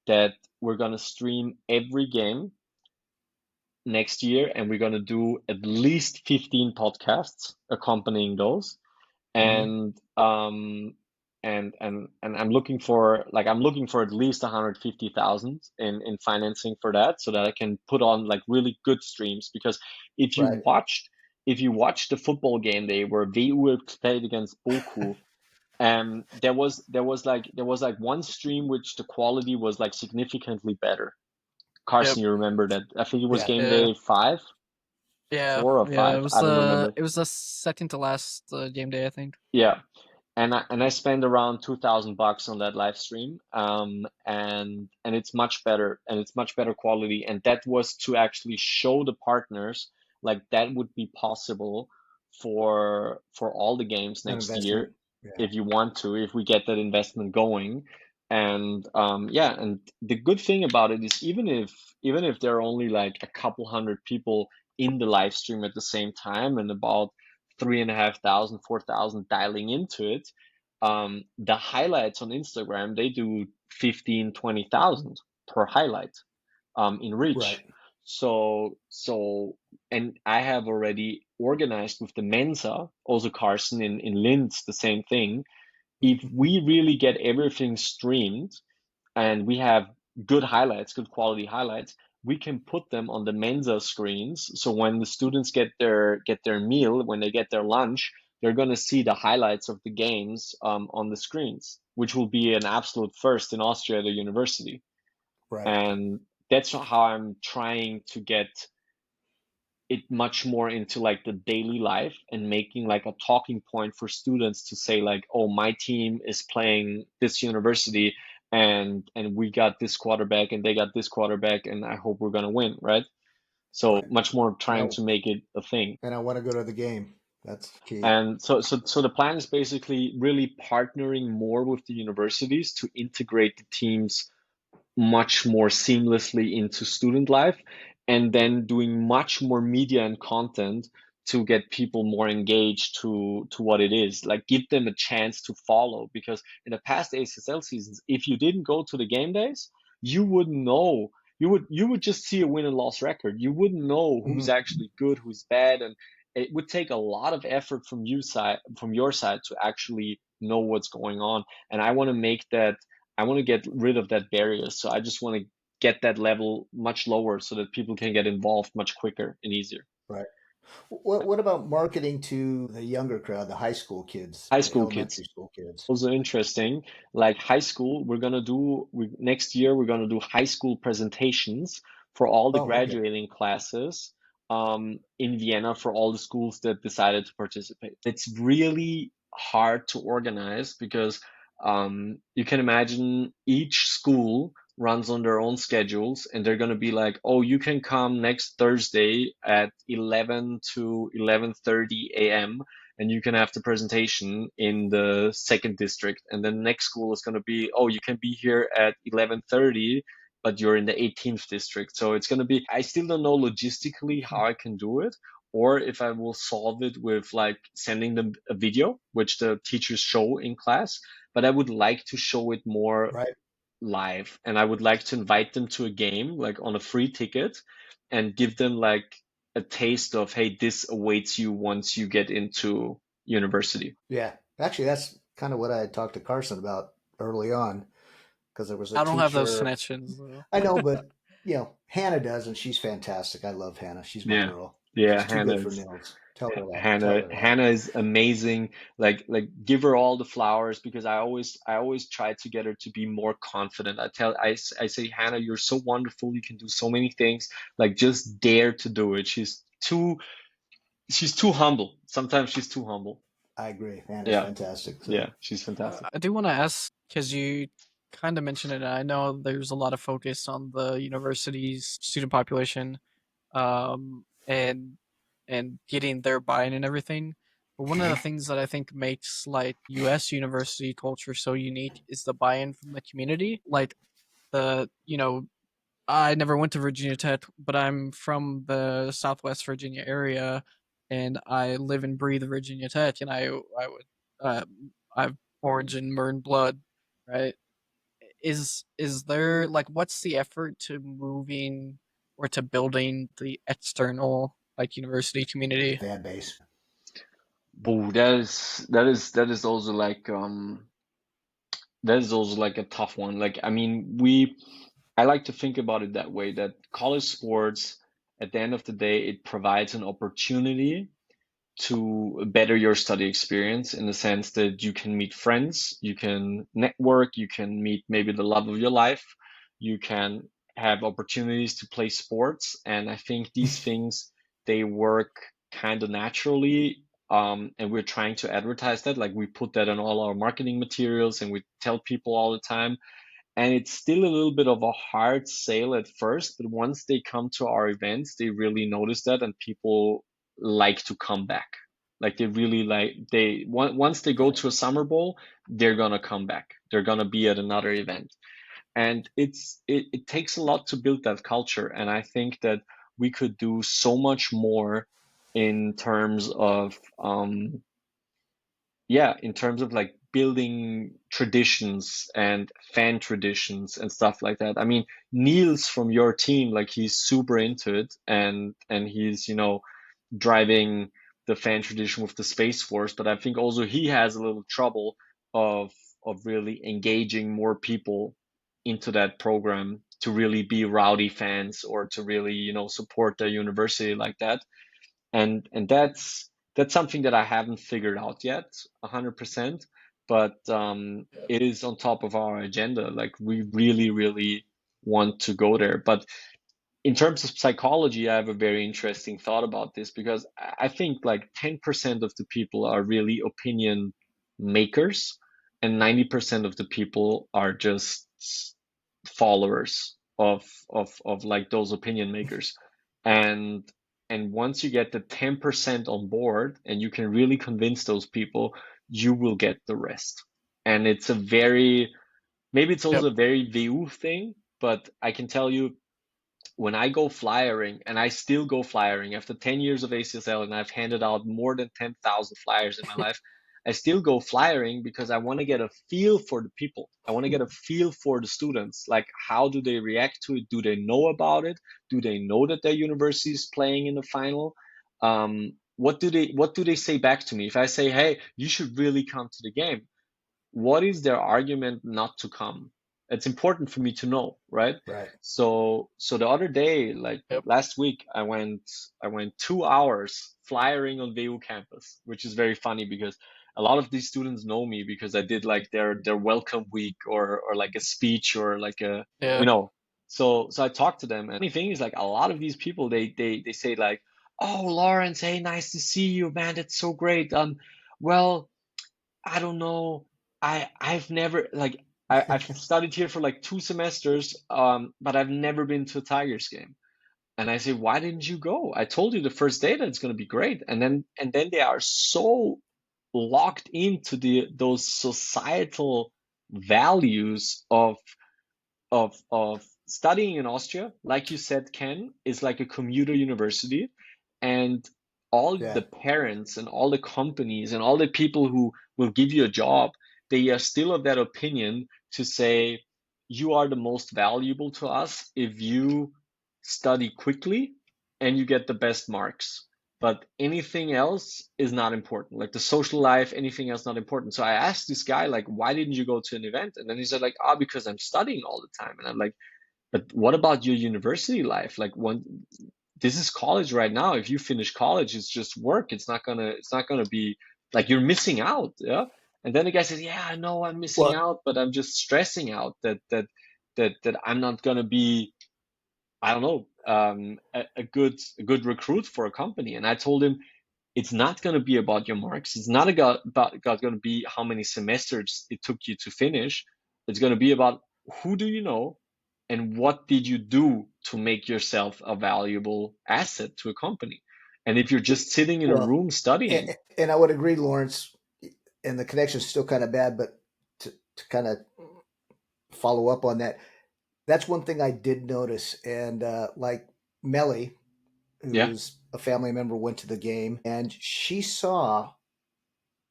that we're gonna stream every game next year, and we're gonna do at least 15 podcasts accompanying those, Hmm. and I'm looking for at least 150,000 in financing for that, so that I can put on like really good streams. Because if you Right. watched if you watched the football game day where VU played against Boku, there was like one stream which the quality was like significantly better. Yep. Carson, you remember that? I think it was Yeah. game Yeah. day five, Yeah. 4 or 5. I don't remember. It was the second to last game day, I think. Yeah, and I spend around $2,000 on that live stream, and it's much better, and it's much better quality, and that was to actually show the partners like that would be possible for all the games An next investment. year Yeah. if you want to, if we get that investment going. And yeah, and the good thing about it is even if there are only like a couple hundred people in the live stream at the same time, and about 3,500, 4,000 dialing into it, the highlights on Instagram, they do 15, 20,000 per highlight in Right. reach. So, and I have already organized with the Mensa, also Carson in Linz, the same thing. If Mhm. we really get everything streamed, and we have good highlights, good quality highlights, we can put them on the Mensa screens. So when the students get their meal, when they get their lunch, they're going to see the highlights of the games on the screens, which will be an absolute first in Austria at a university. Right. And that's how I'm trying to get it much more into like the daily life, and making like a talking point for students to say like, oh, my team is playing this university, and we got this quarterback and they got this quarterback, and I hope we're gonna win, right? So Right. much more And I trying to make it a thing. and I want to go to the game. That's key. And so the plan is basically really partnering more with the universities to integrate the teams much more seamlessly into student life, and then doing much more media and content to get people more engaged to what it is, like give them a chance to follow. Because in the past ACSL seasons, if you didn't go to the game days, you wouldn't know. You would just see a win and loss record. You wouldn't know who's Mhm. actually good, who's bad, and it would take a lot of effort from your side to actually know what's going on. And I want to get rid of that barrier. So I just want to get that level much lower so that people can get involved much quicker and easier. Right. What about marketing to the younger crowd, the high school kids, High the school kids, elementary school kids? also interesting. Like high school, next year we're gonna do high school presentations for all the Oh, okay. graduating classes in Vienna, for all the schools that decided to participate. It's really hard to organize because you can imagine each school runs on their own schedules, and they're gonna be like, oh, you can come next Thursday at 11 to 11:30 a.m. and you can have the presentation in the second district, and then the next school is going to be, oh, you can be here at 11:30, but you're in the 18th district. So it's going to be, I still don't know logistically how I can do it, or if I will solve it with like sending them a video, which the teachers show in class. But I would like to show it more Right. live, and I would like to invite them to a game like on a free ticket and give them like a taste of, hey, this awaits you once you get into university. Yeah. Actually, that's kind of what I had talked to Carson about early on because there was a I don't have those teacher. connections though. I know, but Hannah does, and she's fantastic. I love Hannah. She's my Yeah. girl. Yeah, She's too good Hannah for is Nils. Tell her that. Tell Hannah her that. Hannah is amazing. Like give her all the flowers, because I always try to get her to be more confident. I say, Hannah, you're so wonderful. You can do so many things. Like just dare to do it. She's too humble. Sometimes she's too humble. I agree. Hannah's Yeah. fantastic. So Yeah, she's fantastic. I do want to ask because you kind of mentioned it. And I know there's a lot of focus on the university's student population, and getting their buy-in and everything. But one of the things that I think makes like U.S. university culture so unique is the buy-in from the community. Like I never went to Virginia Tech, but I'm from the Southwest Virginia area, and I live and breathe Virginia Tech, and I would uh, I've orange and maroon blood, right? Is there like what's the effort to moving or to building the external like university community? fan base. Boo, that is also like that is also like a tough one. Like, I mean, I like to think about it that way, that college sports, at the end of the day, it provides an opportunity to better your study experience, in the sense that you can meet friends, you can network, you can meet maybe the love of your life, you can have opportunities to play sports. And I think these things, they work kind of naturally. And we're trying to advertise that, like we put that in all our marketing materials and we tell people all the time. And it's still a little bit of a hard sale at first, but once they come to our events, they really notice that, and people like to come back. Like they really like once they go to a summer bowl, they're gonna come back. They're gonna be at another event. And it takes a lot to build that culture. And I think that we could do so much more in terms of in terms of like building traditions and fan traditions and stuff like that. I mean, Niels from your team, like he's super into it, and he's, driving the fan tradition with the Space Force. But I think also he has a little trouble of really engaging more people into that program to really be rowdy fans, or to really, support the university like that. And that's something that I haven't figured out yet 100%, but it is on top of our agenda. Like we really, really want to go there. But in terms of psychology, I have a very interesting thought about this, because I think like 10% of the people are really opinion makers, and 90% of the people are just followers of like those opinion makers. And once you get the 10% on board and you can really convince those people, you will get the rest. And it's a very, maybe it's Yep. also a very VU thing, but I can tell you, when I go flyering, and I still go flyering after 10 years of ACSL, and I've handed out more than 10,000 flyers in my life, I still go flyering because I want to get a feel for the people. I want to get a feel for the students. Like, how do they react to it? Do they know about it? Do they know that their university is playing in the final? What do they say back to me? If I say, hey, you should really come to the game, what is their argument not to come? It's important for me to know, right? Right. So the other day, like Yep. last week, I went 2 hours flyering on VU campus, which is very funny because a lot of these students know me because I did like their welcome week, or like a speech, or like a you Yeah. know. So I talked to them, and the thing is, like, a lot of these people, they say like, oh, Lawrence, hey, nice to see you, man, that's so great. Well, I don't know. I've never, like, I've studied here for like 2 semesters, but I've never been to a Tigers game. And I say, why didn't you go? I told you the first day that it's going to be great. And then they are so locked into those societal values of studying in Austria. Like you said, Ken, is like a commuter university, and all Yeah. the parents and all the companies and all the people who will give you a job, they are still of that opinion to say, you are the most valuable to us if you study quickly and you get the best marks. But anything else is not important. Like the social life, anything else not important. So I asked this guy, like, why didn't you go to an event? And then he said, like, because I'm studying all the time. And I'm like, but what about your university life? Like this is college right now. If you finish college, it's just work. It's not gonna be like you're missing out. Yeah. And then the guy says, yeah, I know I'm missing Well, out, but I'm just stressing out that I'm not gonna be, I don't know, a good recruit for a company. And I told him, it's not going to be about your marks. It's not about going to be how many semesters it took you to finish. It's going to be about who do you know and what did you do to make yourself a valuable asset to a company. And if you're just sitting in a well, room studying, and I would agree, Lawrence, and the connection's still kind of bad, but to kind of follow up on that, that's one thing I did notice. And like Melly, yeah, who's a family member, went to the game and she saw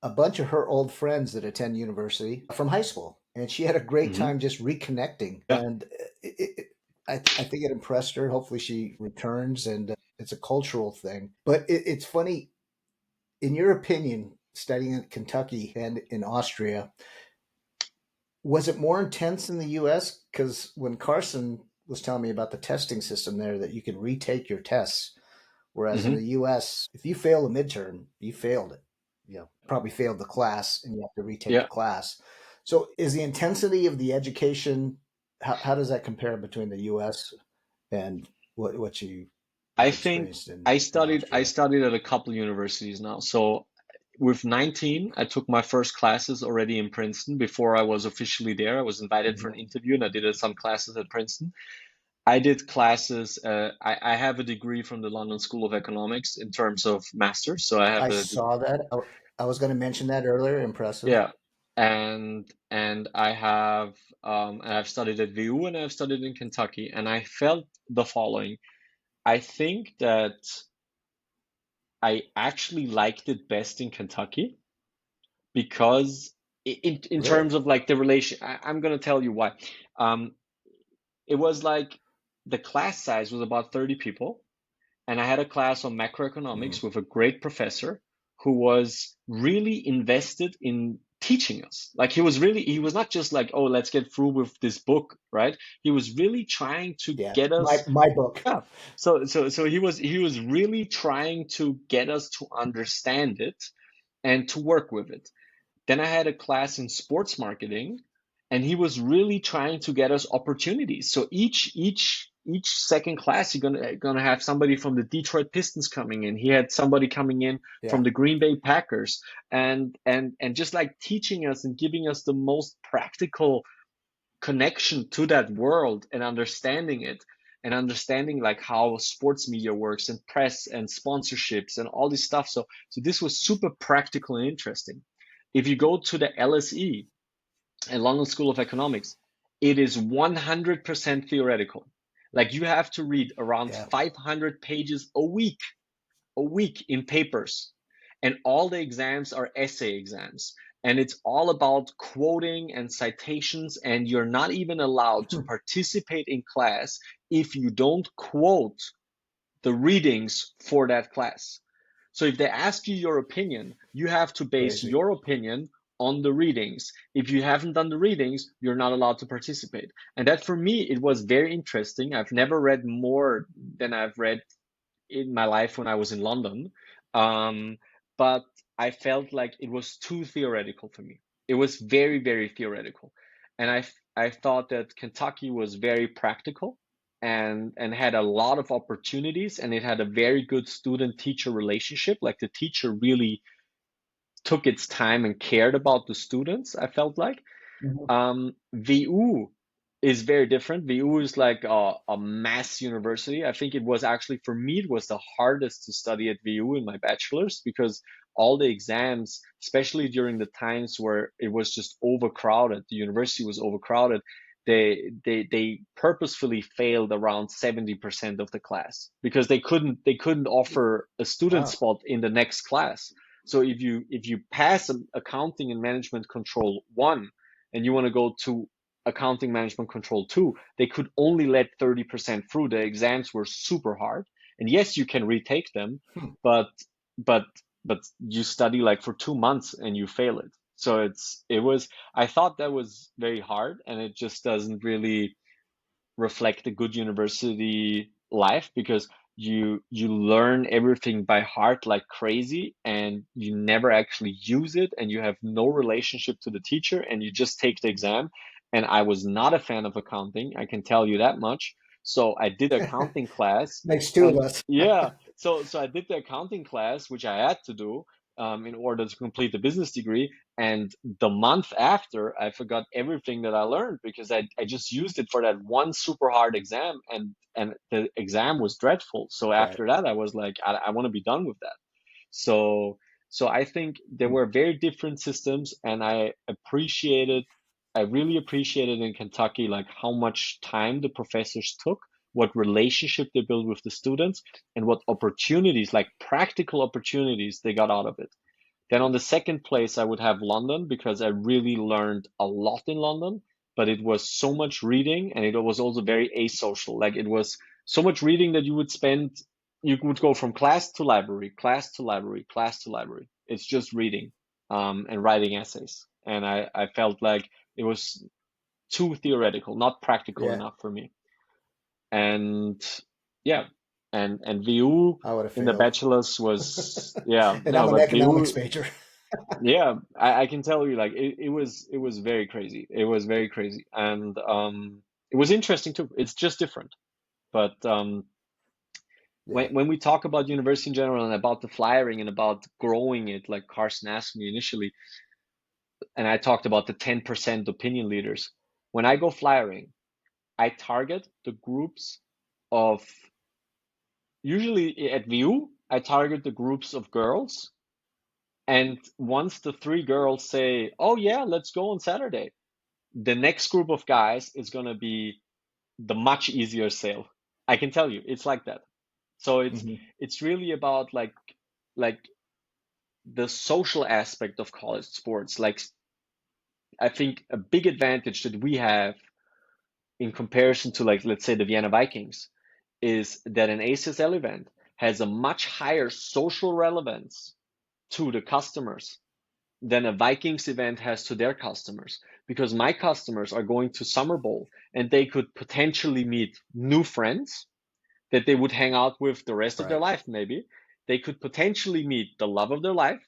a bunch of her old friends that attend university from high school. And she had a great hmm time just reconnecting. yeah, And I think it impressed her. Hopefully she returns and it's a cultural thing. But it's funny, in your opinion, studying in Kentucky and in Austria, was it more intense in the US? Because when Carson was telling me about the testing system there, that you could retake your tests, whereas in hmm the US, if you fail a midterm, you failed it. You know, probably failed the class, and you have to retake the yeah. class. So, is the intensity of the education? How does that compare between the U.S. and what you I have think experienced I in studied I Austria? studied at a couple universities now. So with 19, I took my first classes already in Princeton before I was officially there. I was invited for an Mhm. interview and I did some classes at Princeton. I did classes. I have a degree from the London School of Economics in terms of masters. So I have I a saw that. I was going to mention that earlier. Impressive. yeah, and I've studied at VU and I've studied in Kentucky, and I felt the following. I think that I actually liked it best in Kentucky because in Really? terms of like the relation, I'm gonna tell you why. Um, it was like the class size was about 30 people, and I had a class on Mhm. macroeconomics with a great professor who was really invested in teaching us. Like he was not just like, oh, let's get through with this book, right? He was really trying to Yeah, get us, my book. yeah. So he was really trying to get us to understand it and to work with it. Then I had a class in sports marketing, and he was really trying to get us opportunities. So each second class, you're gonna have somebody from the Detroit Pistons coming in. He had somebody coming in Yeah, from the Green Bay Packers, and just like teaching us and giving us the most practical connection to that world and understanding it and understanding like how sports media works and press and sponsorships and all this stuff. So this was super practical and interesting. If you go to the LSE and London School of Economics, it is 100% theoretical. Like you have to read around yeah. 500 pages a week in papers, and all the exams are essay exams, and it's all about quoting and citations, and you're not even allowed to participate in class if you don't quote the readings for that class. So if they ask you your opinion, you have to base Crazy. your opinion on the readings. If you haven't done the readings, you're not allowed to participate. And that for me, it was very interesting. I've never read more than I've read in my life when I was in London. Um, but I felt like it was too theoretical for me. It was very, very theoretical. And I thought that Kentucky was very practical and had a lot of opportunities, and it had a very good student teacher relationship. Like the teacher really took its time and cared about the students, I felt like. Mhm. VU is very different. VU is like a mass university. I think it was actually, for me, it was the hardest to study at VU in my bachelor's because all the exams, especially during the times where it was just overcrowded, the university was overcrowded. they purposefully failed around 70% of the class because they couldn't offer a student Wow. spot in the next class. So if you pass accounting and management control 1 and you want to go to accounting management control 2, they could only let 30% through. The exams were super hard, and yes, you can retake them, but but but you study like for 2 months and you fail it. So it was, I thought that was very hard, and it just doesn't really reflect a good university life because you learn everything by heart like crazy, and you never actually use it, and you have no relationship to the teacher, and you just take the exam. And I was not a fan of accounting, I can tell you that much. So I did accounting class, Makes two of and us. yeah, so I did the accounting class, which I had to do in order to complete the business degree. And the month after, I forgot everything that I learned because I just used it for that one super hard exam, and the exam was dreadful. So Right. after that, I was like, I want to be done with that. So so I think there were very different systems, and I really appreciated in Kentucky like how much time the professors took, what relationship they built with the students, and what opportunities, like practical opportunities, they got out of it. Then on the second place, I would have London because I really learned a lot in London, but it was so much reading, and it was also very asocial. Like it was so much reading that you would go from class to library, class to library, class to library. It's just reading and writing essays. And I felt like it was too theoretical, not practical Yeah, enough for me. And yeah, and VU I would have in the failed. bachelor's was, yeah, And no, I'm an but economics VU, major. yeah, I can tell you, like it was very crazy. It was very crazy, and it was interesting too. It's just different. But Yeah. when we talk about university in general and about the flyering and about growing it, like Carson asked me initially, and I talked about the 10% opinion leaders. When I go flyering, I target the groups of, usually at VU, I target the groups of girls. And once the 3 girls say, "Oh yeah, let's go on Saturday," the next group of guys is going to be the much easier sale. I can tell you, it's like that. So Mhm. it's really about like the social aspect of college sports. Like I think a big advantage that we have in comparison to, like, let's say the Vienna Vikings, is that an ACSL event has a much higher social relevance to the customers than a Vikings event has to their customers, because my customers are going to Summer Bowl and they could potentially meet new friends that they would hang out with the rest of their Right. life. Maybe they could potentially meet the love of their life.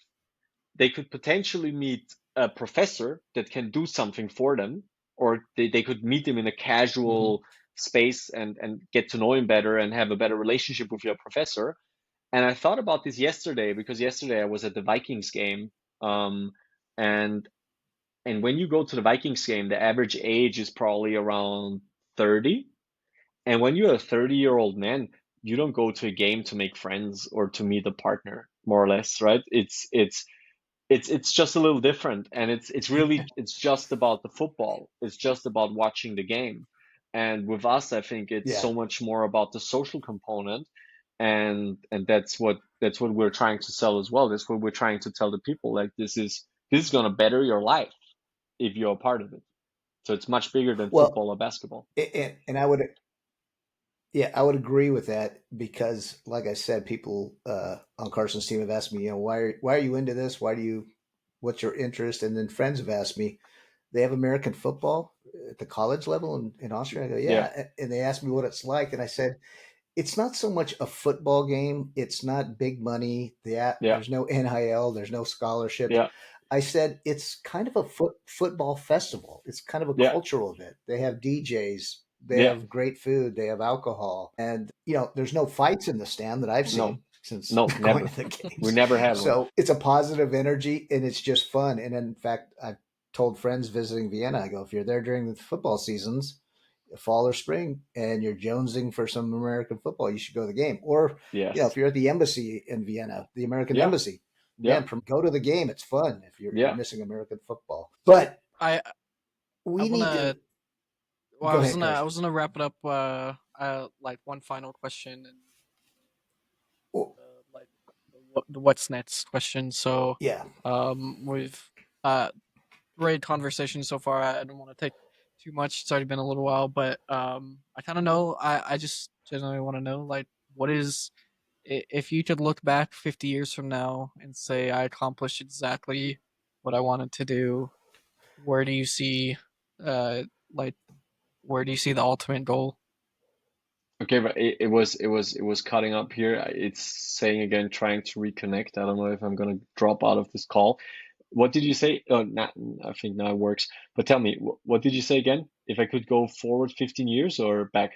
They could potentially meet a professor that can do something for them, or they could meet him in a Mhm. casual space and get to know him better and have a better relationship with your professor. And I thought about this yesterday because yesterday I was at the Vikings game. Um, and and when you go to the Vikings game, the average age is probably around 30. And when you're a 30-year-old man, you don't go to a game to make friends or to meet a partner, more or less, right? It's just a little different, and it's just about the football. It's just about watching the game. And with us, I think it's Yeah. so much more about the social component, and that's what we're trying to sell as well. That's what we're trying to tell the people. Like this is gonna better your life if you're a part of it. So it's much bigger than Well, football or basketball. and I would, yeah, I would agree with that because, like I said, people on Carson's team have asked me, why are you into this? What's your interest? And then friends have asked me, they have American football at the college level in Austria. I go, Yeah, yeah. And they asked me what it's like. And I said, it's not so much a football game. It's not big money. yeah, There's no NIL. There's no scholarships. yeah, I said it's kind of a football festival. It's kind of a yeah, cultural event. They have DJs. They yeah. have great food. They have alcohol, and there's no fights in the stand that I've No, seen since no, going never. to the We games. never had one. So it's a positive energy, and it's just fun. And in fact, I've told friends visiting Vienna, I go, if you're there during the football seasons, fall or spring, and you're jonesing for some American football, you should go to the game. Or, if Yes. you're at the embassy in Vienna, the American Yeah, embassy, yeah, man, go to the game. It's fun if you're yeah, missing American football. But I I we need wanna to. Well, Go ahead, I Carson. was gonna wrap it up. Like one final question, and Well, like the what's next question. So, yeah. we've uh great conversation so far. I don't want to take too much. It's already been a little while, but I kind of know. I just generally want to know, like, what is if you could look back 50 years from now and say I accomplished exactly what I wanted to do. Where do you see, uh, like, where do you see the ultimate goal? Okay, but it was cutting up here. It's saying again, trying to reconnect. I don't know if I'm gonna drop out of this call. What did you say? Oh, I think now it works. But tell me, what did you say again? If I could go forward 15 years or back?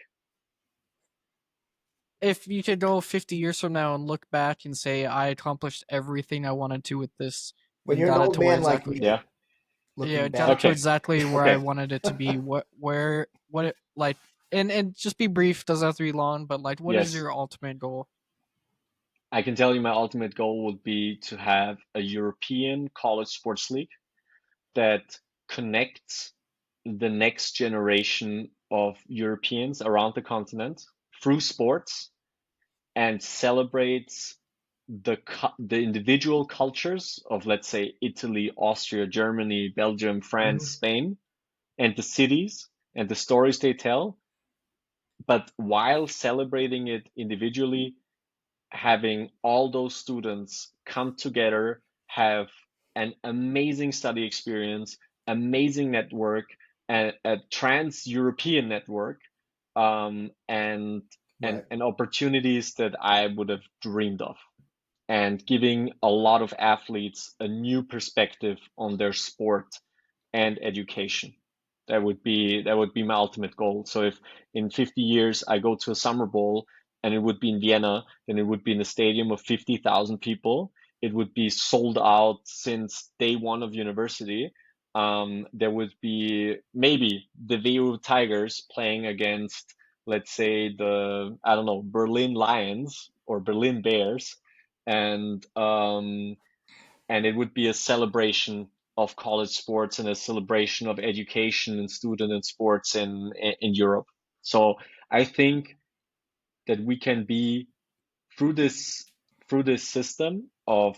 If you could go 50 years from now and look back and say I accomplished everything I wanted to with this When and you're an got it old to where man like exactly, Yeah. me, yeah, looking got it back. to Okay. exactly where I Okay. wanted it to be. What it, like, and just be brief. Doesn't have to be long, but like, what is Yes. your ultimate goal? I can tell you my ultimate goal would be to have a European college sports league that connects the next generation of Europeans around the continent through sports and celebrates the individual cultures of, let's say, Italy, Austria, Germany, Belgium, France, Mhm. Spain, and the cities and the stories they tell, but while celebrating it individually, having all those students come together, have an amazing study experience, amazing network, a trans-European network, and Right. and opportunities that I would have dreamed of, and giving a lot of athletes a new perspective on their sport and education. That would be my ultimate goal. So if in 50 years I go to a summer bowl and it would be in Vienna, then it would be in a stadium of 50,000 people. It would be sold out since day one of university. There would be maybe the VU Tigers playing against, let's say, the, I don't know, Berlin Lions or Berlin Bears, and it would be a celebration of college sports and a celebration of education and student and sports in Europe. So I think that we can be through this system of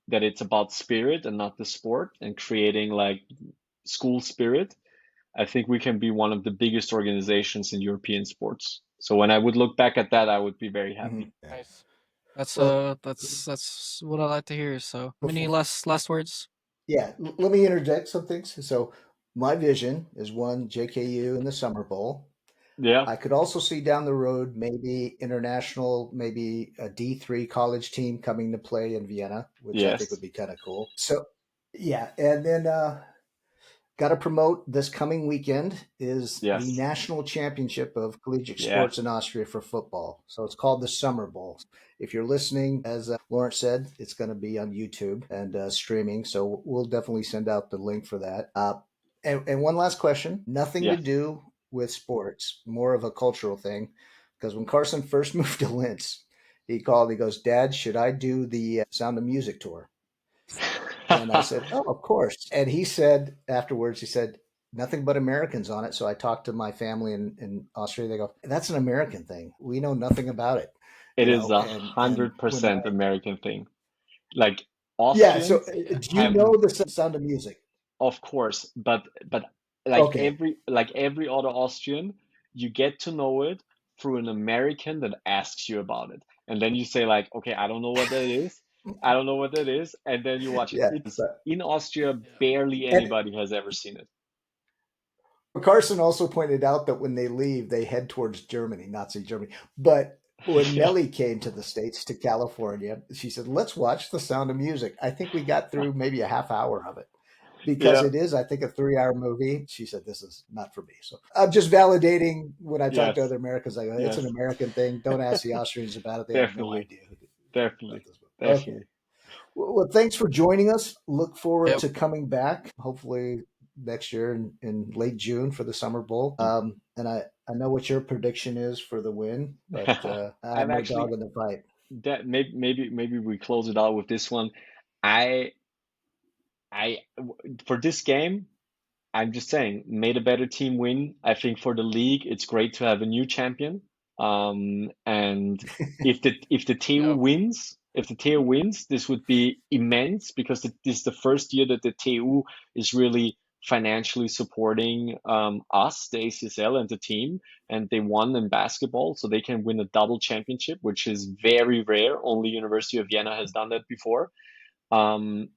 that it's about spirit and not the sport, and creating like school spirit. I think we can be one of the biggest organizations in European sports. So when I would look back at that, I would be very happy. Yeah. Nice. That's Well, that's what I like to hear. So, any before, last words? yeah, let me interject some things. So, my vision is one JKU in the Summer Bowl. Yeah. I could also see down the road maybe international, maybe a D3 college team coming to play in Vienna, which I think would Yes. be kind of cool. So, yeah, and then got to promote this coming weekend is the Yes. national championship of collegiate Yeah. sports in Austria for football. So it's called the Summer Bowl. If you're listening, as Lawrence said, it's going to be on YouTube and streaming. So we'll definitely send out the link for that. And one last question, nothing to Yes. do with sports, more of a cultural thing. Because when Carson first moved to Linz, he called, he goes, Dad, should I do the Sound of Music tour? And I said, "Oh, of course." And he said afterwards, he said, "Nothing but Americans on it." So I talked to my family in Austria. They go, "That's an American thing. We know nothing about it." It is a And hundred when percent my American thing. Like yeah, so Austrians Yeah. do you have, know the Sound of Music? of course, but Okay, like every other Austrian, you get to know it through an American that asks you about it. And then you say like, okay, I don't know what that is. I don't know what that is. And then you watch it. yeah. It's But, in Austria, Yeah. barely and anybody has ever seen it. Carson also pointed out that when they leave, they head towards Germany, Nazi Germany. But when Yeah. Melly came to the States, to California, she said, "Let's watch The Sound of Music." I think we got through maybe a half hour of it because Yeah. it is, I think, a 3 hour movie. She said, "This is not for me." So I'm just validating when I talk to Yes. other Americans. I go, "It's an Yes. American thing. Don't ask the Austrians about it. They have no Definitely. idea about Definitely. this movie." Okay. Definitely. Well, thanks for joining us. Look forward Yep. to coming back, hopefully next year in late June for the Summer Bowl. And I know what your prediction is for the win, but I have I've no dog actually in the fight. that maybe we close it out with this one. I for this game, I'm just saying, made a better team win. I think for the league, it's great to have a new champion. And if the TU Yep. wins, if the TU wins, this would be immense because this is the first year that the TU is really financially supporting us, the ACSL, and the team, and they won in basketball, so they can win a double championship, which is very rare. Only University of Vienna has done that before. And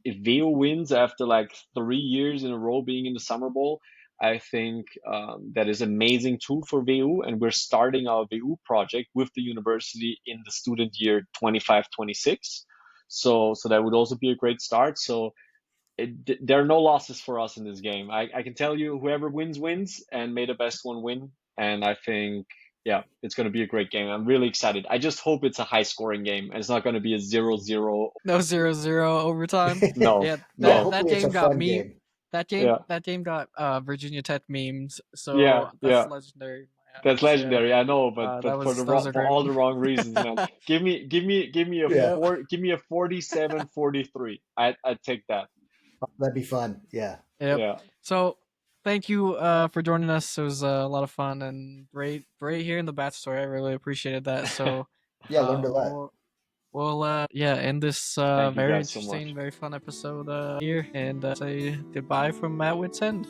if VU wins after like 3 years in a row being in the Summer Bowl, I think that is amazing too for VU. And we're starting our VU project with the university in the student year 25-26. So that would also be a great start. So there are no losses for us in this game. I can tell you, whoever wins, and may the best one win. And I think, yeah, it's going to be a great game. I'm really excited. I just hope it's a high scoring game and it's not going to be a 0-0. No 0-0 overtime. No, Yeah, Yeah, that no. that hopefully it's a game got fun me. game. Yeah, That game got Virginia Tech memes. So yeah, that's yeah. legendary in my That's eyes. Yeah. legendary. I know, but That for was those are for great all the ones. wrong reasons, man. Give me Yeah, a 47-43. I'd take that. that'd be fun. Yeah, Yep. Yeah. So thank you for joining us. It was a lot of fun and great hearing the bat story. I really appreciated that. So yeah, learned a lot. we'll yeah end this Thank you very guys so interesting, much. very fun episode here and say goodbye from Matt Wit's End.